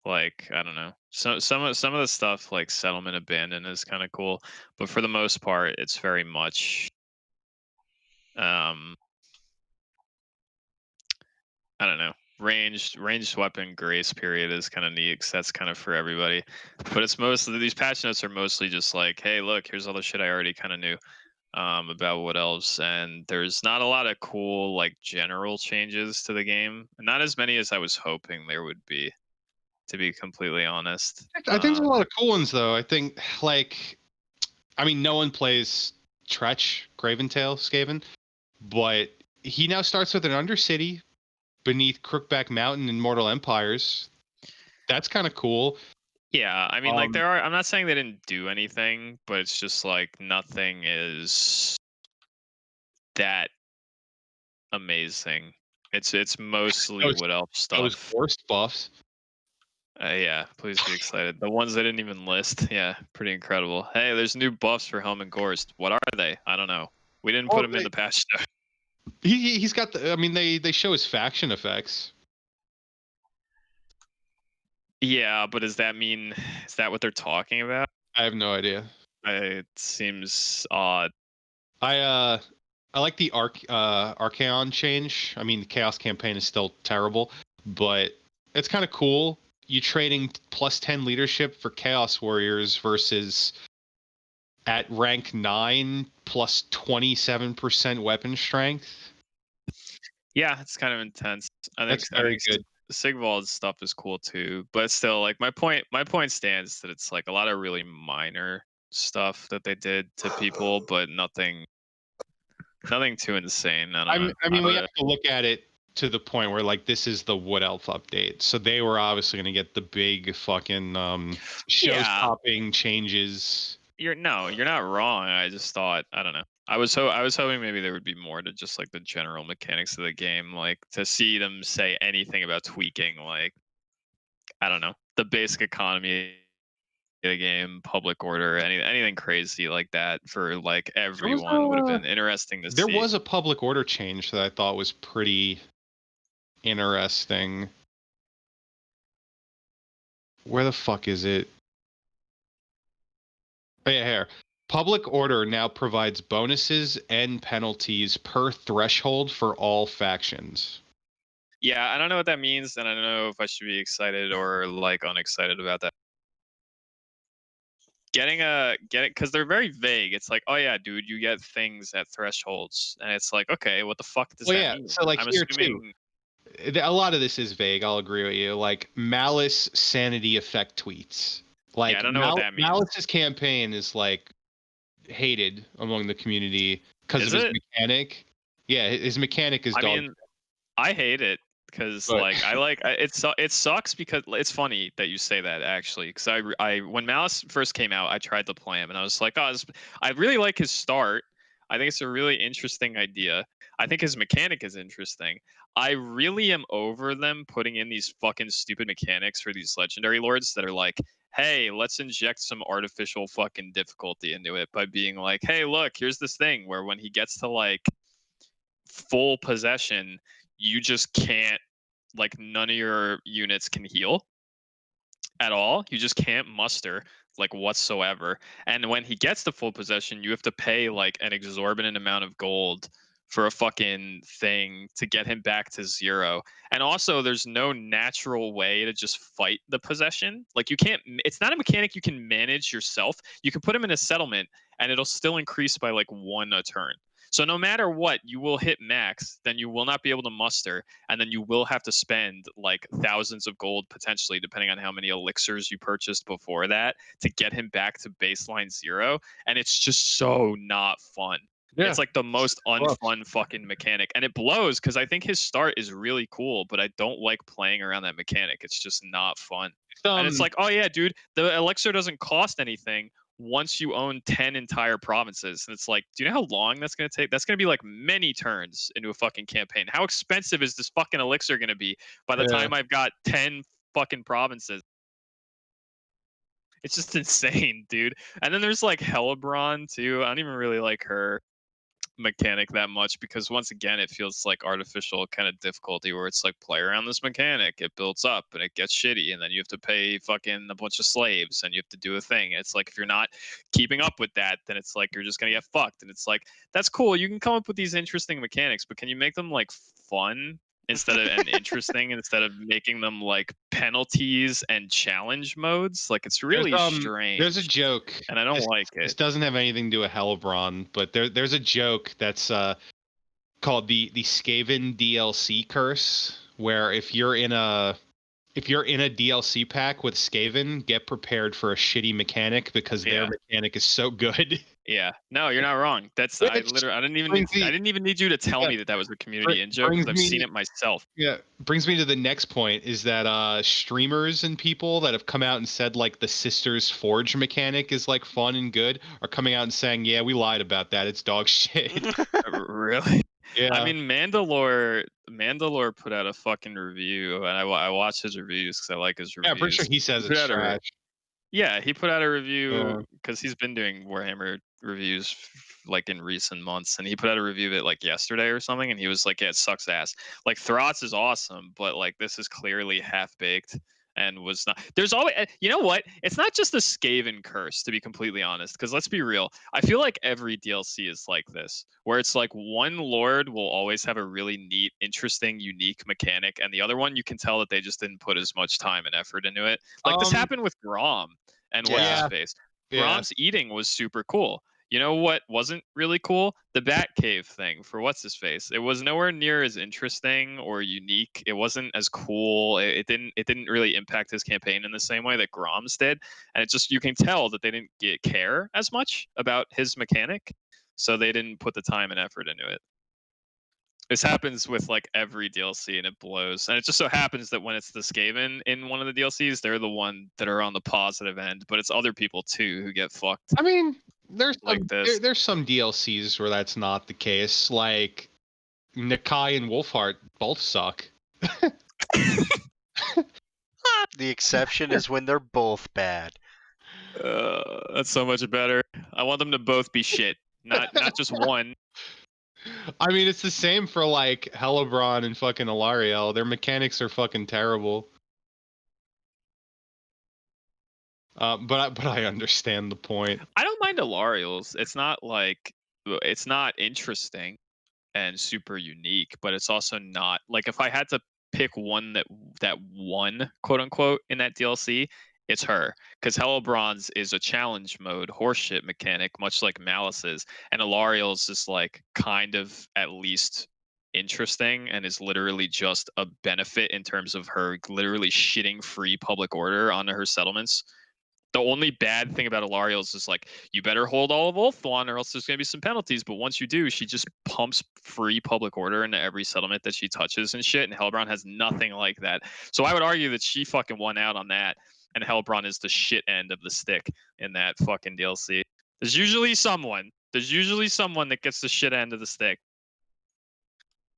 like, I don't know. Some of the stuff like settlement abandon is kind of cool, but for the most part, it's very much I don't know. Ranged weapon grace period is kind of neat because that's kind of for everybody. But it's mostly these patch notes are mostly just like, hey, look, here's all the shit I already kind of knew about what else, and there's not a lot of cool like general changes to the game, not as many as I was hoping there would be, to be completely honest. I think there's a lot of cool ones though. I think no one plays Tretch, Graventail, Skaven, but he now starts with an Undercity beneath Crookback Mountain in Mortal Empires. That's kind of cool. Yeah, I mean, like I'm not saying they didn't do anything, but it's just like nothing is that amazing. It's mostly Wood Elf stuff. Those worst buffs. Yeah, please be excited. The ones they didn't even list. Yeah, pretty incredible. Hey, there's new buffs for Helm and Gorst. What are they? I don't know. We didn't put them in the patch note. He's got the. I mean, they show his faction effects. Yeah, but does that mean is that what they're talking about? I have no idea. It seems odd. I like the Archaon change. I mean, the Chaos campaign is still terrible, but it's kind of cool. You trading +10 leadership for Chaos Warriors versus at rank 9 +27% weapon strength. Yeah, it's kind of intense. That's very good. Sigvald's stuff is cool too, but still, like my point stands that it's like a lot of really minor stuff that they did to people, but nothing too insane. I mean, we have to look at it to the point where like this is the Wood Elf update, so they were obviously going to get the big fucking show-stopping changes. You're not wrong. I just thought, I don't know. I was hoping maybe there would be more to just like the general mechanics of the game, like to see them say anything about tweaking, like I don't know, the basic economy of the game, public order, anything crazy like that for like everyone would have been interesting to see. There was a public order change that I thought was pretty interesting. Where the fuck is it? Oh, yeah, here. Public order now provides bonuses and penalties per threshold for all factions. Yeah, I don't know what that means, and I don't know if I should be excited or like unexcited about that. Get it because they're very vague. It's like, oh yeah, dude, you get things at thresholds, and it's like, okay, what the fuck does that mean? So like I'm here assuming... too, a lot of this is vague. I'll agree with you. Like Malice sanity effect tweets. Like yeah, I don't know what that means. Malice's campaign is like hated among the community because of his mechanic. Yeah, his mechanic is. I mean, I hate it because like it sucks because it's funny that you say that actually, because I when Malice first came out, I tried to play him and I was like, oh, I really like his start. I think it's a really interesting idea. I think his mechanic is interesting. I really am over them putting in these fucking stupid mechanics for these legendary lords that are like, hey, let's inject some artificial fucking difficulty into it by being like, hey, look, here's this thing where when he gets to like full possession, you just can't, like, none of your units can heal at all. You just can't muster like whatsoever. And when he gets to full possession, you have to pay like an exorbitant amount of gold for a fucking thing to get him back to 0. And also there's no natural way to just fight the possession. Like you can't, it's not a mechanic you can manage yourself. You can put him in a settlement and it'll still increase by like 1 a turn. So no matter what, you will hit max, then you will not be able to muster, and then you will have to spend like thousands of gold potentially, depending on how many elixirs you purchased before that, to get him back to baseline 0. And it's just so not fun. Yeah. It's like the most Close. unfun fucking mechanic, and it blows because I think his start is really cool, but I don't like playing around that mechanic. It's just not fun. And it's like, oh yeah, dude, the elixir doesn't cost anything once you own 10 entire provinces. And it's like, do you know how long that's going to take? That's going to be like many turns into a fucking campaign. How expensive is this fucking elixir going to be by the Yeah. time I've got 10 fucking provinces? It's just insane, dude. And then there's like Hellebron too. I don't even really like her mechanic that much because once again it feels like artificial kind of difficulty where it's like play around this mechanic, it builds up and it gets shitty and then you have to pay fucking a bunch of slaves and you have to do a thing. It's like if you're not keeping up with that, then it's like you're just gonna get fucked. And it's like that's cool, you can come up with these interesting mechanics, but can you make them like fun instead of and interesting instead of making them like penalties and challenge modes? Like it's really strange. There's a joke, and I don't this, like This it. doesn't have anything to do with Hellebron, but there's a joke that's called the Skaven DLC curse, where if you're in a DLC pack with Skaven, get prepared for a shitty mechanic because their Yeah. mechanic is so good. Yeah, no, you're not wrong. That's I literally I didn't even need you to tell me that that was a community in joke because I've seen it myself. Yeah, brings me to the next point is that streamers and people that have come out and said like the Sisters Forge mechanic is like fun and good are coming out and saying, yeah, we lied about that. It's dog shit. Really? Yeah. I mean, Mandalore put out a fucking review, and I watched his reviews because I like his reviews. Yeah, I'm pretty sure he says it's trash. Yeah, he put out a review because he's been doing Warhammer reviews like in recent months, and he put out a review of it like yesterday or something, and he was like, "Yeah, it sucks ass. Like Throts is awesome, but like this is clearly half baked." And was not. There's always, you know what? It's not just the Skaven curse, to be completely honest. Because let's be real, I feel like every DLC is like this, where it's like one lord will always have a really neat, interesting, unique mechanic, and the other one you can tell that they just didn't put as much time and effort into it. Like this happened with Grom and what's his face. Grom's eating was super cool. You know what wasn't really cool? The Batcave thing for what's his face. It was nowhere near as interesting or unique. It wasn't as cool. It didn't really impact his campaign in the same way that Grom's did. And it just you can tell that they didn't care as much about his mechanic, so they didn't put the time and effort into it. This happens with like every DLC and it blows. And it just so happens that when it's the Skaven in one of the DLCs, they're the one that are on the positive end, but it's other people too who get fucked. I mean, there's like this. There's some DLCs where that's not the case. Like Nakai and Wolfheart both suck. The exception is when they're both bad. That's so much better. I want them to both be shit, not just one. I mean, it's the same for like Hellebron and fucking Alariel. Their mechanics are fucking terrible. But I understand the point. I don't mind Alariel's. It's not interesting and super unique, but it's also not like if I had to pick one that won, quote unquote, in that DLC, it's her, because Hellebron's is a challenge mode horseshit mechanic, much like Malice's, and Alariel's is like kind of at least interesting and is literally just a benefit in terms of her literally shitting free public order onto her settlements. The only bad thing about Alariel's is like you better hold all of Ulthuan or else there's gonna be some penalties. But once you do, she just pumps free public order into every settlement that she touches and shit. And Hellebron has nothing like that. So I would argue that she fucking won out on that. And Hellebron is the shit end of the stick in that fucking DLC. There's usually someone that gets the shit end of the stick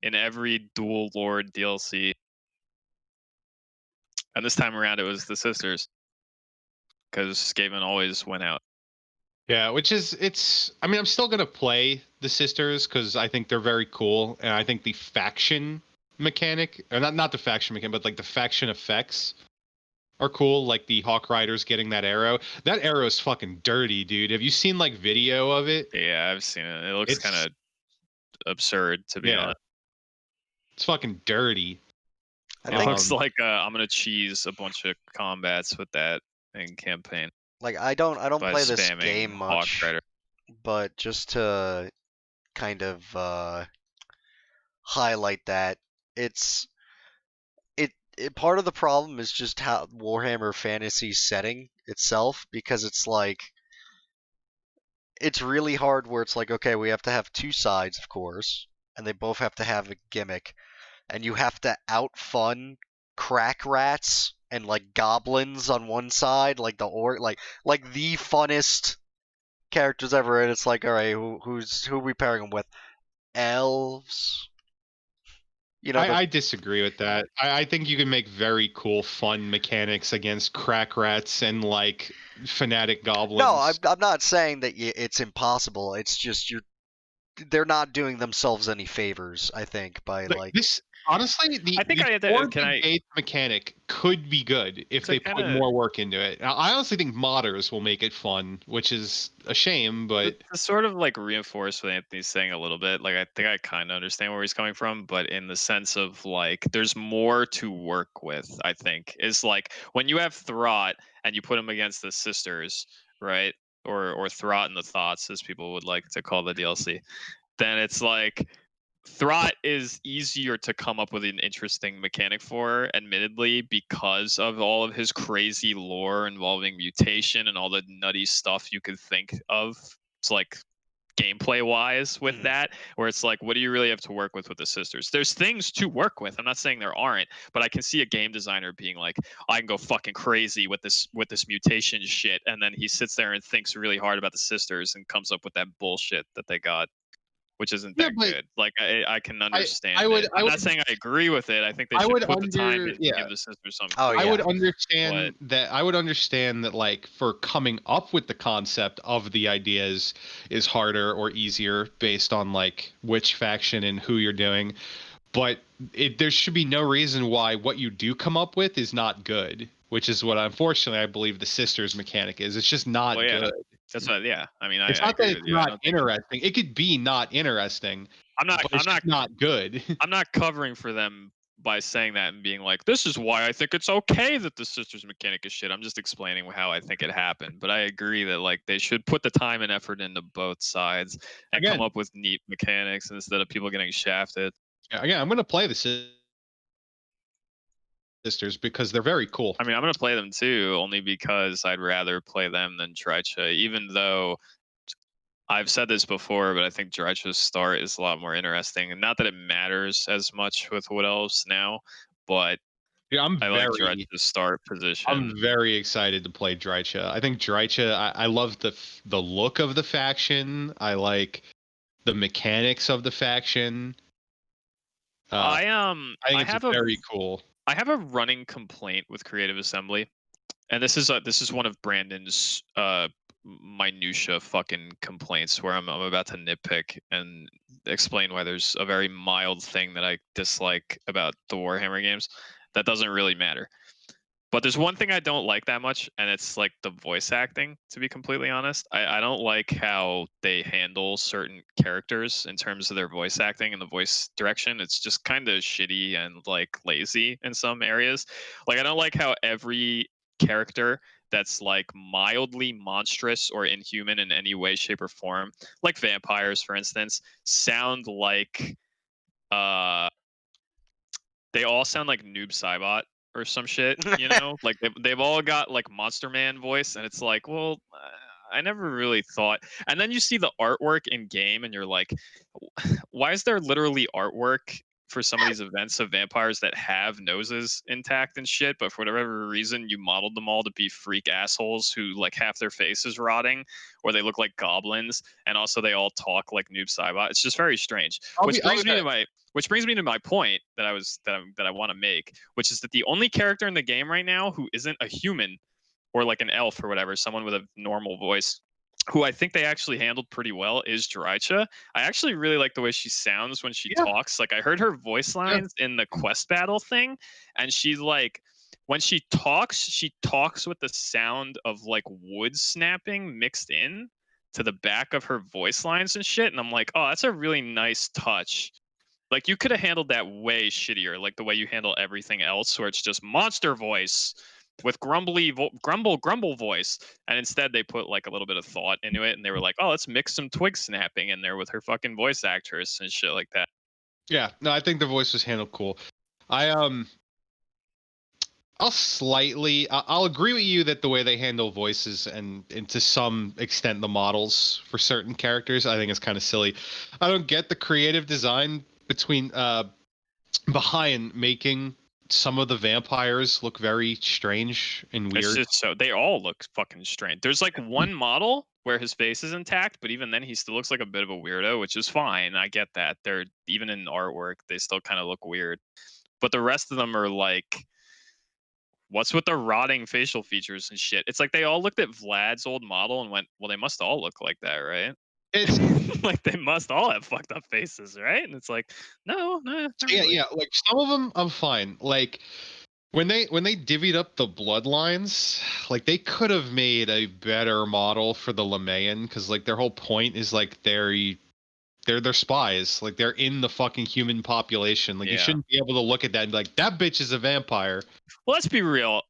in every Dual Lord DLC. And this time around, it was the sisters, because Skaven always went out. Yeah, I mean, I'm still gonna play the sisters because I think they're very cool, and I think the faction mechanic, or not the faction mechanic, but like the faction effects are cool. Like the Hawk Riders getting that arrow. That arrow is fucking dirty, dude. Have you seen like video of it? Yeah, I've seen it. It looks kind of absurd, to be honest. It's fucking dirty. I It think looks like I'm gonna cheese a bunch of combats with that in campaign. like I don't by play this spamming game much, Hawk Rider. but just to kind of highlight that, it's part of the problem is just how Warhammer Fantasy setting itself, because it's like it's really hard where it's like, okay, we have to have two sides, of course, and they both have to have a gimmick, and you have to outfun crack rats and like goblins on one side, like like the funnest characters ever, and it's like, all right, who are we pairing them with? Elves, you know I disagree with that. I think you can make very cool, fun mechanics against crack rats and like fanatic goblins. No, I'm not saying that it's impossible. It's just they're not doing themselves any favors, I think, by like this. Honestly, I think I had to. board Can I? debate mechanic could be good if To they put kinda- more work into it. Now, I honestly think modders will make it fun, which is a shame, but To sort of like reinforce what Anthony's saying a little bit, like I think I kind of understand where he's coming from, but in the sense of like there's more to work with. I think is like when you have Throt and you put him against the sisters, right? Or Throt and the Thoughts, as people would like to call the DLC. Then it's like Throt is easier to come up with an interesting mechanic for, admittedly, because of all of his crazy lore involving mutation and all the nutty stuff you could think of. It's like gameplay wise with that, where it's like, what do you really have to work with the sisters? There's things to work with. I'm not saying there aren't, but I can see a game designer being like, I can go fucking crazy with this mutation shit, and then he sits there and thinks really hard about the sisters and comes up with that bullshit that they got, which isn't that good. Like I can understand it. I'm not saying I agree with it. I think they should put the time in to give the sisters something. Oh, I yeah. would understand that. I would understand that, like, for coming up with the concept of the ideas is harder or easier based on like which faction and who you're doing. But there should be no reason why what you do come up with is not good, which is what unfortunately I believe the sisters mechanic is. It's just not good. That's what. Yeah, I mean, It's I not that agree it's with you. I not don't think interesting. It could be not interesting. But it's just not good. I'm not covering for them by saying that and being like, this is why I think it's okay that the sisters mechanic is shit. I'm just explaining how I think it happened. But I agree that like they should put the time and effort into both sides and come up with neat mechanics instead of people getting shafted. Yeah, again, I'm gonna play the sisters because they're very cool. I mean, I'm gonna play them too, only because I'd rather play them than Drycha, even though I've said this before, but I think Drycha's start is a lot more interesting. And not that it matters as much with Wood Elves now, but Yeah, I like Drycha's start position. I'm very excited to play Drycha. I think Drycha. I love the look of the faction. I like the mechanics of the faction. I think it's very cool. I have a running complaint with Creative Assembly, and this is one of Brandon's minutia fucking complaints where I'm about to nitpick and explain why there's a very mild thing that I dislike about the Warhammer games that doesn't really matter. But there's one thing I don't like that much, and it's like the voice acting, to be completely honest. I don't like how they handle certain characters in terms of their voice acting and the voice direction. It's just kind of shitty and like lazy in some areas. Like I don't like how every character that's like mildly monstrous or inhuman in any way, shape, or form, like vampires, for instance, sound like they all sound like Noob Saibot or some shit, you know? Like they've all got like Monster Man voice, and it's like, well, I never really thought. And then you see the artwork in game, and you're like, why is there literally artwork for some of these events of vampires that have noses intact and shit, but for whatever reason you modeled them all to be freak assholes who like half their face is rotting, or they look like goblins, and also they all talk like Noob Saibot. It's just very strange. Which brings me to my point that I want to make, which is that the only character in the game right now who isn't a human or like an elf or whatever, someone with a normal voice, who I think they actually handled pretty well, is Drycha. I actually really like the way she sounds when she talks. Like I heard her voice lines in the quest battle thing, and she's like, when she talks with the sound of like wood snapping mixed in to the back of her voice lines and shit. And I'm like, oh, that's a really nice touch. Like you could have handled that way shittier, like the way you handle everything else, where it's just monster voice with grumble voice, and instead they put like a little bit of thought into it, and they were like, oh, let's mix some twig snapping in there with her fucking voice actress and shit like that. Yeah, no, I think the voice was handled cool. I I'll agree with you that the way they handle voices and to some extent the models for certain characters, I think is kind of silly. I don't get the creative design behind making some of the vampires look very strange and It's weird. just so they all look fucking strange. There's like one model where his face is intact, but even then he still looks like a bit of a weirdo, which is fine. I get that. They're even in artwork, they still kind of look weird. But the rest of them are like, what's with the rotting facial features and shit? It's like they all looked at Vlad's old model and went, well, they must all look like that, right? It's Like they must all have fucked up faces, right? And it's like, no, not really. yeah, like some of them I'm fine. Like when they divvied up the bloodlines, like they could have made a better model for the Lemayan because like their whole point is like they're spies. Like they're in the fucking human population. Like you Yeah. shouldn't be able to look at that and be like, that bitch is a vampire. Well, let's be real.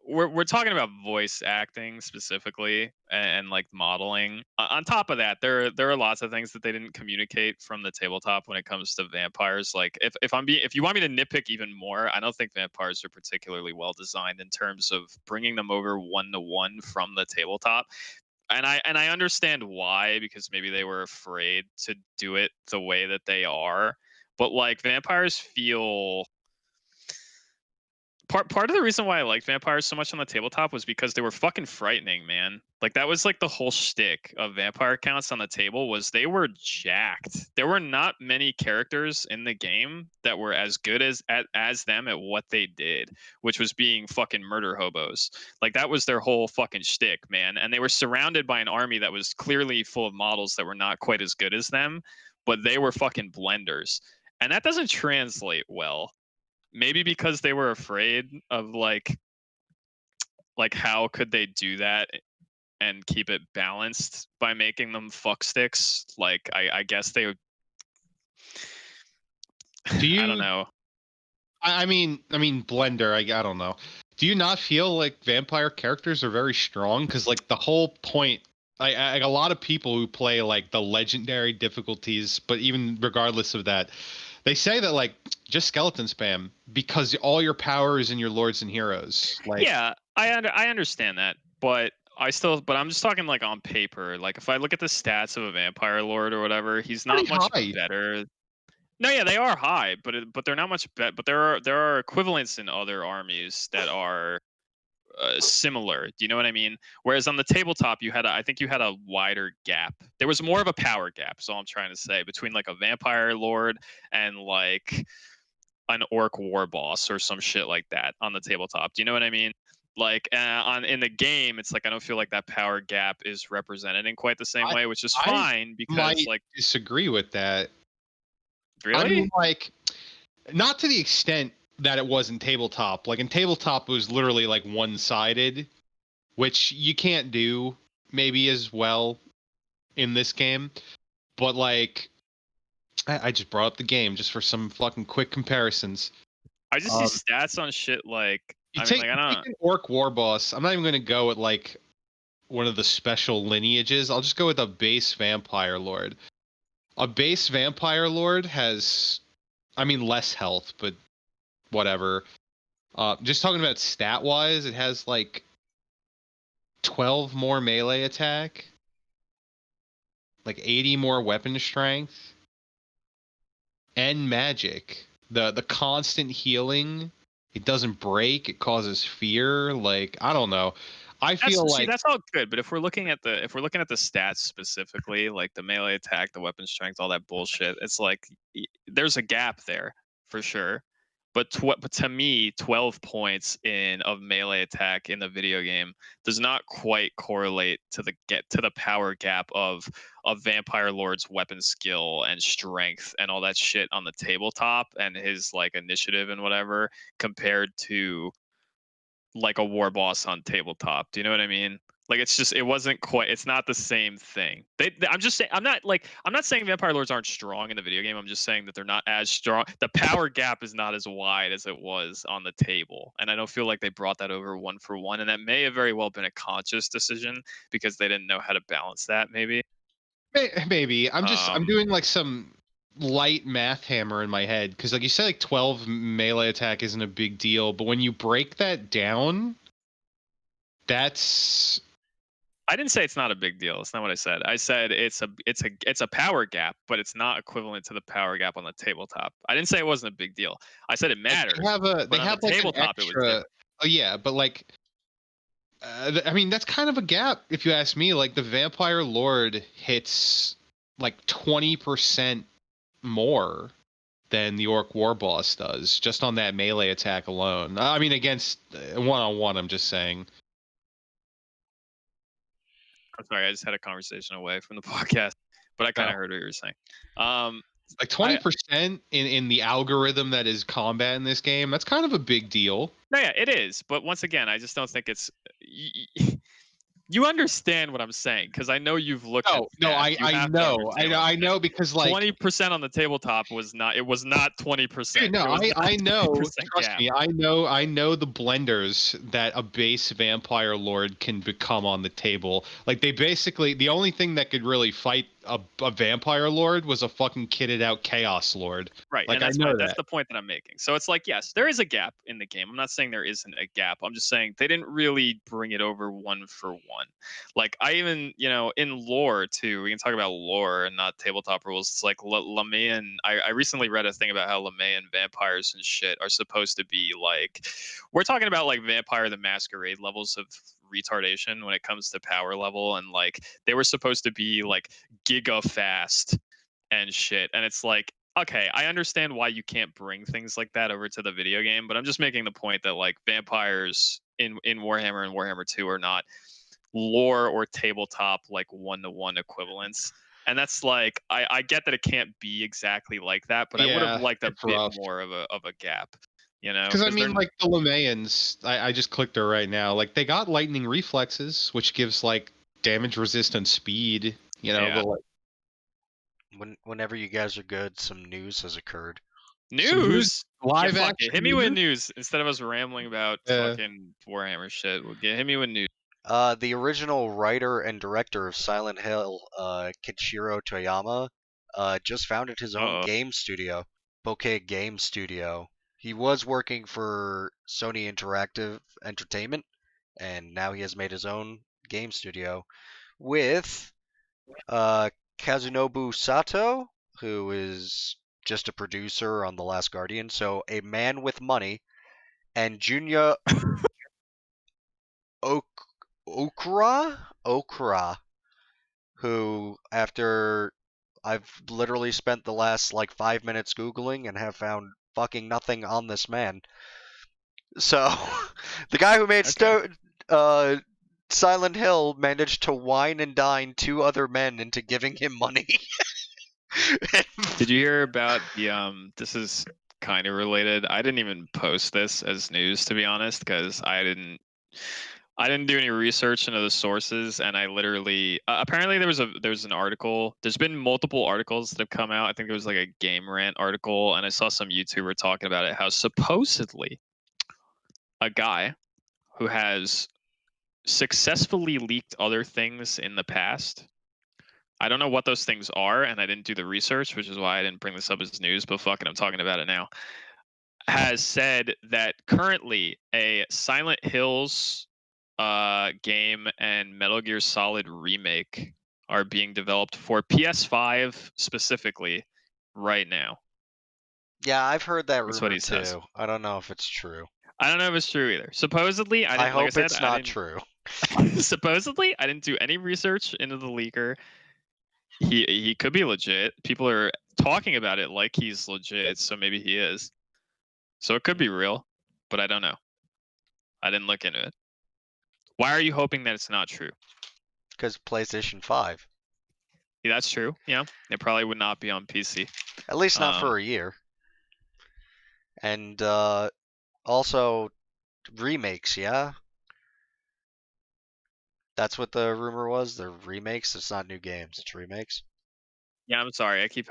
We're talking about voice acting specifically and like modeling. On top of that, there are lots of things that they didn't communicate from the tabletop when it comes to vampires. Like if you want me to nitpick even more, I don't think vampires are particularly well designed in terms of bringing them over 1-to-1 from the tabletop. And I understand why, because maybe they were afraid to do it the way that they are. But like vampires feel part of the reason why I liked vampires so much on the tabletop was because they were fucking frightening, man. Like that was like the whole shtick of vampire counts on the table was they were jacked. There were not many characters in the game that were as good as them at what they did, which was being fucking murder hobos. Like that was their whole fucking shtick, man. And they were surrounded by an army that was clearly full of models that were not quite as good as them, but they were fucking blenders. And that doesn't translate well, maybe because they were afraid of like how could they do that and keep it balanced by making them fuck sticks. Like I guess they would. Do I don't you know. I mean Blender, I don't know. Do you not feel like vampire characters are very strong? Because like the whole point, like a lot of people who play like the legendary difficulties, but even regardless of that, they say that like just skeleton spam because all your power is in your lords and heroes. Like Yeah, I understand that, but I'm just talking like on paper. Like if I look at the stats of a vampire lord or whatever, he's pretty not much high. better. No, yeah, they are high, but they're not much better. But there are equivalents in other armies that are similar. Do you know what I mean? Whereas on the tabletop, I think you had a wider gap. There was more of a power gap. Is all I'm trying to say, between like a vampire lord and like an orc war boss or some shit like that on the tabletop. Do you know what I mean? Like in the game, it's like I don't feel like that power gap is represented in quite the same way, which is I fine because might like disagree with that. really. I mean, like, not to the extent that it was in tabletop. Like in tabletop, it was literally like one-sided, which you can't do maybe as well in this game. But like, I just brought up the game just for some fucking quick comparisons. I just see stats on shit like You I mean take, like I you don't. take an orc war boss. I'm not even gonna go with like one of the special lineages. I'll just go with a base vampire lord. A base vampire lord has, I mean, less health, but whatever. Just talking about stat wise, it has like 12 more melee attack, like 80 more weapon strength, and magic. The constant healing, it doesn't break, it causes fear. Like, I don't know. I feel See, like that's all good, but if we're looking at the stats specifically, like the melee attack, the weapon strength, all that bullshit, it's like there's a gap there for sure. But to me, 12 points of melee attack in the video game does not quite correlate to the power gap of a vampire lord's weapon skill and strength and all that shit on the tabletop and his like initiative and whatever compared to like a war boss on tabletop. Do you know what I mean? Like it wasn't quite. It's not the same thing. I'm just saying. I'm not saying vampire lords aren't strong in the video game. I'm just saying that they're not as strong. The power gap is not as wide as it was on the table, and I don't feel like they brought that over 1-for-1. And that may have very well been a conscious decision because they didn't know how to balance that. Maybe. maybe I'm Um, doing like some light math hammer in my head because, like you said, like 12 melee attack isn't a big deal, but when you break that down, that's I didn't say it's not a big deal. It's not what I said. I said it's a power gap, but it's not equivalent to the power gap on the tabletop. I didn't say it wasn't a big deal. I said it matters. they But on have the like an tabletop, it was extra. different. Oh yeah, but like. I mean, that's kind of a gap if you ask me. Like the Vampire Lord hits like 20% more than the Orc War Boss does just on that melee attack alone. I mean, against one-on-one, I'm just saying. I'm sorry, I just had a conversation away from the podcast, but I kind of heard what you were saying. Like 20% in the algorithm that is combat in this game, that's kind of a big deal. No, yeah, it is. But once again, I just don't think it's. You understand what I'm saying because I know you've looked at. No, I know because like 20% on the tabletop was not. It was not 20%. No, I know. Trust gap. me, I know the blenders that a base vampire lord can become on the table. Like they basically, the only thing that could really fight a vampire lord was a fucking kitted out chaos lord. Right, Like and that's I know fine. that. That's the point that I'm making. So it's like, yes, there is a gap in the game. I'm not saying there isn't a gap. I'm just saying they didn't really bring it over one for one. Like I even, in lore too. We can talk about lore and not tabletop rules. It's like Lamayan. I recently read a thing about how Lamayan vampires and shit are supposed to be like. We're talking about like Vampire the Masquerade levels of retardation when it comes to power level, and like they were supposed to be like giga fast and shit. And it's like, okay, I understand why you can't bring things like that over to the video game, but I'm just making the point that like vampires in Warhammer and Warhammer 2 are not lore or tabletop like one-to-one equivalents. And that's like I get that it can't be exactly like that, but I would have liked a bit more of a gap. Because I mean, like the Lamayans, I just clicked her right now. Like they got lightning reflexes, which gives like damage resistant speed. Yeah. But like, Whenever you guys are good, some news has occurred. News? Live fuck action. it. Hit me with news instead of us rambling about fucking Warhammer shit. Hit me with news. The original writer and director of Silent Hill, Kichiro Toyama, just founded his own game studio, Bokeh Game Studio. He was working for Sony Interactive Entertainment, and now he has made his own game studio with Kazunobu Sato, who is just a producer on The Last Guardian, so a man with money, and Junya Okra, who, after I've literally spent the last like 5 minutes Googling and have found fucking nothing on this man. So, the guy who made Silent Hill managed to wine and dine two other men into giving him money. Did you hear about the this is kind of related. I didn't even post this as news, to be honest, because I didn't do any research into the sources, and I literally apparently there's an article. There's been multiple articles that have come out. I think there was like a Game Rant article, and I saw some YouTuber talking about it. How supposedly a guy who has successfully leaked other things in the past. I don't know what those things are, and I didn't do the research, which is why I didn't bring this up as news, but fucking I'm talking about it now. Has said that currently a Silent Hills game and Metal Gear Solid remake are being developed for PS5 specifically right now. Yeah, I've heard that That's rumor what he says. too. I don't know if it's true. I don't know if it's true either. Supposedly, I hope it's not true. Supposedly, I didn't do any research into the leaker. He could be legit. People are talking about it like he's legit, so maybe he is. So it could be real, but I don't know. I didn't look into it. Why are you hoping that it's not true? Because PlayStation 5. Yeah, that's true. Yeah, it probably would not be on PC. At least not for a year. And also remakes, yeah? That's what the rumor was? The remakes? It's not new games, it's remakes. Yeah, I'm sorry. I keep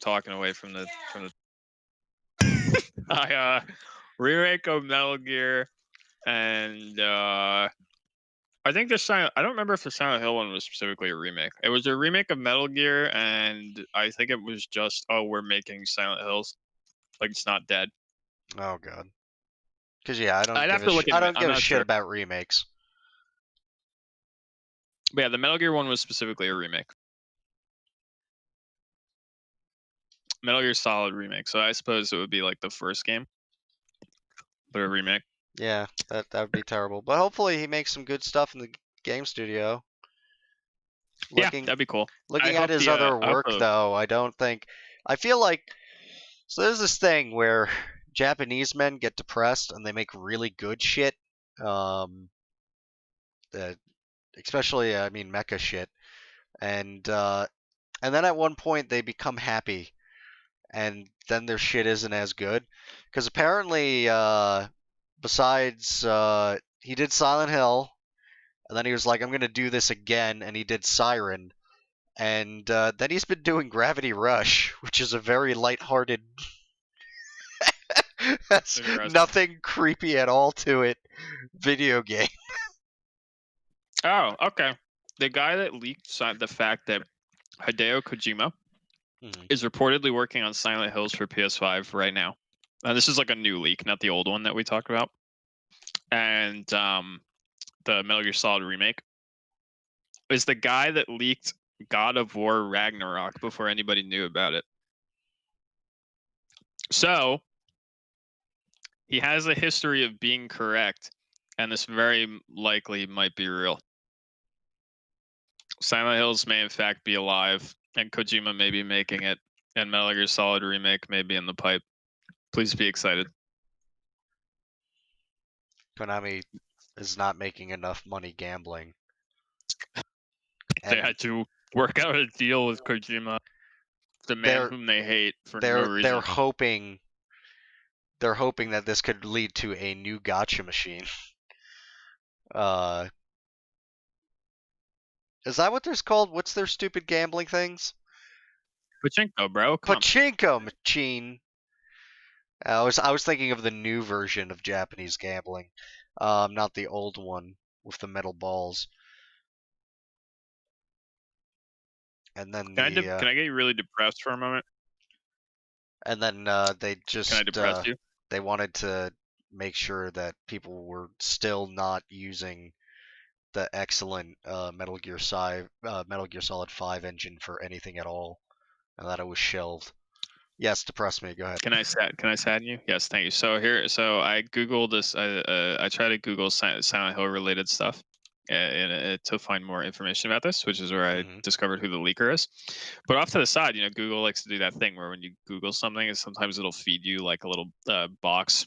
talking away from the remake of Metal Gear and I think I don't remember if the Silent Hill one was specifically a remake. It was a remake of Metal Gear, and I think it was just, oh, we're making Silent Hills. Like, it's not dead. Oh god. Because yeah, I don't I'd give have a to look I into it. don't I'm give a not shit sure. about remakes. But yeah, the Metal Gear one was specifically a remake. Metal Gear Solid remake. So I suppose it would be like the first game, but a remake. Yeah, that would be terrible. But hopefully he makes some good stuff in the game studio. Yeah, that'd be cool. Looking at his other work, though, I don't think. I feel like. So there's this thing where Japanese men get depressed and they make really good shit. Especially, I mean, mecha shit. And then at one point they become happy. And then their shit isn't as good. Because apparently, besides, he did Silent Hill. And then he was like, I'm going to do this again. And he did Siren. And then he's been doing Gravity Rush, which is a very lighthearted, has nothing creepy at all to it, video game. Oh, okay. The guy that leaked the fact that Hideo Kojima is reportedly working on Silent Hills for PS5 right now. This is like a new leak, not the old one that we talked about. And the Metal Gear Solid remake is the guy that leaked God of War Ragnarok before anybody knew about it. So he has a history of being correct, and this very likely might be real. Silent Hills may in fact be alive, and Kojima may be making it, and Metal Gear Solid remake may be in the pipe. Please be excited. Konami is not making enough money gambling. They had to work out a deal with Kojima, the man whom they hate for no reason. They're hoping that this could lead to a new gacha machine. Is that what they're called? What's their stupid gambling things? Pachinko, bro. Pachinko machine. I was thinking of the new version of Japanese gambling, not the old one with the metal balls. And then can I get you really depressed for a moment? And then they just can I depress you? They wanted to make sure that people were still not using the excellent Metal Gear Solid 5 engine for anything at all, and that it was shelved. Yes, depress me. Go ahead. Can I sadden you? Yes, thank you. So I googled this. I tried to Google Silent Hill related stuff, to find more information about this, which is where I discovered who the leaker is. But off to the side, Google likes to do that thing where when you Google something, sometimes it'll feed you like a little box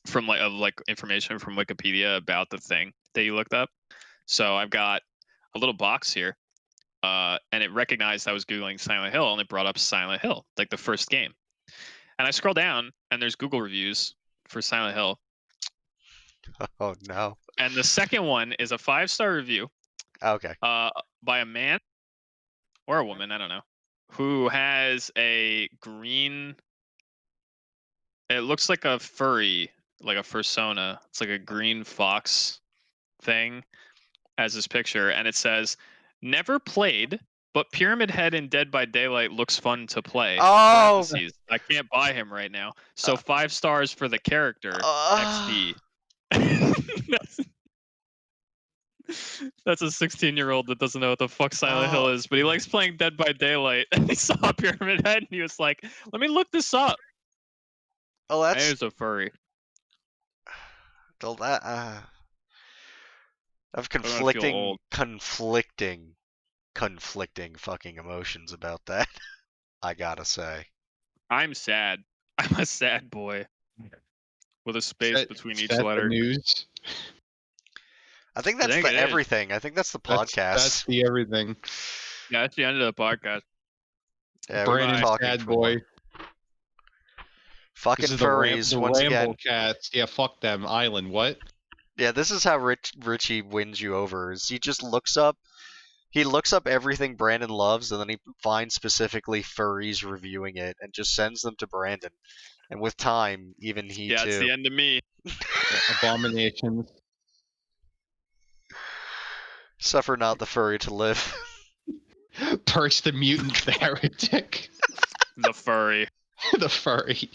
from like information from Wikipedia about the thing that you looked up. So I've got a little box here, and it recognized I was Googling Silent Hill, and it brought up Silent Hill, like the first game. And I scroll down, and there's Google reviews for Silent Hill. Oh, no. And the second one is a 5-star review. Okay. By a man or a woman, I don't know, who has a green. It looks like a furry, like a fursona. It's like a green fox thing as his picture, and it says, "Never played, but Pyramid Head in Dead by Daylight looks fun to play." Oh, I can't buy him right now. So 5 stars for the character. XD. That's a 16-year-old that doesn't know what the fuck Silent Hill is, but he likes playing Dead by Daylight. And he saw Pyramid Head, and he was like, "Let me look this up." Oh, that's. There's a furry. I have conflicting fucking emotions about that. I gotta say. I'm sad. I'm a sad boy. With a space between each letter. News? I think that's the everything. I think that's the podcast. That's the everything. Yeah, that's the end of the podcast. Yeah, Brandon, sad boy. Fucking furries once again. Ramble cats. Yeah, fuck them. Island. What? Yeah, this is how Richie wins you over. Is he just looks up everything Brandon loves, and then he finds specifically furries reviewing it and just sends them to Brandon. And with time, even he too. Yeah, it's the end of me. Abominations. Suffer not the furry to live. Perch the mutant heretic. The furry. The furry.